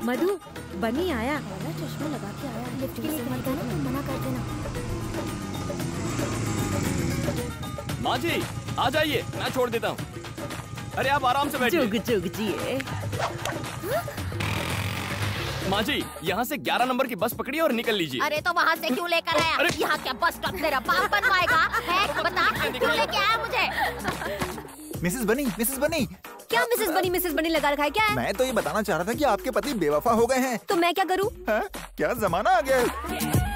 मधु, बनी आया। चश्मा लगा के आया, लिफ्ट के लिए मत जाना, तुम मना कर देना। माँ जी, आ जाइए, मैं छोड़ देता हूँ। अरे आप आराम से बैठिए। जुग जुग जिए। माँ जी, यहाँ से 11 नंबर की बस पकड़िए और निकल लीजिए। अरे तो वहाँ से क्यों लेकर आया? यहाँ क्या बस स्टॉप तेरा बाप बनवाएगा? है बता, क्यों लेके आया मुझे? मिसेस बनी। क्या मिसेस बनी लगा रखा है? क्या है? मैं तो ये बताना चाह रहा था कि आपके पति बेवफा हो गए हैं। तो मैं क्या करूँ? क्या जमाना आ गया है।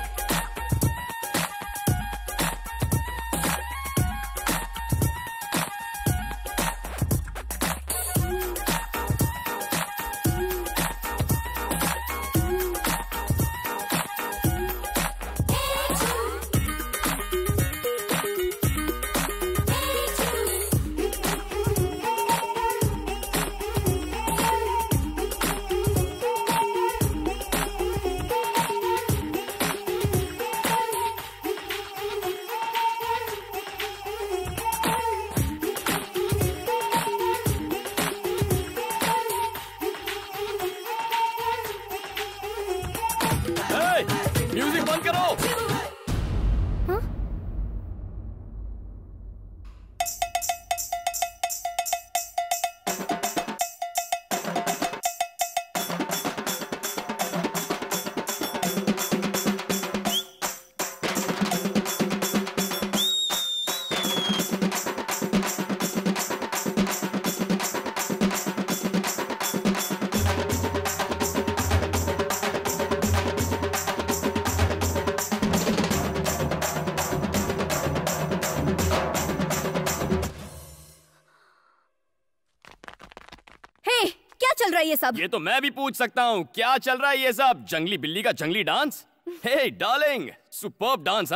चल रहा है ये सब? ये तो मैं भी पूछ सकता हूँ, क्या चल रहा है ये सब? जंगली बिल्ली का जंगली डांस? हे डार्लिंग, सुपर्ब डांस।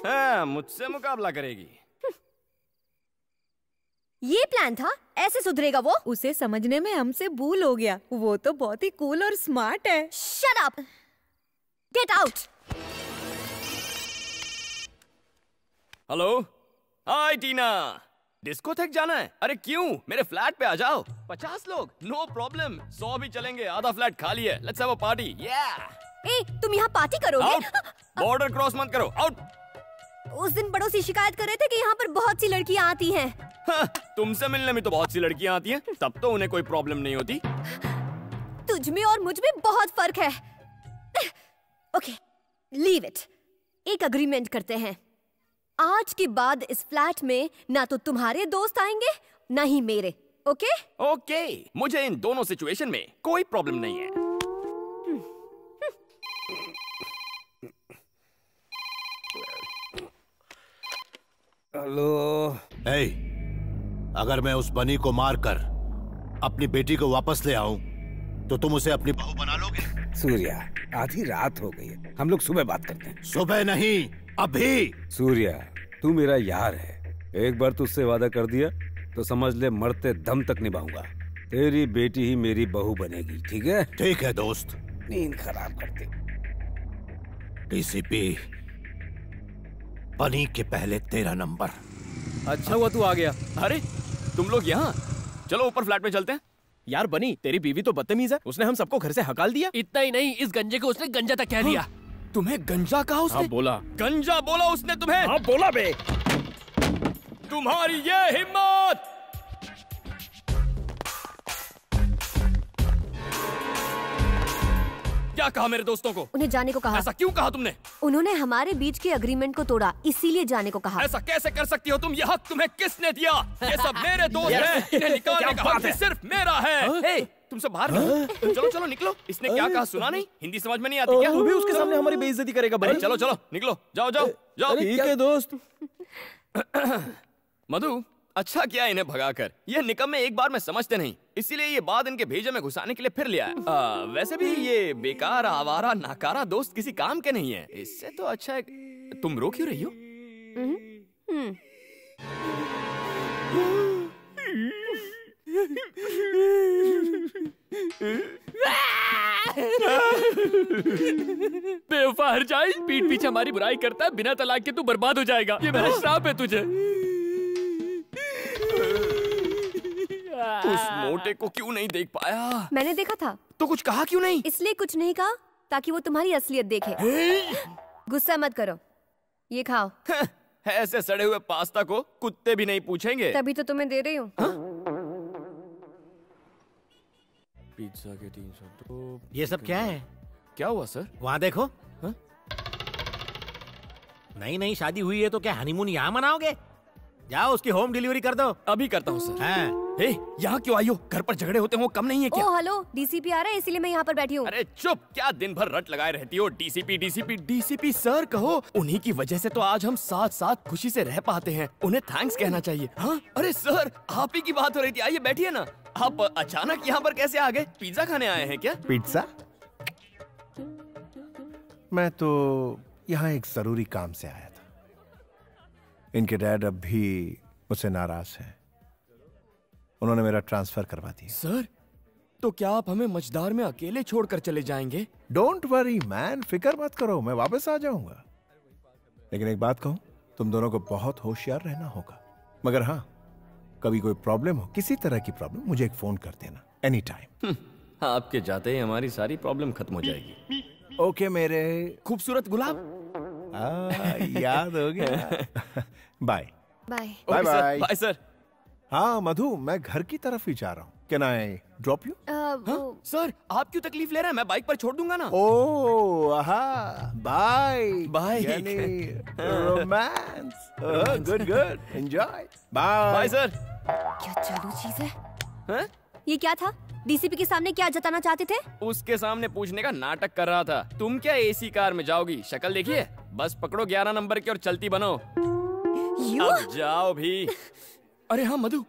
हाँ, मुझसे मुकाबला करेगी। ये प्लान था? ऐसे सुधरेगा वो? उसे समझने में हमसे भूल हो गया। वो तो बहुत ही कूल और स्मार्ट है। Shut up! Get out! Hello, hi Tina. Disco तक जाना है? अरे क्यों, मेरे फ्लैट पे आ जाओ। 50 लोग, नो प्रॉब्लम। 100 भी चलेंगे, आधा फ्लैट खाली है। Let's have a party. ए, तुम यहाँ पार्टी करोगे? बॉर्डर क्रॉस मत करो, आउट। उस दिन पड़ोसी शिकायत कर रहे थे कि यहाँ पर बहुत सी लड़कियाँ आती हैं। तुमसे मिलने में तो बहुत सी लड़कियाँ आती हैं, तब तो उन्हें कोई प्रॉब्लम नहीं होती। तुझ में और मुझ में बहुत फर्क है। Okay, leave it. एक अग्रीमेंट करते हैं। आज के बाद इस फ्लैट में ना तो तुम्हारे दोस्त आएंगे ना ही मेरे। ओके? ओके, मुझे इन दोनों सिचुएशन में कोई प्रॉब्लम नहीं है। हेलो। हे, अगर मैं उस बनी को मारकर अपनी बेटी को वापस ले आऊं तो तुम उसे अपनी बहू बना लोगे? सूर्या, आधी रात हो गई है, हम लोग सुबह बात करते हैं। सुबह नहीं, अभी। सूर्या, तू मेरा यार है। एक बार तुझसे वादा कर दिया तो समझ ले मरते दम तक निभाऊंगा। तेरी बेटी ही मेरी बहू बनेगी, ठीक है? ठीक है दोस्त। नींद खराब करते। डीसीपी, बनी के पहले तेरा नंबर। अच्छा हुआ तू आ गया। अरे तुम लोग यहाँ, चलो ऊपर फ्लैट में चलते हैं। यार बनी, तेरी बीवी तो बदतमीज है, उसने हम सबको घर से हकाल दिया। इतना ही नहीं, इस गंजे को उसने गंजा तक कह दिया। तुम्हें गंजा कहा उसने? हाँ बोला। गंजा बोला उसने तुम्हें? हाँ बोला बे। तुम्हारी ये हिम्मत! क्या कहा मेरे दोस्तों को? उन्हें जाने को कहा। ऐसा क्यों कहा तुमने? उन्होंने हमारे बीच के अग्रीमेंट को तोड़ा, इसीलिए जाने को कहा। ऐसा कैसे कर सकती हो तुम? ये हक तुम्हें किसने दिया? ये सब मेरे दोस्त हैं, इन्हें निकालने का हक सिर्फ मेरा है। तुम सब बाहर चलो चलो निकलो। इसने क्या कहा सुना नहीं? हिंदी समझ में नहीं आती क्या? तू भी उसके सामने हमारी बेइज्जती करेगा बनी? चलो चलो निकलो, जाओ जाओ जाओ। ठीक है दोस्त। मधु, अच्छा किया इन्हें भगाकर। ये निकम्मे एक बार में समझते नहीं, इसीलिए ये बात इनके भेजे में घुसाने के लिए फिर लिया है। वैसे भी ये बेकार आवारा नाकारा दोस्त किसी काम के नहीं है। इससे तो अच्छा है। तुम रो क्यों रही हो? बेवफा हर जाए, पीठ पीछे हमारी बुराई करता है, बिना तलाक के तू बर्बाद हो जाएगा। ये मेरा श्राप है तुझे। उस मोटे को क्यों नहीं देख पाया? मैंने देखा था। तो कुछ कहा क्यों नहीं? इसलिए कुछ नहीं कहा ताकि वो तुम्हारी असलियत देखे। गुस्सा मत करो, ये खाओ। ऐसे सड़े हुए पास्ता को कुत्ते भी नहीं पूछेंगे। तभी तो तुम्हें दे रही हूँ। पिज्जा के 302। ये सब क्या है? क्या हुआ सर? वहाँ देखो। नई नई शादी हुई है तो क्या हनीमून यहाँ मनाओगे? जाओ उसकी होम डिलीवरी कर दो। अभी करता हूँ सर। हाँ। यहाँ क्यों आई हो? घर पर झगड़े होते हैं वो कम नहीं है क्या? ओ हेलो, डीसीपी आ रहा है इसीलिए मैं यहाँ पर बैठी हूँ। अरे चुप, क्या दिन भर रट लगाए रहती हो? डीसीपी डीसीपी डीसीपी सर कहो। उन्हीं की वजह से तो आज हम साथ साथ खुशी से रह पाते हैं। उन्हें थैंक्स कहना चाहिए। हाँ अरे सर, आप ही की बात हो रही थी। आइए बैठिए ना। आप अचानक यहाँ पर कैसे आ गए? पिज्जा खाने आए हैं क्या? पिज्जा? मैं तो यहाँ एक जरूरी काम से आया था। इनके डैड अब भी मुझसे नाराज हैं। उन्होंने मेरा ट्रांसफर करवा दिया। सर, तो क्या आप हमें मझदार में अकेले छोड़कर चले जाएंगे? डोंट वरी मैन, फिक्र मत करो, मैं वापस आ जाऊंगा। लेकिन एक बात कहूं, तुम दोनों को बहुत होशियार रहना होगा। मगर हाँ, कभी कोई प्रॉब्लम हो, किसी तरह की प्रॉब्लम, मुझे एक फोन कर देना एनी टाइम। आपके जाते ही हमारी सारी प्रॉब्लम खत्म हो जाएगी। ओके मेरे खूबसूरत गुलाब। याद हो गया। Bye bye bye bye bye sir. हाँ मधु, मैं घर की तरफ ही जा रहा हूँ। Can I drop you? Sir, आप क्यों तकलीफ ले रहे हैं? मैं बाइक पर छोड़ दूंगा ना। Oh bye bye. Romance. Good good, enjoy. Bye bye sir. क्या चालू चीज है? ये क्या था? डीसीपी के सामने क्या जताना चाहते थे? उसके सामने पूछने का नाटक कर रहा था। तुम क्या एसी कार में जाओगी? शक्ल देखिए। बस पकड़ो 11 नंबर की और चलती बनो। अब जाओ भी। अरे हाँ मधु,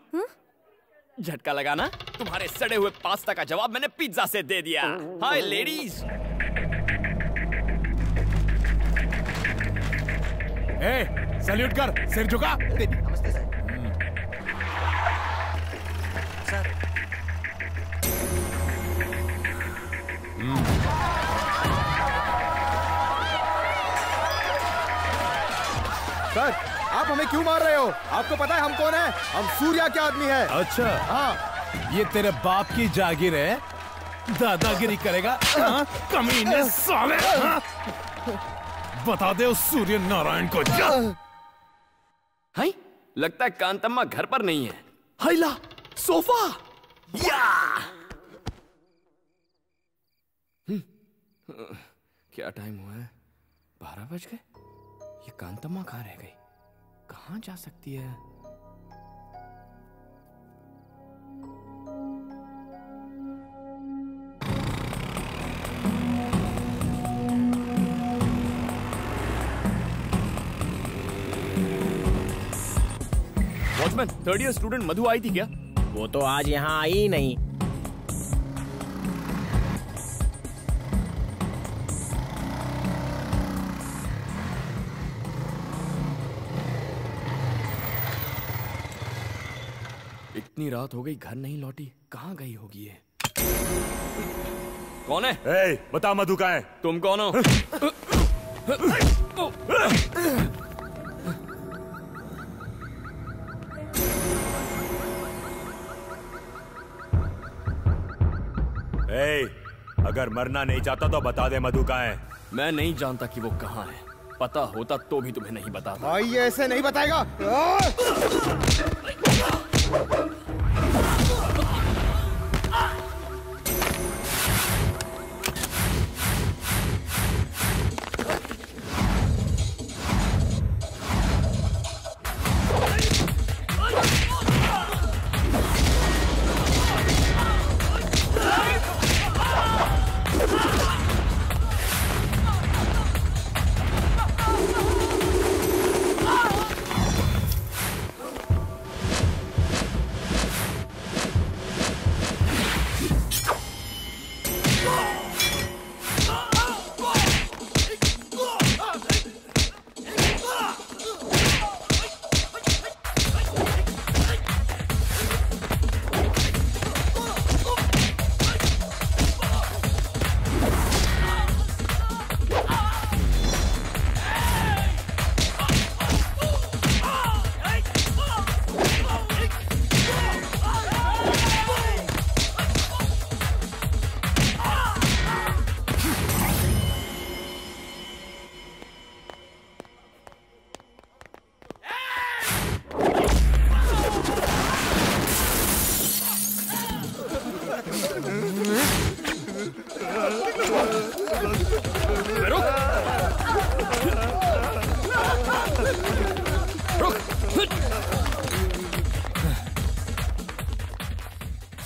झटका लगाना। तुम्हारे सड़े हुए पास्ता का जवाब मैंने पिज्जा से दे दिया। हाय लेडीज। सैल्यूट कर, सिर झुका। नमस्ते सर। सर, आप हमें क्यों मार रहे हो? आपको पता है हम कौन है? हम सूर्या के आदमी है। अच्छा, हाँ। ये तेरे बाप की जागीर है, दादागिरी करेगा? हाँ? कमीने साले! हाँ? बता दे उस सूर्य नारायण को। हाय, लगता है कांतम्मा घर पर नहीं है। हाइला, सोफा। या! क्या टाइम हुआ है? 12 बज गए। ये कांतम्मा कहाँ रह गई? कहाँ जा सकती है? वॉचमैन, 3rd ईयर स्टूडेंट मधु आई थी क्या? वो तो आज यहाँ आई ही नहीं। इतनी रात हो गई, घर नहीं लौटी, कहाँ गई होगी ये? कौन है? बता मधु कहाँ है? तुम कौन हो? अगर मरना नहीं चाहता तो बता दे मधु कहाँ है। मैं नहीं जानता कि वो कहाँ है। पता होता तो भी तुम्हें नहीं बताता। भाई ये ऐसे नहीं बताएगा।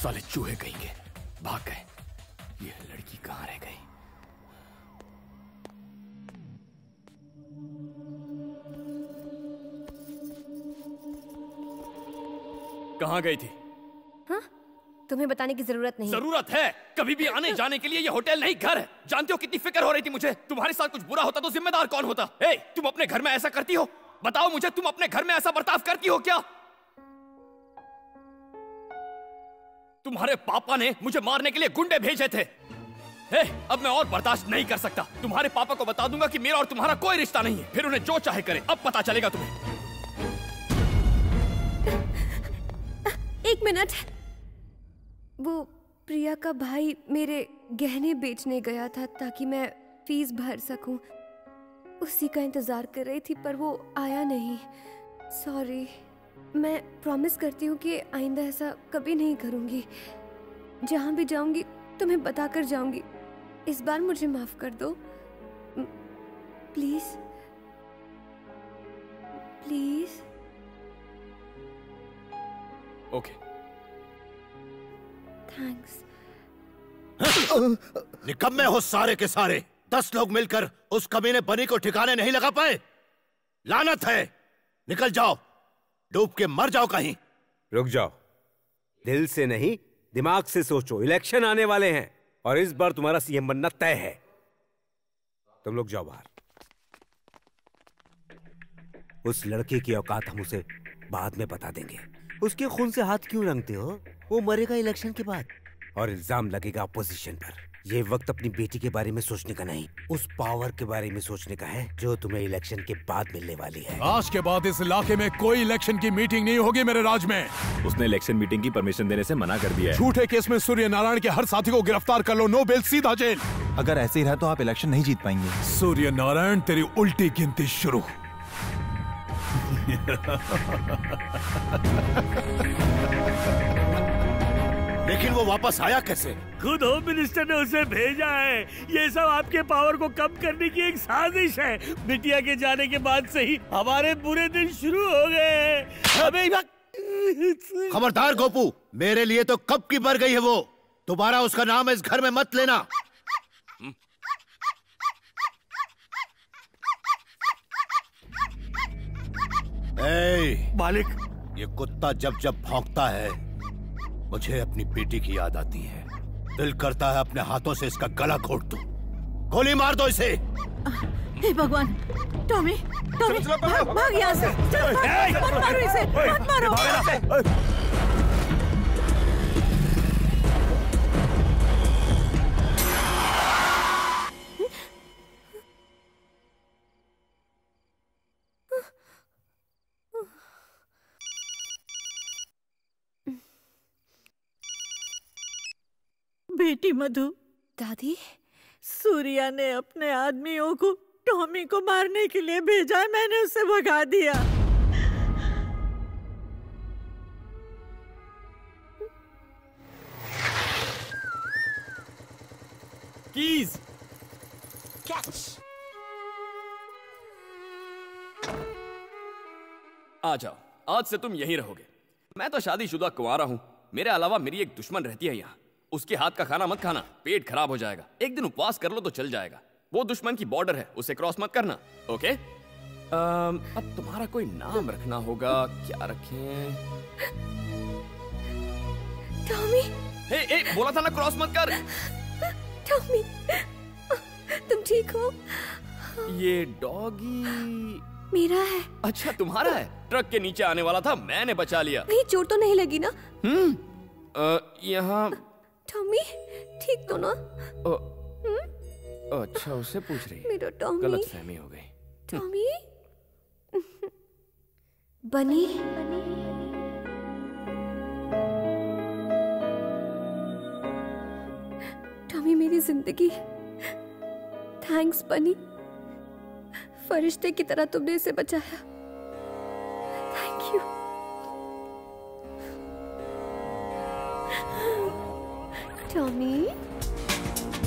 साले चूहे कहेंगे, भाग गए। ये लड़की कहाँ रह गई? कहाँ गई थी? हाँ? तुम्हें बताने की जरूरत नहीं। जरूरत है। कभी भी आने जाने के लिए ये होटल नहीं घर है। जानते हो कितनी फिक्र हो रही थी मुझे? तुम्हारे साथ कुछ बुरा होता तो जिम्मेदार कौन होता? तुम अपने घर में ऐसा करती हो? बताओ मुझे, तुम अपने घर में ऐसा बर्ताव करती हो क्या? तुम्हारे पापा ने मुझे मारने के लिए गुंडे भेजे थे। अब मैं और बर्दाश्त नहीं कर सकता। तुम्हारे पापा को बता दूंगा कि मेरा और तुम्हारा कोई रिश्ता नहीं है। फिर उन्हें जो चाहे करे। अब पता चलेगा तुम्हें। एक मिनट। वो प्रिया का भाई मेरे गहने बेचने गया था ताकि मैं फीस भर सकूं। उसी का इंतजार कर रही थी पर वो आया नहीं। सॉरी। मैं प्रॉमिस करती हूँ कि आइंदा ऐसा कभी नहीं करूँगी। जहाँ भी जाऊँगी तुम्हें बताकर जाऊँगी। इस बार मुझे माफ कर दो प्लीज। प्लीज। ओके। थैंक्स। निकम्मे हो सारे के सारे। 10 लोग मिलकर उस कमीने बनी को ठिकाने नहीं लगा पाए। लानत है। निकल जाओ, डूब के मर जाओ कहीं। रुक जाओ। दिल से नहीं, दिमाग से सोचो, इलेक्शन आने वाले हैं और इस बार तुम्हारा सीएम बनना तय है। तुम लोग जाओ बाहर। उस लड़के की औकात हम उसे बाद में बता देंगे। उसके खून से हाथ क्यों रंगते हो? वो मरेगा इलेक्शन के बाद। और इल्जाम लगेगा अपोजिशन पर। ये वक्त अपनी बेटी के बारे में सोचने का नहीं, उस पावर के बारे में सोचने का है जो तुम्हें इलेक्शन के बाद मिलने वाली है। आज के बाद इस इलाके में कोई इलेक्शन की मीटिंग नहीं होगी मेरे राज में। उसने इलेक्शन मीटिंग की परमिशन देने से मना कर दिया है। झूठे केस में सूर्य नारायण के हर साथी को गिरफ्तार कर लो, नो बेल, सीधा जेल। अगर ऐसे ही रहा तो आप इलेक्शन नहीं जीत पाएंगे। सूर्य नारायण, तेरी उल्टी गिनती शुरू। लेकिन वो वापस आया कैसे? खुद होम मिनिस्टर ने उसे भेजा है। ये सब आपके पावर को कम करने की एक साजिश है। बिटिया के जाने के बाद से ही हमारे बुरे दिन शुरू हो गए हैं। हमें खबरदार गोपू, मेरे लिए तो कब की मर गई है वो। दोबारा उसका नाम इस घर में मत लेना। मालिक, ये कुत्ता जब जब भौंकता है मुझे अपनी बेटी की याद आती है। दिल करता है अपने हाथों से इसका गला घोट दूं। गोली मार दो इसे। हे भगवान, टॉमी, टॉमी, भाग यहाँ से। मत मारो इसे, मत मारो। बेटी मधु। दादी, सूर्या ने अपने आदमियों को टॉमी को मारने के लिए भेजा है, मैंने उसे भगा दिया। Keys catch. आ जाओ, आज से तुम यहीं रहोगे। मैं तो शादीशुदा कुंवारा हूँ। मेरे अलावा मेरी एक दुश्मन रहती है यहाँ। उसके हाथ का खाना मत खाना, पेट खराब हो जाएगा। एक दिन उपवास कर लो तो चल जाएगा। वो दुश्मन की बॉर्डर है, उसे क्रॉस मत करना, ओके? अब तुम्हारा कोई नाम रखना होगा। क्या रखें? टॉमी। हे, बोला था ना क्रॉस मत कर। टॉमी, तुम ठीक हो? ये डॉगी मेरा है। अच्छा, तुम्हारा है? ट्रक के नीचे आने वाला था, मैंने बचा लिया। कहीं चोट तो नहीं लगी ना? यहाँ टॉमी ठीक तो ना? अच्छा, उसे पूछ रही है। मेरा टॉमी। गलतफहमी हो गई। टॉमी। बनी। टॉमी मेरी जिंदगी। थैंक्स बनी, फरिश्ते की तरह तुमने इसे बचाया। Thank you. टॉमी। अरे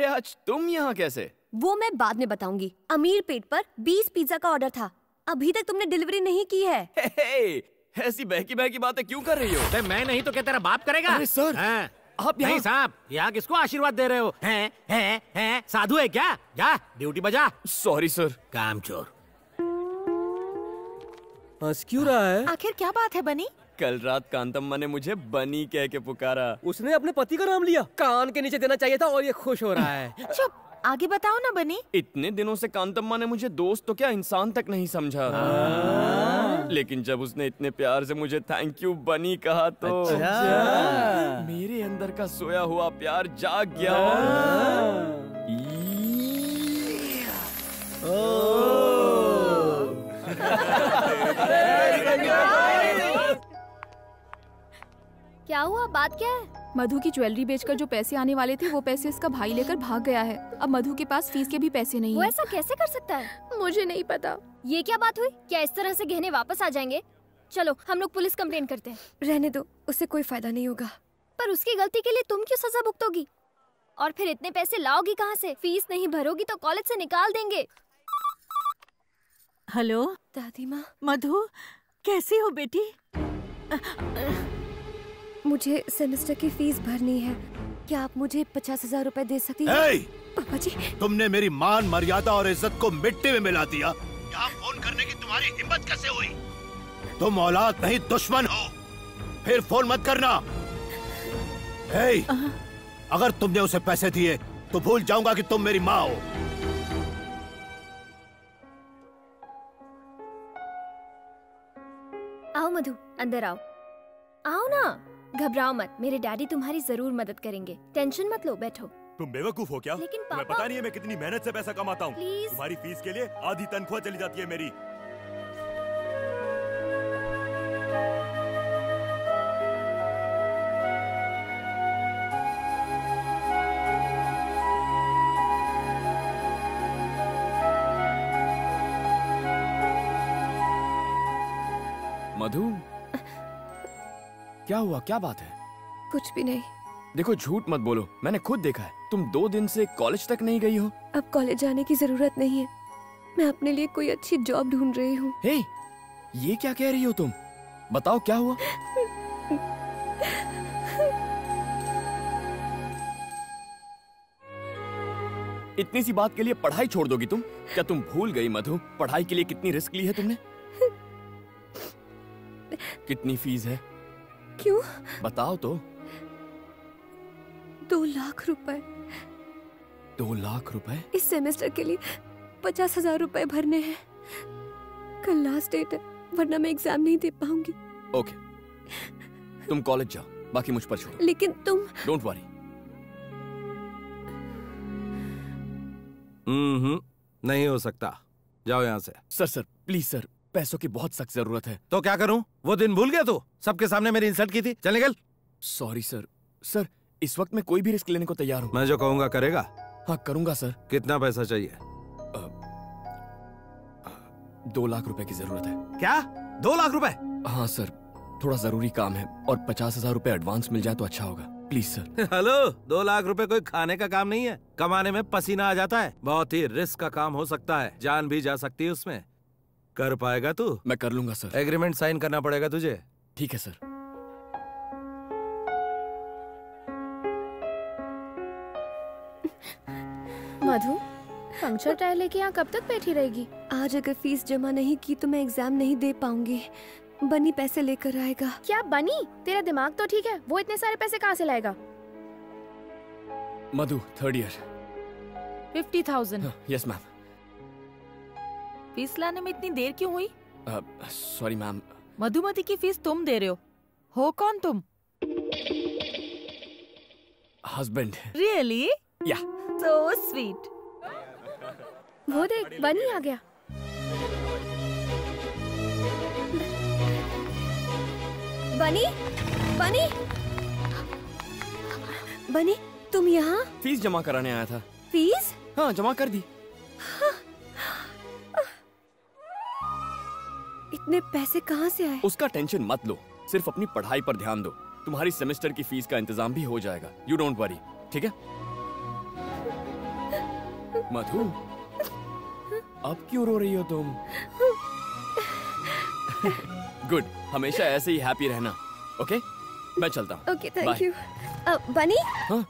आज तुम यहाँ कैसे? वो मैं बाद में बताऊंगी। अमीर पेट पर 20 पिज्जा का ऑर्डर था, अभी तक तुमने डिलीवरी नहीं की है। ऐसी बहकी बहकी बातें क्यों कर रही हो? मैं नहीं तो क्या तेरा बाप करेगा? अरे सर, आप नहीं साहब, यहाँ किसको आशीर्वाद दे रहे हो? हैं? साधु है क्या? जा ड्यूटी बजा। Sorry sir. कामचोर। हंस क्यों रहा है? आखिर क्या बात है बनी? कल रात कांतम्मा ने मुझे बनी कह के पुकारा। उसने अपने पति का नाम लिया। कान के नीचे देना चाहिए था और ये खुश हो रहा है। चुप, आगे बताओ ना बनी। इतने दिनों से कांतम्मा ने मुझे दोस्त तो क्या इंसान तक नहीं समझा। लेकिन जब उसने इतने प्यार से मुझे थैंक यू बनी कहा तो मेरे अंदर का सोया हुआ प्यार जाग गया। क्या हुआ? बात क्या है? मधु की ज्वेलरी बेचकर जो पैसे आने वाले थे वो पैसे इसका भाई लेकर भाग गया है। अब मधु के पास फीस के भी पैसे नहीं वो है। ऐसा कैसे कर सकता है? मुझे नहीं पता। ये क्या बात हुई? क्या इस तरह से गहने वापस आ जाएंगे? चलो हम लोग पुलिस कंप्लेन करते हैं। रहने दो, उससे कोई फायदा नहीं होगा। पर उसकी गलती के लिए तुम क्यों सजा भुगतोगी? और फिर इतने पैसे लाओगी कहाँ से? फीस नहीं भरोगी तो कॉलेज से निकाल देंगे। हेलो दादी माँ। मधु, कैसी हो बेटी? मुझे सेमेस्टर की फीस भरनी है। क्या आप मुझे 50,000 रुपए दे सकती हैं? hey! पापा जी, तुमने मेरी मान मर्यादा और इज्जत को मिट्टी में मिला दिया। यहाँ फोन करने की तुम्हारी हिम्मत कैसे हुई? तुम औलाद नहीं दुश्मन हो। फिर फोन मत करना। hey! अगर तुमने उसे पैसे दिए तो भूल जाऊंगा कि तुम मेरी माँ हो। आओ मधु, अंदर आओ। आओ ना, घबराओ मत, मेरे डैडी तुम्हारी जरूर मदद करेंगे। टेंशन मत लो, बैठो। तुम बेवकूफ हो क्या? लेकिन तुम्हें पता नहीं है मैं कितनी मेहनत से पैसा कमाता हूँ। Please? तुम्हारी फीस के लिए आधी तनख्वाह चली जाती है मेरी। मधु, क्या हुआ? क्या बात है? कुछ भी नहीं। देखो झूठ मत बोलो, मैंने खुद देखा है। तुम 2 दिन से कॉलेज तक नहीं गई हो। अब कॉलेज जाने की जरूरत नहीं है। मैं अपने लिए कोई अच्छी जॉब ढूंढ रही हूँ। हे, ये क्या कह रही हो तुम? बताओ क्या हुआ? इतनी सी बात के लिए पढ़ाई छोड़ दोगी तुम? क्या तुम भूल गई मधु, पढ़ाई के लिए कितनी रिस्क ली है तुमने? कितनी फीस है? क्यों? बताओ तो। 2 लाख रुपए। 2 लाख रुपए? इस सेमेस्टर के लिए 50,000 रुपए भरने हैं। कल लास्ट डेट है, वरना मैं एग्जाम नहीं दे पाऊंगी। ओके, तुम कॉलेज जाओ, बाकी मुझ पर छोड़ो। लेकिन तुम। Don't worry. नहीं हो सकता। जाओ यहाँ से। सर प्लीज सर, पैसों की बहुत सख्त जरूरत है। तो क्या करूं? वो दिन भूल गया तू? सबके सामने मेरी इंसल्ट की थी। चल निकल। सॉरी सर, इस वक्त मैं कोई भी रिस्क लेने को तैयार हूँ। मैं जो कहूँगा करेगा? हाँ करूँगा सर। कितना पैसा चाहिए? 2 लाख रुपए की जरूरत है। क्या? 2 लाख रुपए? हाँ सर, थोड़ा जरूरी काम है और 50,000 रुपए एडवांस मिल जाए तो अच्छा होगा। Please sir. हेलो, 2 लाख रुपए कोई खाने का काम नहीं है। कमाने में पसीना आ जाता है। बहुत ही रिस्क का काम हो सकता है, जान भी जा सकती है उसमें। कर पाएगा तू? मैं कर लूंगा सर। एग्रीमेंट साइन करना पड़ेगा तुझे। ठीक है सर। मधु, पंक्चर टायर लेके यहाँ कब तक बैठी रहेगी? आज अगर फीस जमा नहीं की तो मैं एग्जाम नहीं दे पाऊंगी। बनी पैसे लेकर आएगा। क्या बनी? तेरा दिमाग तो ठीक है, वो इतने सारे पैसे कहाँ से लाएगा? मधु, 3rd year. 50,000। Yes ma'am. Fees लाने में इतनी देर क्यों हुई? Sorry ma'am. मधुमती की फीस तुम दे रहे हो कौन तुम? हस्बैंड। रियली? या। So sweet. वो देख, बनी आ गया। बनी, बनी, बनी, तुम यहाँ? फीस जमा कराने आया था। फीस? हाँ, जमा कर दी। इतने पैसे कहाँ से आए? उसका टेंशन मत लो, सिर्फ अपनी पढ़ाई पर ध्यान दो। तुम्हारी सेमेस्टर की फीस का इंतजाम भी हो जाएगा। यू डोंट वरी, ठीक है? मधु, अब क्यों रो रही हो तुम? गुड, हमेशा ऐसे ही हैप्पी रहना। ओके, मैं चलता हूँ। Okay, thank you. बनी? हाँ?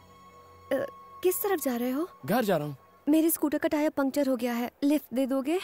किस तरफ जा रहे हो? घर जा रहा हूँ। मेरे स्कूटर का टायर पंक्चर हो गया है, लिफ्ट दे दोगे?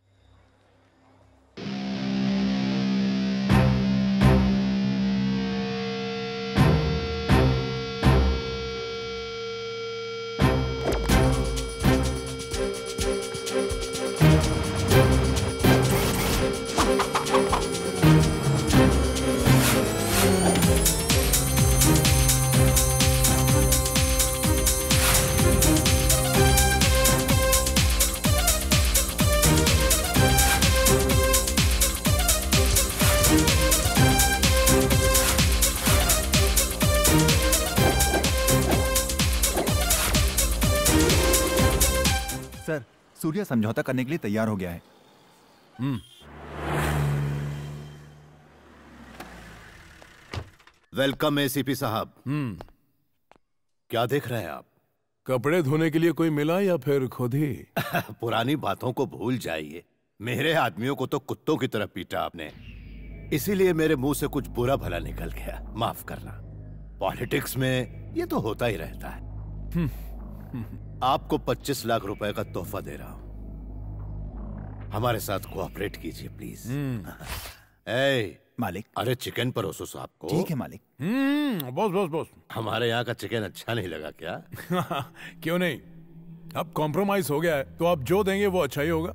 सूर्या समझौता करने के लिए तैयार हो गया है। वेलकम एसीपी साहब। क्या देख रहे हैं आप? कपड़े धोने के लिए कोई मिला या फिर खुद ही? पुरानी बातों को भूल जाइए। मेरे आदमियों को तो कुत्तों की तरह पीटा आपने। इसीलिए मेरे मुंह से कुछ बुरा भला निकल गया, माफ करना। पॉलिटिक्स में ये तो होता ही रहता है। आपको 25 लाख रुपए का तोहफा दे रहा हूं, हमारे साथ कोऑपरेट कीजिए प्लीज। मालिक। अरे चिकन परोसो साहब को। ठीक है मालिक। बॉस बॉस बॉस, हमारे यहाँ का चिकन अच्छा नहीं लगा क्या? क्यों नहीं, अब कॉम्प्रोमाइज हो गया है तो आप जो देंगे वो अच्छा ही होगा।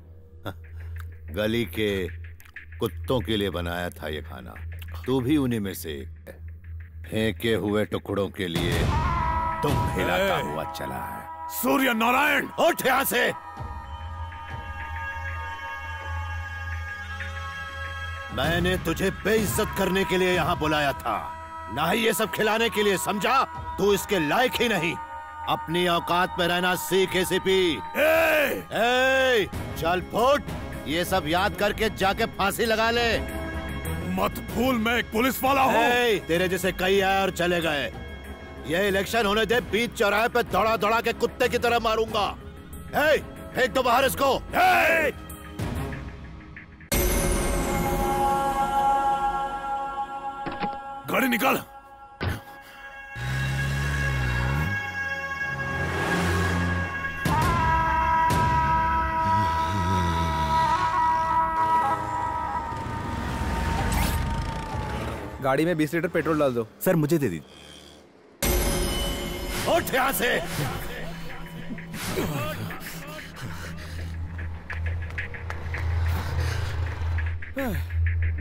गली के कुत्तों के लिए बनाया था ये खाना, तू भी उन्हीं में से एक है। फेंके हुए टुकड़ों के लिए तुम हिलाता हुआ चला है। सूर्य नारायण, उठ यहाँ से। मैंने तुझे बेइज्जत करने के लिए यहाँ बुलाया था, ना ही ये सब खिलाने के लिए, समझा? तू इसके लायक ही नहीं। अपनी औकात में रहना सीख एसीपी। चल फुट, ये सब याद करके जाके फांसी लगा ले। मत भूल मैं एक पुलिस वाला हूँ। तेरे जैसे कई आए और चले गए। ये इलेक्शन होने दे, बीच चौराहे पे दौड़ा दौड़ा के कुत्ते की तरह मारूंगा। फेंक दो बाहर इसको। गाड़ी निकाल। गाड़ी में 20 लीटर पेट्रोल डाल दो। सर मुझे दे दी। उठ यहाँ से।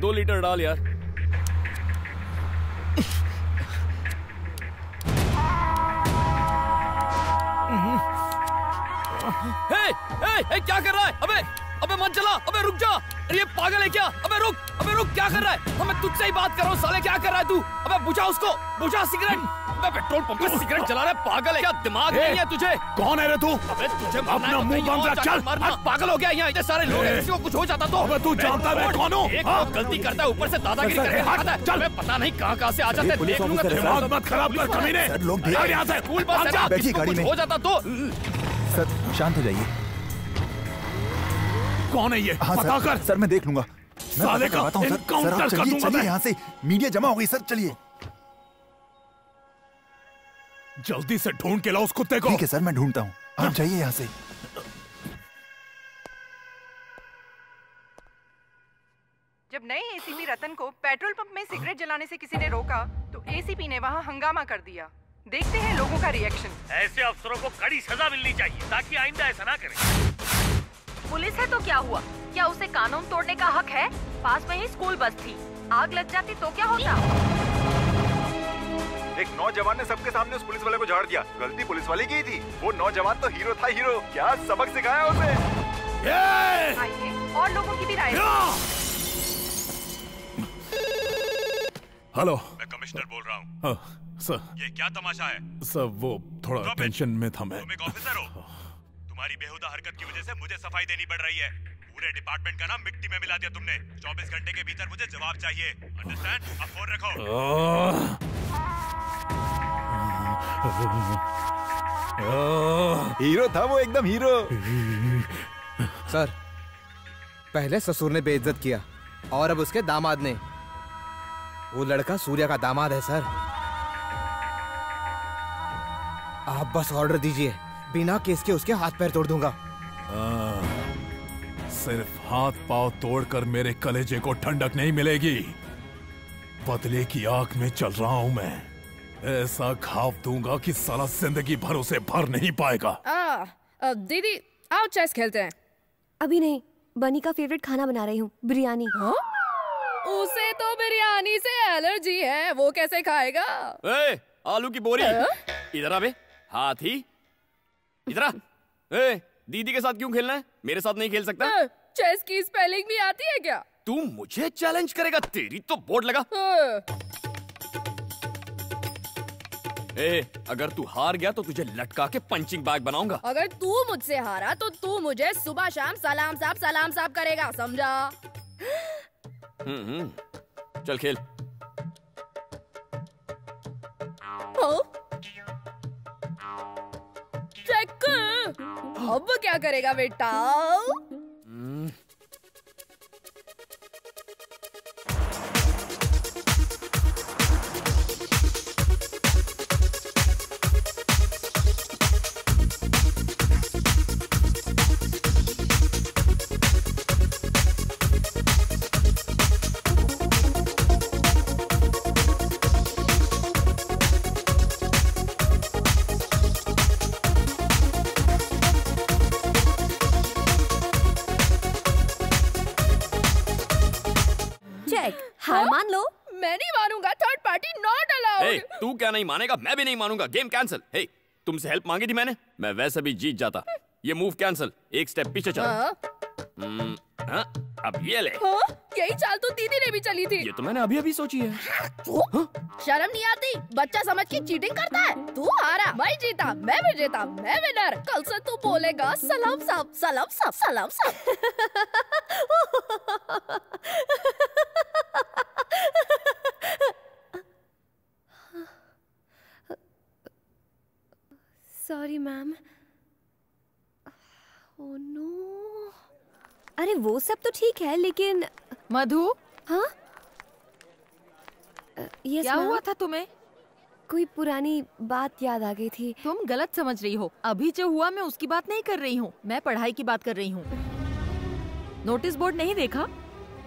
2 लीटर डाल यार। हे, क्या कर रहा है? अबे मन चला, अबे रुक जा। ये पागल है क्या? अबे रुक, क्या कर रहा है? मैं तुझसे ही बात कर रहा हूँ साले, क्या कर रहा है तू? अबे बुझा उसको, बुझा सिगरेट। अबे पेट्रोल पंप पे सिगरेट जला रहा है, पागल है क्या? दिमाग नहीं है तुझे? कौन है रे तू? अबे तुझे अपना मुंह बंद रख, चल। पागल हो गया यहाँ, इतने सारे लोग हैं, किसी को कुछ हो जाता तो? अबे तू जानता है मैं कौन हूँ? एक गलती करता है, ऊपर से दादागिरी करके दिखाता है। चल, पता नहीं कहाँ से आ जाते हैं, देख लूंगा। दिमाग मत खराब कर कमीने। लोग यहाँ से स्कूल बस है ना, बैठिए गाड़ी में। हो जाता तो? सर शांत हो जाइए। कौन है ये? हाँ, पता कर। सर मैं देख लूंगा। साले का एनकाउंटर कर दूंगा मैं। यहाँ से मीडिया जमा हो गई सर, चलिए। जल्दी से ढूंढ के लाओ उस कुत्ते को। ठीक है सर, मैं ढूंढता हूँ, आप जाइए यहाँ से। जब नए एसीपी रतन को पेट्रोल पंप में सिगरेट जलाने से किसी ने रोका तो एसीपी ने वहाँ हंगामा कर दिया। देखते हैं लोगों का रिएक्शन। ऐसे अफसरों को कड़ी सजा मिलनी चाहिए ताकि आइंदा ऐसा ना करें। पुलिस है तो क्या हुआ? क्या उसे कानून तोड़ने का हक है? पास में ही स्कूल बस थी, आग लग जाती तो क्या होता? एक नौजवान ने सबके सामने उस पुलिस वाले को झाड़ दिया। गलती पुलिस वाले की थी। वो नौजवान तो हीरो था, हीरो। क्या सबक सिखाया उसे। आइए और लोगों की भी राय। हेलो, मैं कमिश्नर बोल रहा हूँ। सर, ये क्या तमाशा है? सर वो थोड़ा टेंशन में था मैं। तुम एक ऑफिसर हो, तुम्हारी बेहुदा हरकत की वजह से मुझे सफाई देनी पड़ रही है। पूरे डिपार्टमेंट का नाम मिट्टी में मिला दिया तुमने। 24 घंटे के भीतर मुझे जवाब चाहिए। अंडरस्टैंड? अब फोन रखो। हीरो था वो, एकदम हीरो। सर, पहले ससुर ने बेइज्जत किया और अब उसके दामाद ने। वो लड़का सूर्या का दामाद है सर। आप बस ऑर्डर दीजिए, बिना केस के उसके हाथ पैर तोड़ दूंगा। सिर्फ हाथ पांव तोड़कर मेरे कलेजे को ठंडक नहीं मिलेगी। बदले की आग में चल रहा हूं मैं। ऐसा घाव दूंगा कि साला जिंदगी भर उसे भर नहीं पाएगा। दीदी आओ चेस खेलते हैं। अभी नहीं, बनी का फेवरेट खाना बना रही हूँ, बिरयानी। उसे तो बिरयानी से एलर्जी है, वो कैसे खाएगा? आलू की बोरी इधर आ बे, हाथी इधर आ। दीदी के साथ क्यों खेलना है? मेरे साथ नहीं खेल सकता? चेस की स्पेलिंग भी आती है क्या? तू मुझे चैलेंज करेगा? तेरी तो बोर्ड लगा। अगर तू हार गया तो तुझे लटका के पंचिंग बैग बनाऊंगा। अगर तू मुझसे हारा तो तू मुझे सुबह शाम सलाम साहब करेगा, समझा? चल खेल। चेक। अब क्या करेगा बेटा? चेक। हार मान लो। मैं नहीं मानूंगा, थर्ड पार्टी नॉट अलाउड। तू क्या नहीं मानेगा? मैं भी नहीं मानूंगा। Game cancel. हे, तुमसे हेल्प मांगी थी मैंने, मैं वैसे भी जीत जाता। ये मूव कैंसिल, एक स्टेप पीछे चल। अब ये ले। यही चाल तो दीदी ने भी चली थी। ये तो मैंने अभी अभी सोची है। शर्म नहीं आती? बच्चा समझ के चीटिंग करता है। तू हारा, मैं जीता, मैं विजेता, मैं विनर। कल से तू बोलेगा सलाम साहब, सलाम साहब, सलाम साहब। Sorry ma'am. Oh no. अरे वो सब तो ठीक है लेकिन मधु। हाँ क्या हुआ था तुम्हें? कोई पुरानी बात याद आ गई थी। तुम गलत समझ रही हो। अभी जो हुआ मैं उसकी बात नहीं कर रही हूँ, मैं पढ़ाई की बात कर रही हूँ। नोटिस बोर्ड नहीं देखा?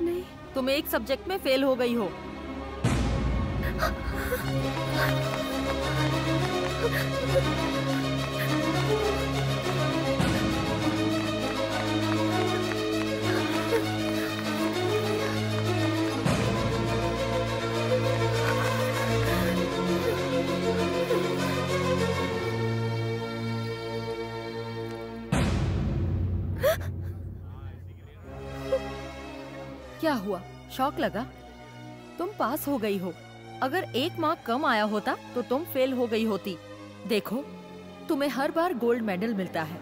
नहीं। तुम एक सब्जेक्ट में फेल हो गई हो। क्या हुआ? शौक लगा? तुम पास हो गई हो। अगर एक मार्क कम आया होता तो तुम फेल हो गई होती। देखो, तुम्हें हर बार गोल्ड मेडल मिलता है,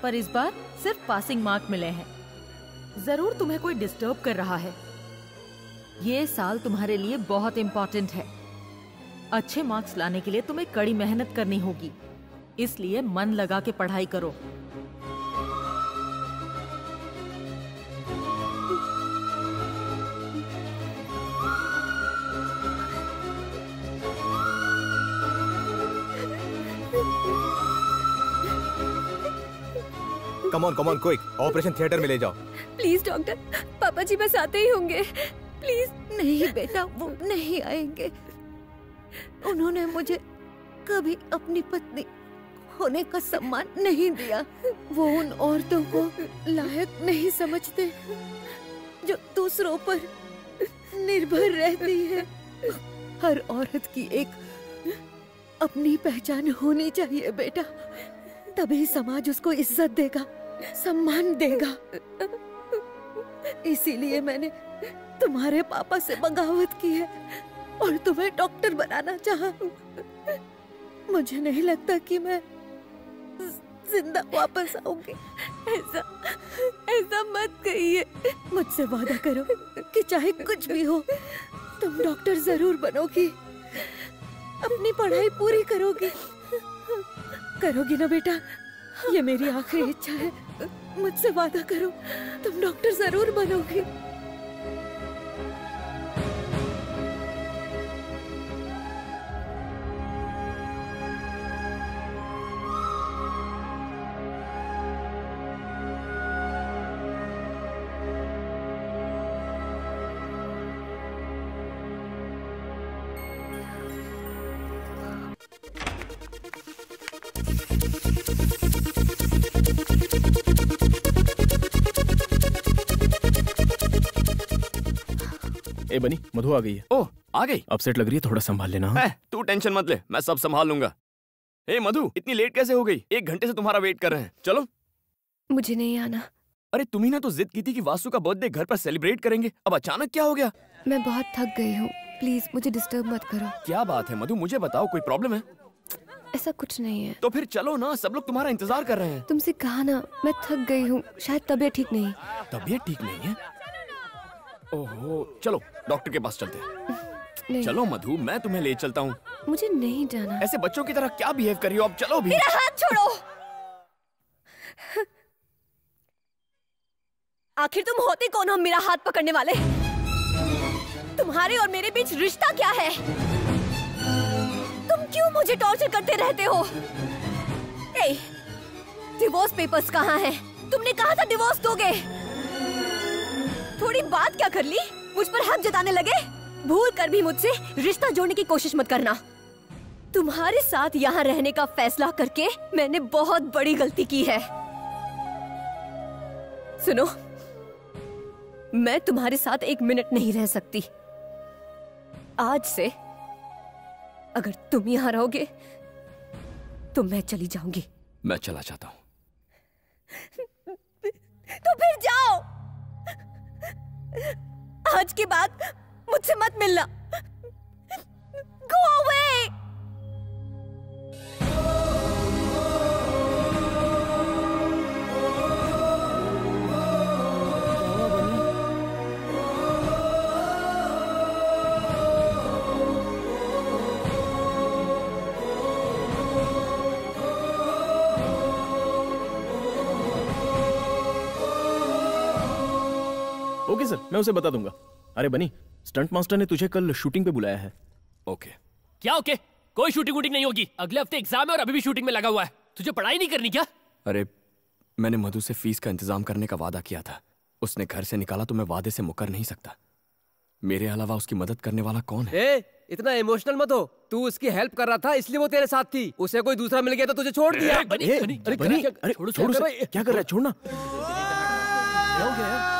पर इस बार सिर्फ पासिंग मार्क मिले हैं। जरूर तुम्हें कोई डिस्टर्ब कर रहा है। ये साल तुम्हारे लिए बहुत इम्पोर्टेंट है। अच्छे मार्क्स लाने के लिए तुम्हें कड़ी मेहनत करनी होगी, इसलिए मन लगा के पढ़ाई करो। Come on quick, operation theatre में ले जाओ। प्लीज डॉक्टर, पापा जी बस आते ही होंगे। प्लीज। नहीं बेटा, वो नहीं आएंगे। उन्होंने मुझे कभी अपनी पत्नी होने का सम्मान नहीं दिया। वो उन औरतों को लायक नहीं समझते जो दूसरों पर निर्भर रहती है। हर औरत की एक अपनी पहचान होनी चाहिए बेटा, तभी समाज उसको इज्जत देगा, सम्मान देगा। इसीलिए मैंने तुम्हारे पापा से बगावत की है और तुम्हें डॉक्टर बनाना चाहा। मुझे नहीं लगता कि मैं जिंदा वापस आऊंगी। ऐसा मत कहिए। मुझसे वादा करो कि चाहे कुछ भी हो तुम डॉक्टर जरूर बनोगी, अपनी पढ़ाई पूरी करोगी। करोगी ना बेटा? ये मेरी आखिरी इच्छा है। मुझसे वादा करो, तुम डॉक्टर जरूर बनोगी। ए बनी, मधु आ गई है। ओह, आ गई? अपसेट लग रही है, थोड़ा संभाल लेना। तू टेंशन मत ले, मैं सब संभाल लूंगा। ए मधु, इतनी लेट कैसे हो गई? 1 घंटे से तुम्हारा वेट कर रहे हैं। चलो। मुझे नहीं आना। अरे तुम्ही ना तो जिद की थी कि वासु का बर्थडे घर पर सेलिब्रेट करेंगे, अब अचानक क्या हो गया? मैं बहुत थक गई हूँ, प्लीज मुझे डिस्टर्ब मत करो। क्या बात है मधु, मुझे बताओ, कोई प्रॉब्लम है? ऐसा कुछ नहीं है। तो फिर चलो ना, सब लोग तुम्हारा इंतजार कर रहे हैं। तुमसे कहा ना, मैं थक गई हूँ, शायद तबीयत ठीक नहीं। तबीयत ठीक नहीं है? ओहो, चलो डॉक्टर के पास चलते हैं। चलो मधु, मैं तुम्हें ले चलता हूँ। मुझे नहीं जाना। ऐसे बच्चों की तरह क्या बिहेव कर रही हो? अब चलो भी। मेरा हाथ छोड़ो। आखिर तुम होते कौन हो मेरा हाथ पकड़ने वाले? तुम्हारे और मेरे बीच रिश्ता क्या है? तुम क्यों मुझे टॉर्चर करते रहते हो? ए, डिवोर्स पेपर्स कहाँ हैं? तुमने कहा था डिवोर्स दोगे। थोड़ी बात क्या कर ली? मुझ पर हक जताने लगे? भूल कर भी मुझसे रिश्ता जोड़ने की कोशिश मत करना। तुम्हारे साथ यहाँ रहने का फैसला करके मैंने बहुत बड़ी गलती की है। सुनो, मैं तुम्हारे साथ 1 मिनट नहीं रह सकती। आज से अगर तुम यहाँ रहोगे तो मैं चली जाऊंगी। मैं चला जाता हूँ। तो फिर जाओ। आज के बाद मुझसे मत मिलना। Go away! ओके सर, मैं उसे बता दूंगा। अरे बनी, स्टंट मास्टर ने तुझे कल शूटिंग पे बुलाया है। ओके। क्या ओके? कोई शूटिंग वूटिंग नहीं होगी। अगले हफ्ते एग्जाम है और अभी भी शूटिंग में लगा हुआ है। तुझे पढ़ाई नहीं करनी क्या? अरे मैंने मधु से फीस का इंतजाम करने का वादा किया था। उसने घर से निकाला तो मैं वादे से मुकर नहीं सकता। मेरे अलावा उसकी मदद करने वाला कौन है? इतना इमोशनल मत हो। तू उसकी हेल्प कर रहा था इसलिए वो तेरे साथ थी। उसे कोई दूसरा मिल गया तो तुझे छोड़ दिया। छोड़ उसे। क्या कर रहा है? छोड़ना। क्या हो गया?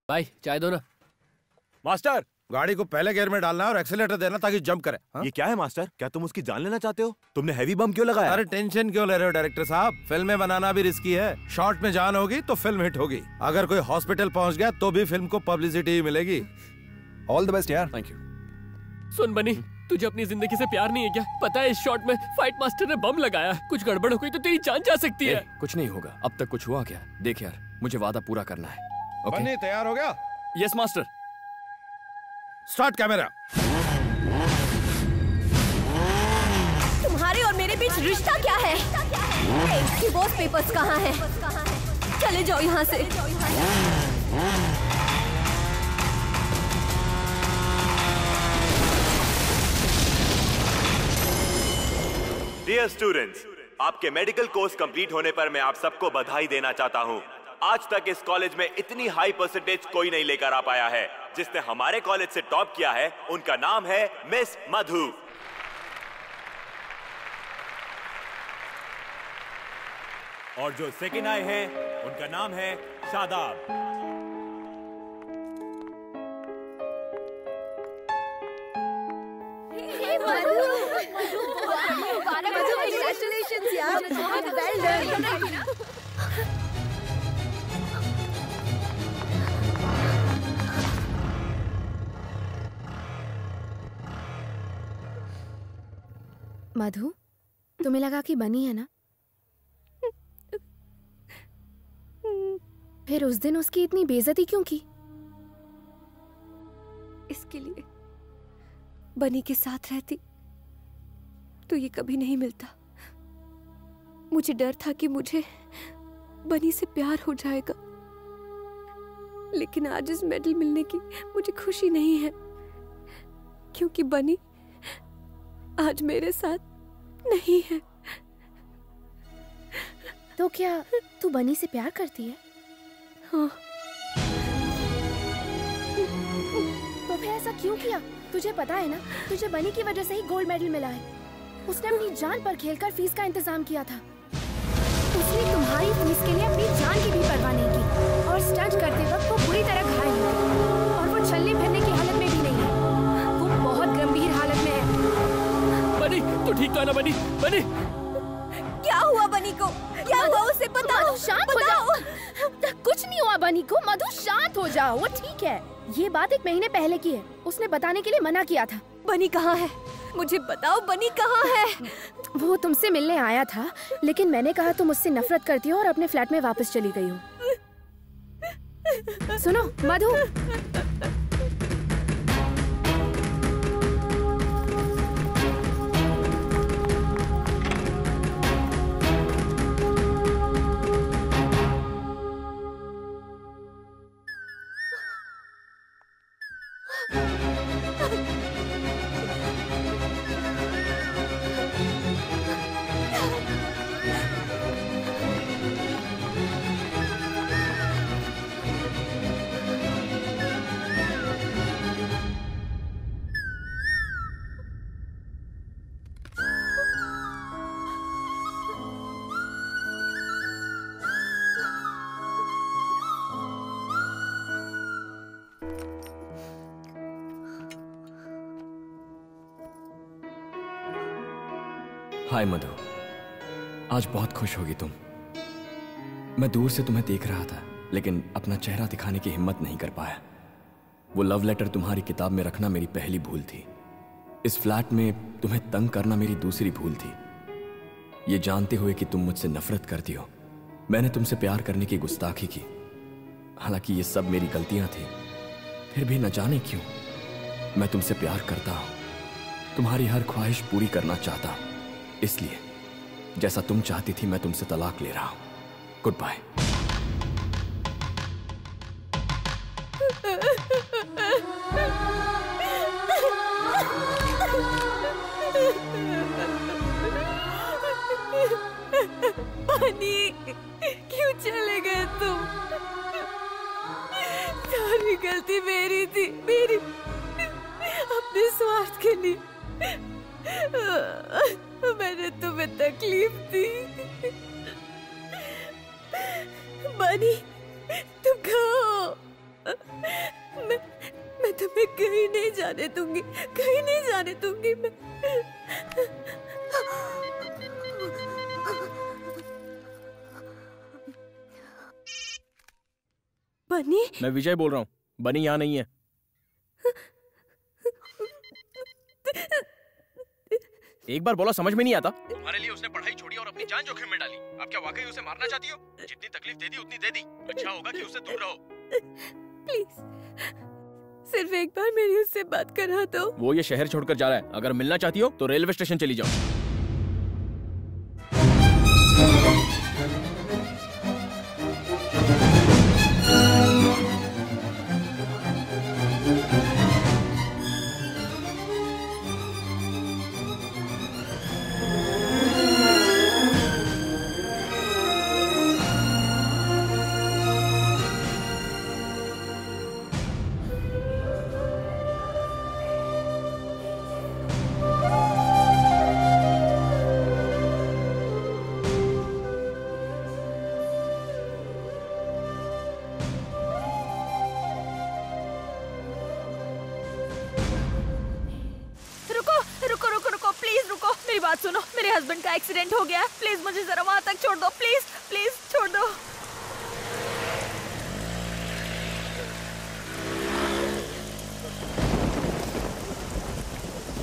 भाई चाय दो ना। मास्टर, गाड़ी को पहले गियर में डालना है और एक्सीलेटर देना ताकि जंप करे। ये क्या है मास्टर? क्या तुम उसकी जान लेना चाहते हो? तुमने हैवी बम क्यों लगाया? अरे टेंशन क्यों ले रहे हो डायरेक्टर साहब? फिल्में बनाना भी रिस्की है। शॉर्ट में जान होगी तो फिल्म हिट होगी। अगर कोई हॉस्पिटल पहुंच गया तो भी फिल्म को पब्लिसिटी ही मिलेगी। ऑल द बेस्ट यार। Thank you. सुन बनी, तुझे अपनी जिंदगी से प्यार नहीं है क्या? पता है इस शॉट में फाइट मास्टर ने बम लगाया। कुछ गड़बड़ हो गई तो तेरी जान जा सकती है। कुछ नहीं होगा। अब तक कुछ हुआ क्या? देख यार, मुझे वादा पूरा करना है। बनी तैयार हो गया? Yes master. Start camera. तुम्हारे और मेरे बीच रिश्ता क्या है? डिवोर्स पेपर्स कहाँ हैं? चले जाओ यहाँ से। डियर स्टूडेंट्स, आपके मेडिकल कोर्स कंप्लीट होने पर मैं आप सबको बधाई देना चाहता हूं। आज तक इस कॉलेज में इतनी हाई परसेंटेज कोई नहीं लेकर आ पाया है। जिसने हमारे कॉलेज से टॉप किया है उनका नाम है मिस मधु। और जो सेकंड आए हैं उनका नाम है शादाब। Congratulations यार, well done। मधु, तुम्हें लगा कि बनी है ना? फिर उस दिन उसकी इतनी बेइज्जती क्यों की? इसके लिए बनी के साथ रहती तो ये कभी नहीं मिलता। मुझे डर था कि मुझे बनी से प्यार हो जाएगा, लेकिन आज इस मेडल मिलने की मुझे खुशी नहीं है, क्योंकि बनी आज मेरे साथ नहीं है। तो क्या तू बनी से प्यार करती है? हाँ। तो फिर ऐसा क्यों किया? तुझे पता है ना, तुझे बनी की वजह से ही गोल्ड मेडल मिला है। उसने अपनी जान पर खेलकर फीस का इंतजाम किया था। उसने तुम्हारी फीस के लिए अपनी जान की भी परवाह नहीं की और स्टंट करते वक्त वो बुरी तरह घायल हुआ। ठीक तो है ना बनी? बनी क्या हुआ बनी को? क्या हुआ उसे बताओ। मधु शांत हो जाओ। कुछ नहीं हुआ बनी को। मधु शांत हो जाओ, वो ठीक है। ये बात 1 महीने पहले की है। उसने बताने के लिए मना किया था। बनी कहाँ है? मुझे बताओ बनी कहाँ है? वो तुमसे मिलने आया था, लेकिन मैंने कहा तुम उससे नफरत करती हो और अपने फ्लैट में वापस चली गई हो। सुनो मधु, हाय मधु, आज बहुत खुश होगी तुम। मैं दूर से तुम्हें देख रहा था, लेकिन अपना चेहरा दिखाने की हिम्मत नहीं कर पाया। वो लव लेटर तुम्हारी किताब में रखना मेरी पहली भूल थी। इस फ्लैट में तुम्हें तंग करना मेरी दूसरी भूल थी। ये जानते हुए कि तुम मुझसे नफरत करती हो, मैंने तुमसे प्यार करने की गुस्ताखी की। हालांकि ये सब मेरी गलतियां थी, फिर भी न जाने क्यों मैं तुमसे प्यार करता हूं। तुम्हारी हर ख्वाहिश पूरी करना चाहता हूं, इसलिए जैसा तुम चाहती थी मैं तुमसे तलाक ले रहा हूं। Goodbye. बनी, क्यों चले गए तुम? सारी गलती मेरी थी, मेरी। अपने स्वार्थ के लिए मैंने तुम्हें तकलीफ दी। बनी, तुम कहो। मैं तुम्हें कहीं नहीं जाने दूंगी, कहीं नहीं जाने दूंगी मैं। बनी, मैं विजय बोल रहा हूँ। बनी यहाँ नहीं है। एक बार बोला समझ में नहीं आता? तुम्हारे लिए उसने पढ़ाई छोड़ी और अपनी जान जोखिम में डाली। आप क्या वाकई उसे मारना चाहती हो? जितनी तकलीफ दे दी उतनी दे दी। अच्छा होगा कि उससे दूर रहो। प्लीज, सिर्फ एक बार मेरी उससे बात करा दो। वो ये शहर छोड़कर जा रहा है। अगर मिलना चाहती हो तो रेलवे स्टेशन चली जाओ। हस्बैंड का एक्सीडेंट हो गया है। प्लीज मुझे जरा वहां तक छोड़ दो। प्लीज प्लीज छोड़ दो।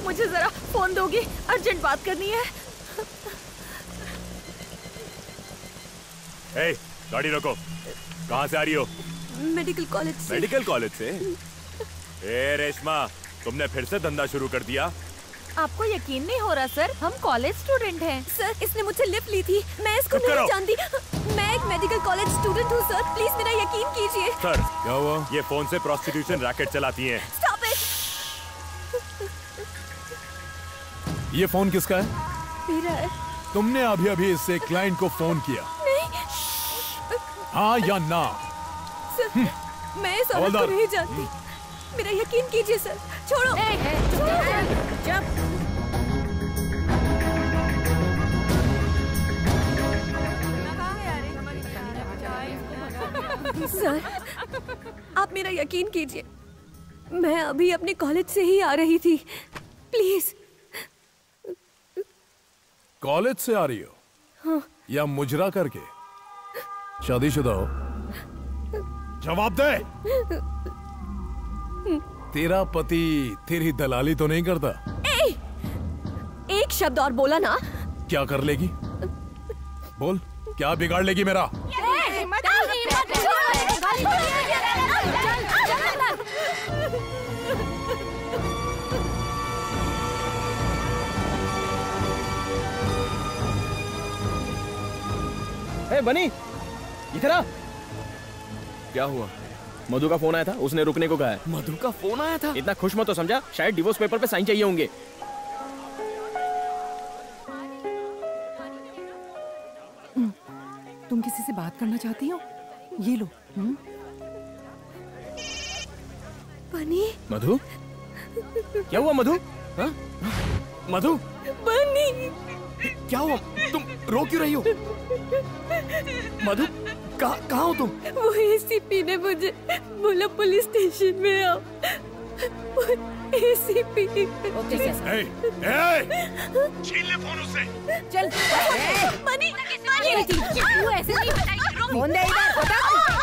मुझे जरा फोन दोगी? अर्जेंट बात करनी है। ए, गाड़ी रोको। कहाँ से आ रही हो? मेडिकल कॉलेज से। मेडिकल कॉलेज से? ए रेशमा, तुमने फिर से धंधा शुरू कर दिया? आपको यकीन नहीं हो रहा सर, हम कॉलेज स्टूडेंट हैं। सर, इसने मुझसे लिफ्ट ली थी, मैं इसको नहीं जानती। मैं एक मेडिकल कॉलेज स्टूडेंट हूँ सर, प्लीज मेरा यकीन कीजिए। सर, क्या हुआ? ये फोन से प्रोस्टिट्यूशन रैकेट चलाती हैं। Stop it. ये फोन किसका है? मेरा है। तुमने अभी अभी इससे क्लाइंट को फोन किया? नहीं। हाँ या ना? सर, मैं इस औरत को नहीं जानती, मेरा यकीन कीजिए सर। छोड़ो। सर, आप मेरा यकीन कीजिए, मैं अभी अपने कॉलेज से ही आ रही थी। प्लीज कॉलेज से आ रही हो? हाँ। या मुजरा करके? शादीशुदा हो? जवाब दे। तेरा पति तेरी दलाली तो नहीं करता? एक शब्द और बोला ना। क्या कर लेगी? बोल, क्या बिगाड़ लेगी मेरा? बनी, इधर आ। क्या हुआ? मधु का फोन आया था, उसने रुकने को कहा है। मधु का फोन आया था? इतना खुश मत तो समझा, शायद डिवोर्स पेपर पे साइन चाहिए होंगे। तुम किसी से बात करना चाहती हो? ये लो। बनी। मधु? क्या हुआ मधु? हाँ? मधु? बनी। क्या हुआ? तुम रो क्यों रही हो? मधु, कहाँ हो तुम? वो एसीपी ने मुझे बोला पुलिस स्टेशन में आओ। एसीपी। छीन ले फोन उससे। चल। बनी। तू ऐसे नहीं बताई। फोन दे इधर। बता।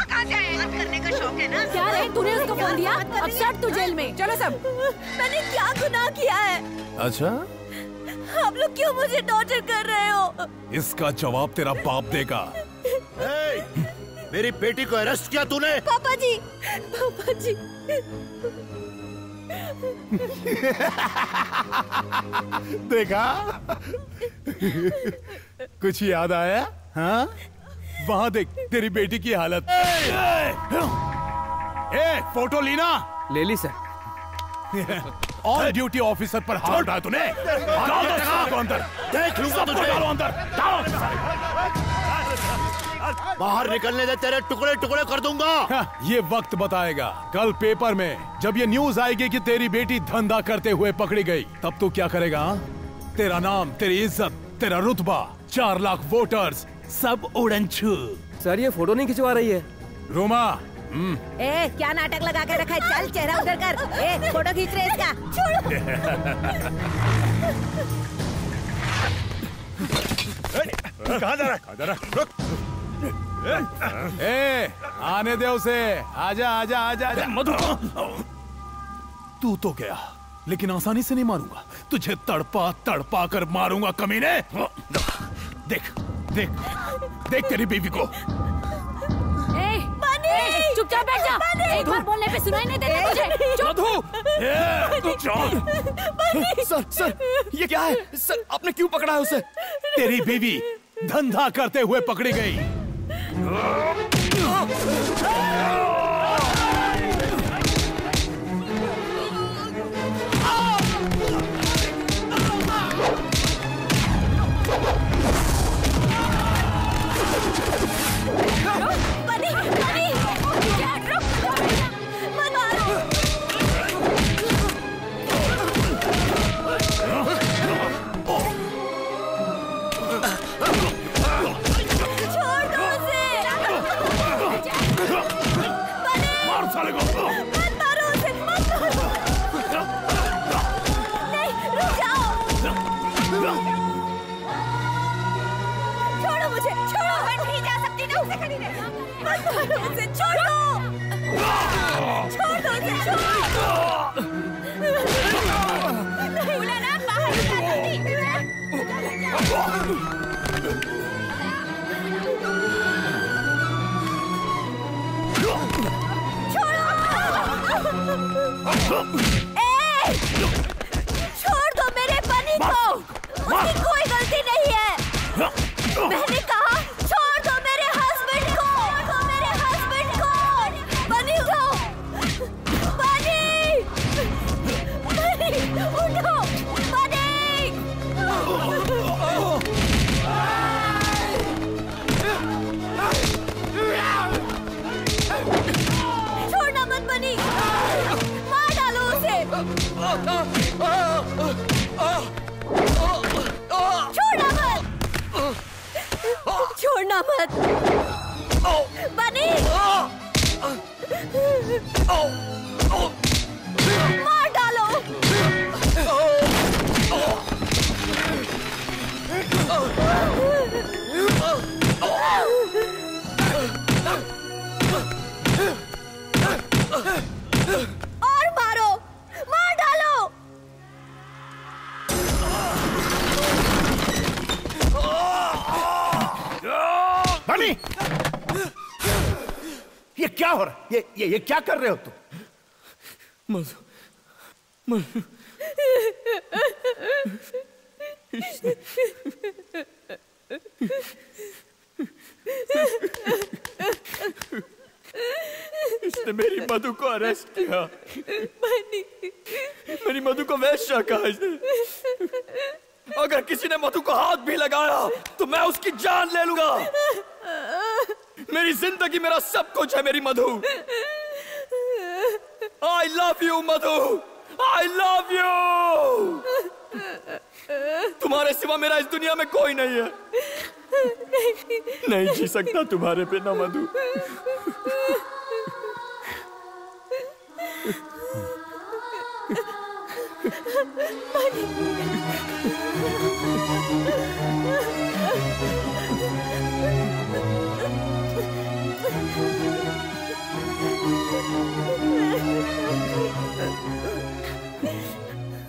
कहाँ से आया? बात करने का शौक है ना? क्या रे? तूने उसको फोन दिया? अब सट तू जेल में। चलो सब। मैंने क्या गुनाह किया है? अच्छा? आप लोग क्यों मुझे टॉर्चर कर रहे हो? इसका जवाब तेरा बाप देगा। मेरी बेटी को अरेस्ट किया तूने? पापा जी, पापा जी। देखा? कुछ याद आया? हाँ? वहाँ देख तेरी बेटी की हालत। फोटो लीना। ले ली सर। ऑन ड्यूटी ऑफिसर पर हाथ उठाया तूने। डालो अंदर। देख लूंगा तुझे। डालो अंदर। बाहर निकलने दे, तेरे टुकड़े टुकड़े कर दूंगा। ये वक्त बताएगा। कल पेपर में जब ये न्यूज आएगी कि तेरी बेटी धंधा करते हुए पकड़ी गई, तब तू क्या करेगा? तेरा नाम, तेरी इज्जत, तेरा रुतबा, 4 लाख वोटर्स सब उड़न छू। सर ये फोटो नहीं खिंचवा रही है। रोमा। क्या नाटक लगा के रखा है? चल चेहरा उधर कर। फोटो खींच रहे इसका। कहाँ जा रहा है? रुक। आने दे उसे। आजा आजा आजा आजा। मधु, तू तो गया, लेकिन आसानी से नहीं मारूंगा। तुझे तड़पा तड़पा कर मारूंगा कमीने। देख देख देख तेरी बीवी को। चुपचाप बैठ जा। एक बार बोलने पे सुनाई नहीं देता तुझे। मधु! सर सर, ये क्या है? सर, आपने क्यों पकड़ा है उसे? तेरी बीवी धंधा करते हुए पकड़ी गई। छोड़ो मुझे, छोड़ो। मैं नहीं जा सकती ना उसे खरीदने। मत मारो उसे, छोड़ो। छोड़ दो उसे, छोड़ो। बोला ना बाहर निकाल। छोड़ दो मेरे बनी को। उसकी कोई गलती नहीं है। मैंने कहा छोड़ दो मेरे हस्बैंड को। छोड़ दो मेरे हस्बैंड को। बनी उठो। बनी, बनी उठो। बनी। छोड़ना मत बनी। मार डालो उसे। छोड़ना मत बनी। मार डालो। बनी, ये क्या हो रहा है? ये क्या कर रहे हो तुम? मधु इसने मेरी मधु को अरेस्ट किया। मेरी मधु को वैश्या कहा इसने। अगर किसी ने मधु को हाथ भी लगाया तो मैं उसकी जान ले लूंगा। मेरी जिंदगी मेरा सब कुछ है मेरी मधु। I love you Madhu, I love you। तुम्हारे सिवा मेरा इस दुनिया में कोई नहीं है। नहीं जी सकता तुम्हारे बिना मधु।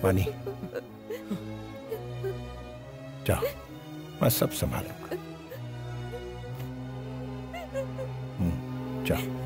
बनी, जाओ, मैं सब संभालूंगा। जाओ।